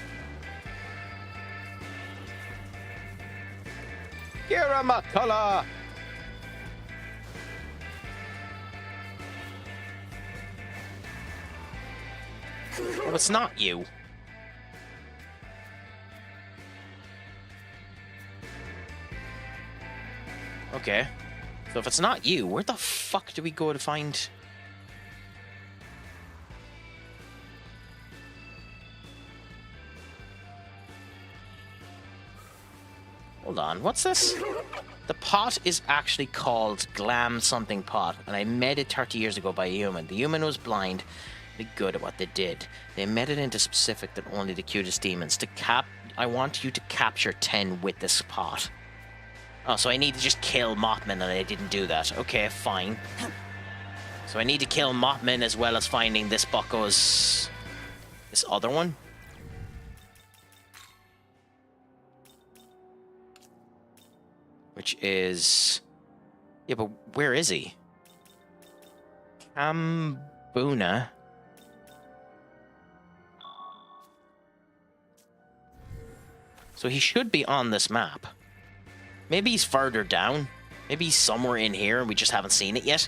Kira McCullough! Oh, it's not you. Okay. So if it's not you, where the fuck do we go to find... Hold on, what's this? The pot is actually called Glam Something Pot, and I made it 30 years ago by a human. The human was blind, but good at what they did. They made it into specific that only the cutest demons. I want you to capture 10 with this pot. Oh, so I need to just kill Mothman, and I didn't do that. Okay, fine. So I need to kill Mothman as well as finding this bucko's... this other one? Which is... Yeah, but where is he? Kambuna. So he should be on this map. Maybe he's further down. Maybe he's somewhere in here and we just haven't seen it yet.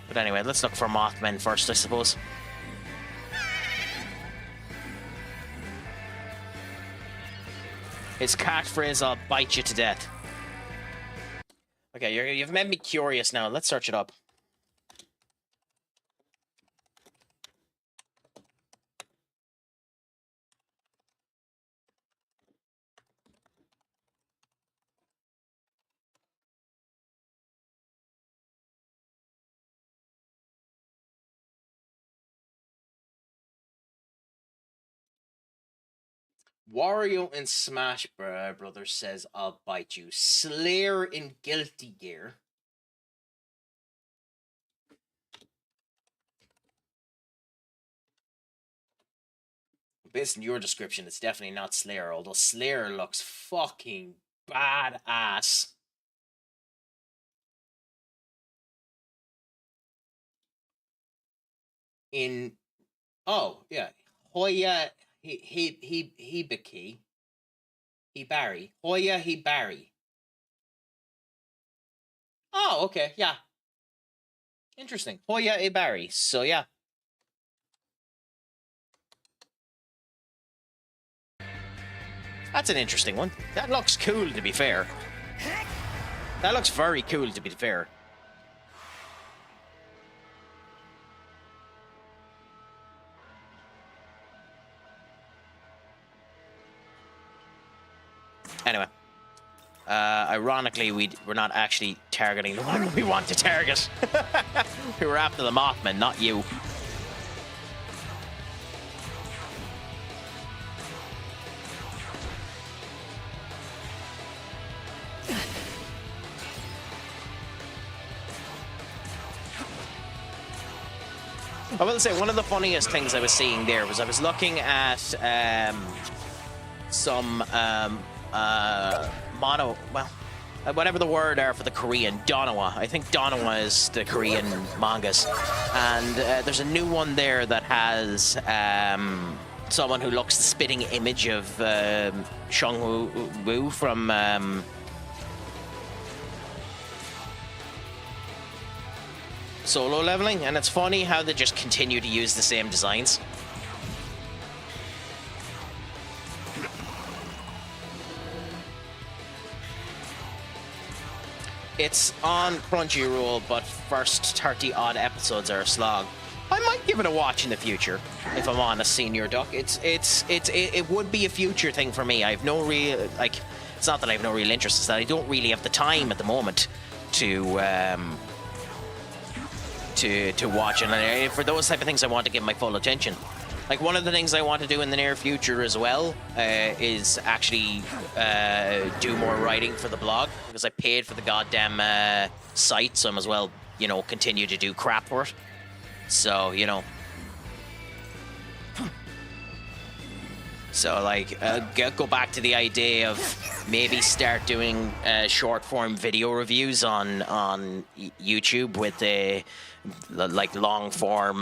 But anyway, let's look for Mothman first, I suppose. His catchphrase, I'll bite you to death. Okay, you've made me curious now. Let's search it up. Wario in Smash Brothers says, I'll bite you. Slayer in Guilty Gear. Based on your description, it's definitely not Slayer, although Slayer looks fucking badass. In... Oh, yeah. Hoya... Hibiki. Hibari. Hoya Hibari. Oh, okay, yeah. Interesting. Hoya Hibari. So, yeah. That's an interesting one. That looks cool, to be fair. That looks very cool, to be fair. Anyway, ironically, we're not actually targeting the one we want to target. We were after the Mothman, not you. I will say, one of the funniest things I was seeing there was I was looking at some whatever the word are for the Korean, Donawa. I think Donawa is the Korean mangas. And there's a new one there that has someone who looks the spitting image of Shung Woo from... Solo Leveling, and it's funny how they just continue to use the same designs. It's on Crunchyroll, but first 30-odd episodes are a slog. I might give it a watch in the future, if I'm honest, Senior Duck. It would be a future thing for me. I have no real, like, it's not that I have no real interest, it's that I don't really have the time at the moment to watch, and for those type of things I want to give my full attention. Like, one of the things I want to do in the near future as well is actually do more writing for the blog, because I paid for the goddamn site, so I as well, you know, continue to do crap for it. So, you know. So, like, go back to the idea of maybe start doing short-form video reviews on YouTube with the like long-form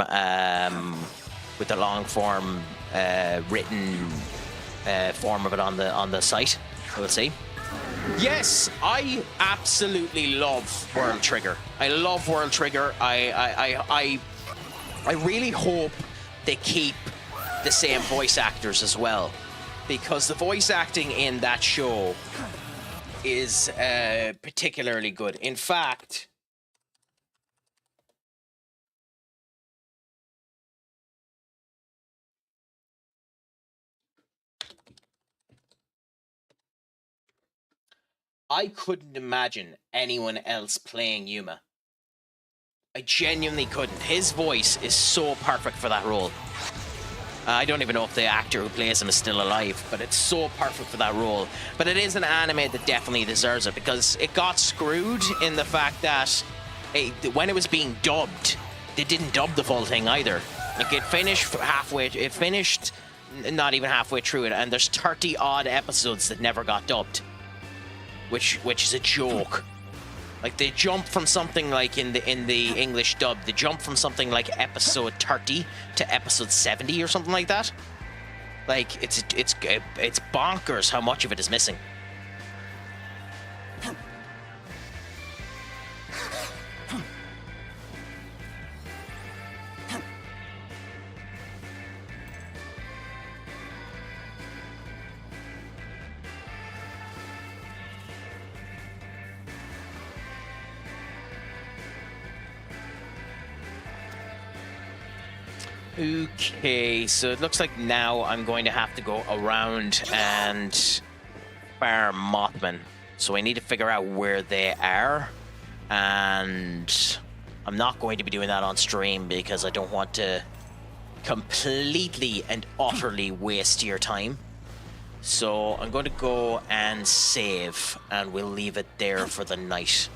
with the long-form written form of it on the site. We'll see. Yes, I absolutely love World Trigger. I love World Trigger. I really hope they keep the same voice actors as well, because the voice acting in that show is particularly good. In fact, I couldn't imagine anyone else playing Yuma. I genuinely couldn't. His voice is so perfect for that role. I don't even know if the actor who plays him is still alive, but it's so perfect for that role. But it is an anime that definitely deserves it, because it got screwed in the fact that when it was being dubbed, they didn't dub the full thing either. Like, it finished not even halfway through it, and there's 30-odd episodes that never got dubbed, which is a joke. Like, they jump from something like in the English dub, they jump from something like episode 30 to episode 70 or something like that. Like, it's bonkers how much of it is missing. Okay, so it looks like now I'm going to have to go around and farm Mothman. So I need to figure out where they are. And I'm not going to be doing that on stream because I don't want to completely and utterly waste your time. So I'm going to go and save, and we'll leave it there for the night.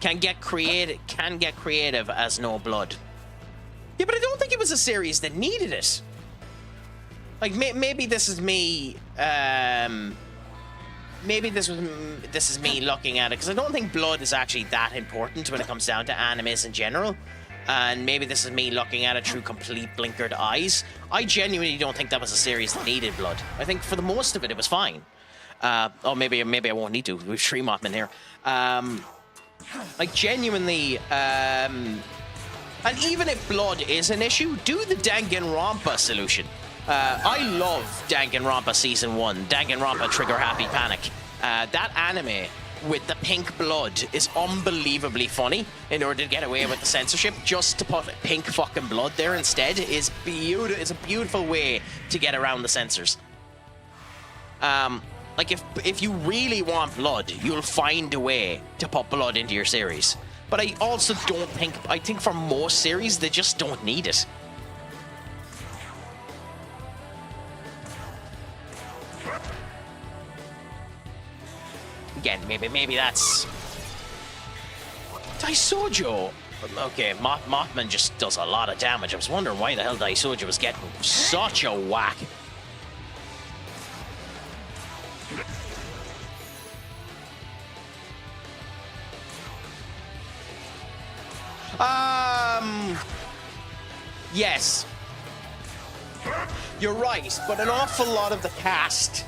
Can get creative as No Blood. Yeah, but I don't think it was a series that needed it. Like, maybe this is me. Maybe this is me looking at it, because I don't think blood is actually that important when it comes down to animes in general. And maybe this is me looking at it through complete blinkered eyes. I genuinely don't think that was a series that needed blood. I think for the most of it, it was fine. Oh, maybe I won't need to. We've three Mothman here. Like, genuinely. And even if blood is an issue, do the Danganronpa solution. I love Danganronpa Season 1, Danganronpa Trigger Happy Panic. That anime with the pink blood is unbelievably funny in order to get away with the censorship. Just to put pink fucking blood there instead is beautiful. It's a beautiful way to get around the censors. Like, if you really want blood, you'll find a way to put blood into your series. But I also don't think... I think for most series, they just don't need it. Again, maybe that's... Daisojo! Okay, Mothman just does a lot of damage. I was wondering why the hell Daisojo was getting such a whack. Yes. You're right, but an awful lot of the cast,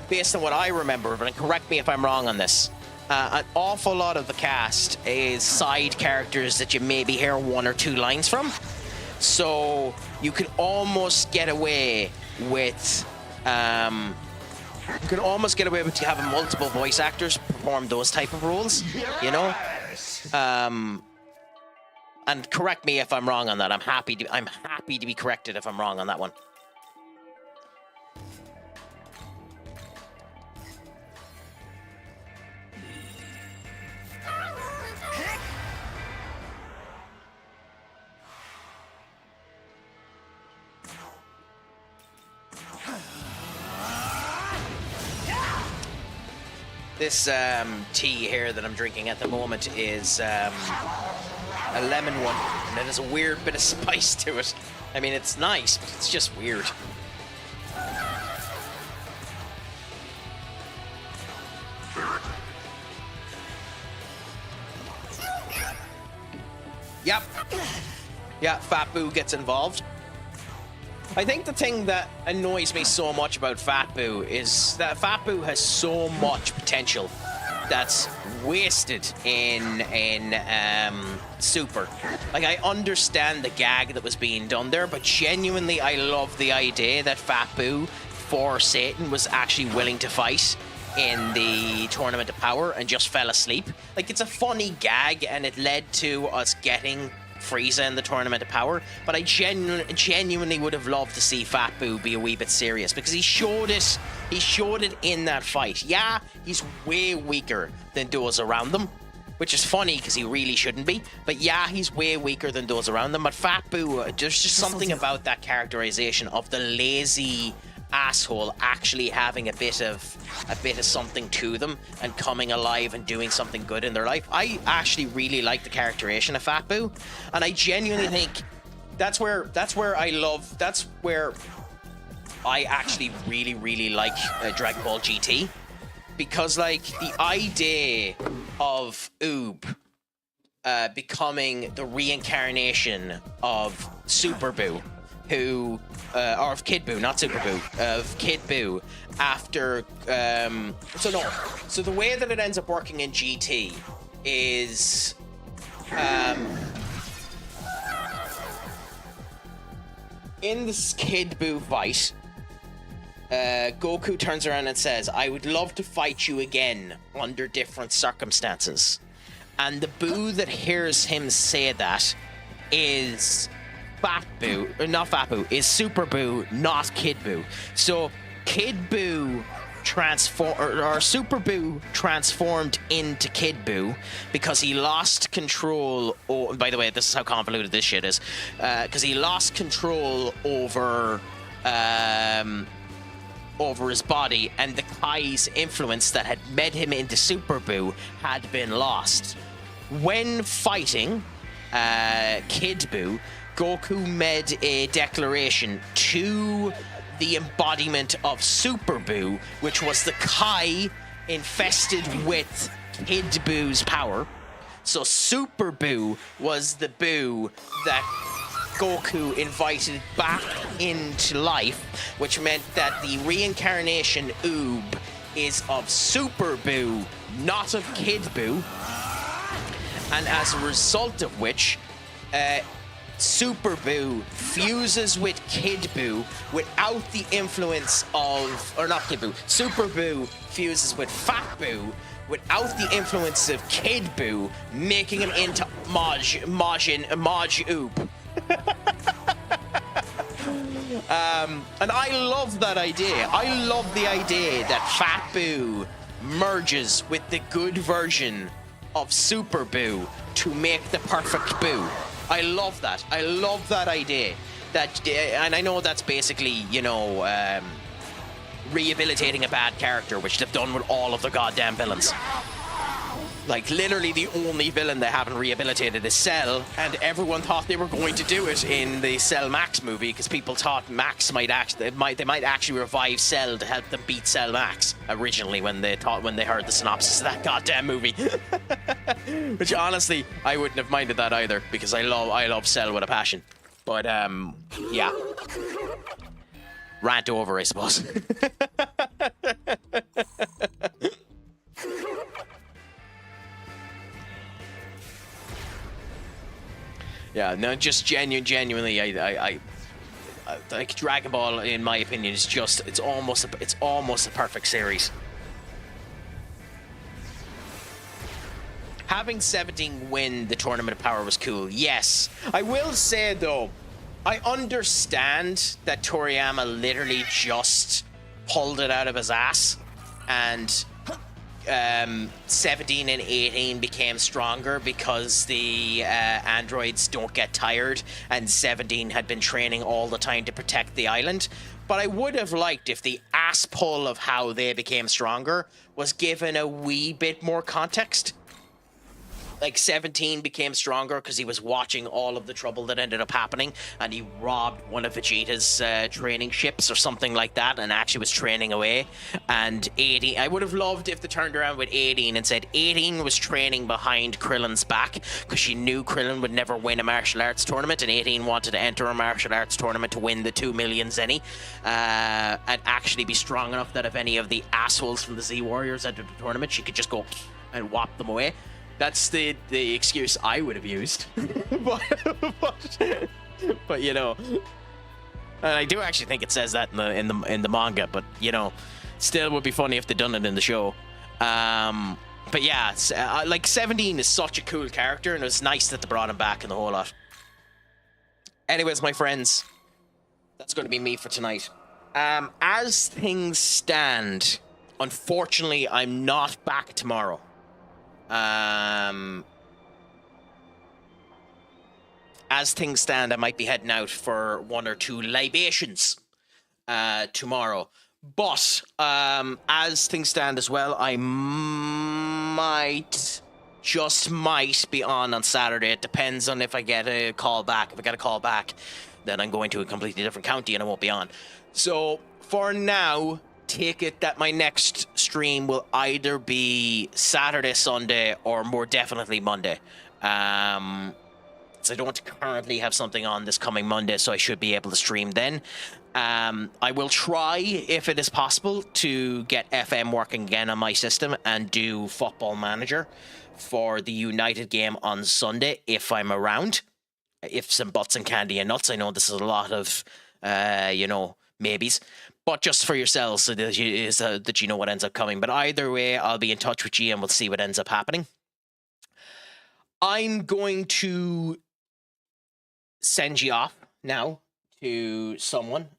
based on what I remember, but correct me if I'm wrong on this, an awful lot of the cast is side characters that you maybe hear one or two lines from. So you can almost get away with having multiple voice actors perform those type of roles, you know? And correct me if I'm wrong on that. I'm happy to be corrected if I'm wrong on that one. This tea here that I'm drinking at the moment is a lemon one, and it has a weird bit of spice to it. I mean, it's nice, but it's just weird. Yep. Yeah, Fat Boo gets involved. I think the thing that annoys me so much about Fat Boo is that Fat Boo has so much potential that's wasted in Super. Like, I understand the gag that was being done there, but genuinely I love the idea that Fat Boo for Satan was actually willing to fight in the Tournament of Power and just fell asleep. Like, it's a funny gag, and it led to us getting Frieza in the Tournament of Power, but I genuinely would have loved to see Fat Boo be a wee bit serious, because he showed it in that fight. Yeah, he's way weaker than those around them, which is funny because he really shouldn't be, but yeah, he's way weaker than those around them. But Fat Boo, there's just something about that characterization of the lazy asshole actually having a bit of something to them and coming alive and doing something good in their life. I actually really like the characterization of Fat Boo, and I genuinely think that's where I actually really like Dragon Ball GT, because like the idea of Oob becoming the reincarnation of Super Boo, who or of Kid Boo, not Super Boo, of Kid Boo after so the way that it ends up working in GT is in this Kid Boo fight, Goku turns around and says, "I would love to fight you again under different circumstances." And the Boo that hears him say that is Fat Boo, or not Fat Boo, is Super Boo, not Kid Boo. So Kid Boo Super Boo transformed into Kid Boo because he lost control. By the way, this is how convoluted this shit is. Because he lost control over his body, and the Kai's influence that had made him into Super Boo had been lost. When fighting Kid Boo, Goku made a declaration to the embodiment of Super Boo, which was the Kai infested with Kid Boo's power. So Super Boo was the Boo that Goku invited back into life, which meant that the reincarnation Oob is of Super Boo, not of Kid Boo. And as a result of which, Super Boo fuses with Kid Boo without the influence of... Or not Kid Boo. Super Boo fuses with Fat Boo without the influence of Kid Boo, making him into Maj Oob. And I love that idea. I love the idea that Fat Boo merges with the good version of Super Boo to make the perfect Boo. I love that. I love that idea. And I know that's basically, you know, rehabilitating a bad character, which they've done with all of the goddamn villains. Like, literally the only villain they haven't rehabilitated is Cell, and everyone thought they were going to do it in the Cell Max movie because people thought Max might actually they might actually revive Cell to help them beat Cell Max originally when they heard the synopsis of that goddamn movie. Which honestly, I wouldn't have minded that either because I love Cell with a passion. But yeah. Rant over, I suppose. Yeah, no, just genuinely, I like Dragon Ball. In my opinion, is just it's almost a perfect series. Having 17 win the Tournament of Power was cool. Yes, I will say though, I understand that Toriyama literally just pulled it out of his ass, and 17 and 18 became stronger because the androids don't get tired, and 17 had been training all the time to protect the island. But I would have liked if the ass pull of how they became stronger was given a wee bit more context. Like 17 became stronger because he was watching all of the trouble that ended up happening, and he robbed one of Vegeta's training ships or something like that, and actually was training away. And 18, I would have loved if they turned around with 18 and said 18 was training behind Krillin's back because she knew Krillin would never win a martial arts tournament, and 18 wanted to enter a martial arts tournament to win the 2 million zenny, and actually be strong enough that if any of the assholes from the Z Warriors entered the tournament, she could just go and whop them away. That's the excuse I would have used. but you know, and I do actually think it says that in the manga, but you know, still would be funny if they'd done it in the show. But yeah, like 17 is such a cool character, and it was nice that they brought him back and the whole lot. Anyways, my friends, that's going to be me for tonight. As things stand, unfortunately, I'm not back tomorrow. As things stand, I might be heading out for 1 or 2 libations tomorrow. But as things stand as well, I might be on Saturday. It depends on if I get a call back. If I get a call back, then I'm going to a completely different county and I won't be on. So for now, take it that my next stream will either be Saturday, Sunday, or more definitely Monday. So I don't currently have something on this coming Monday, so I should be able to stream then. I will try, if it is possible, to get FM working again on my system and do Football Manager for the United game on Sunday, if I'm around. If some butts and candy and nuts. I know this is a lot of, you know, maybes. But just for yourselves, so that you know what ends up coming. But either way, I'll be in touch with you and we'll see what ends up happening. I'm going to send you off now to someone.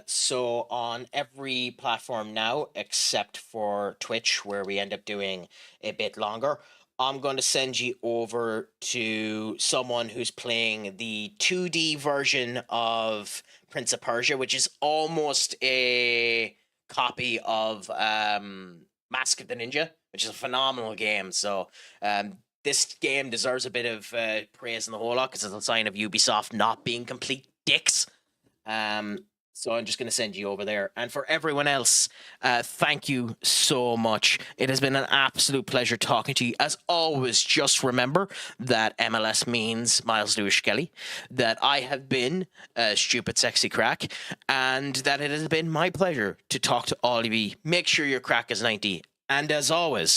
So on every platform now, except for Twitch, where we end up doing a bit longer, I'm going to send you over to someone who's playing the 2D version of Prince of Persia, which is almost a copy of Mask of the Ninja, which is a phenomenal game. So this game deserves a bit of praise in the whole lot because it's a sign of Ubisoft not being complete dicks. So I'm just going to send you over there. And for everyone else, thank you so much. It has been an absolute pleasure talking to you. As always, just remember that MLS means Miles Lewis Skelly, that I have been Stupid Sexy Craic, and that it has been my pleasure to talk to all of you. Make sure your Craic is 90. And as always,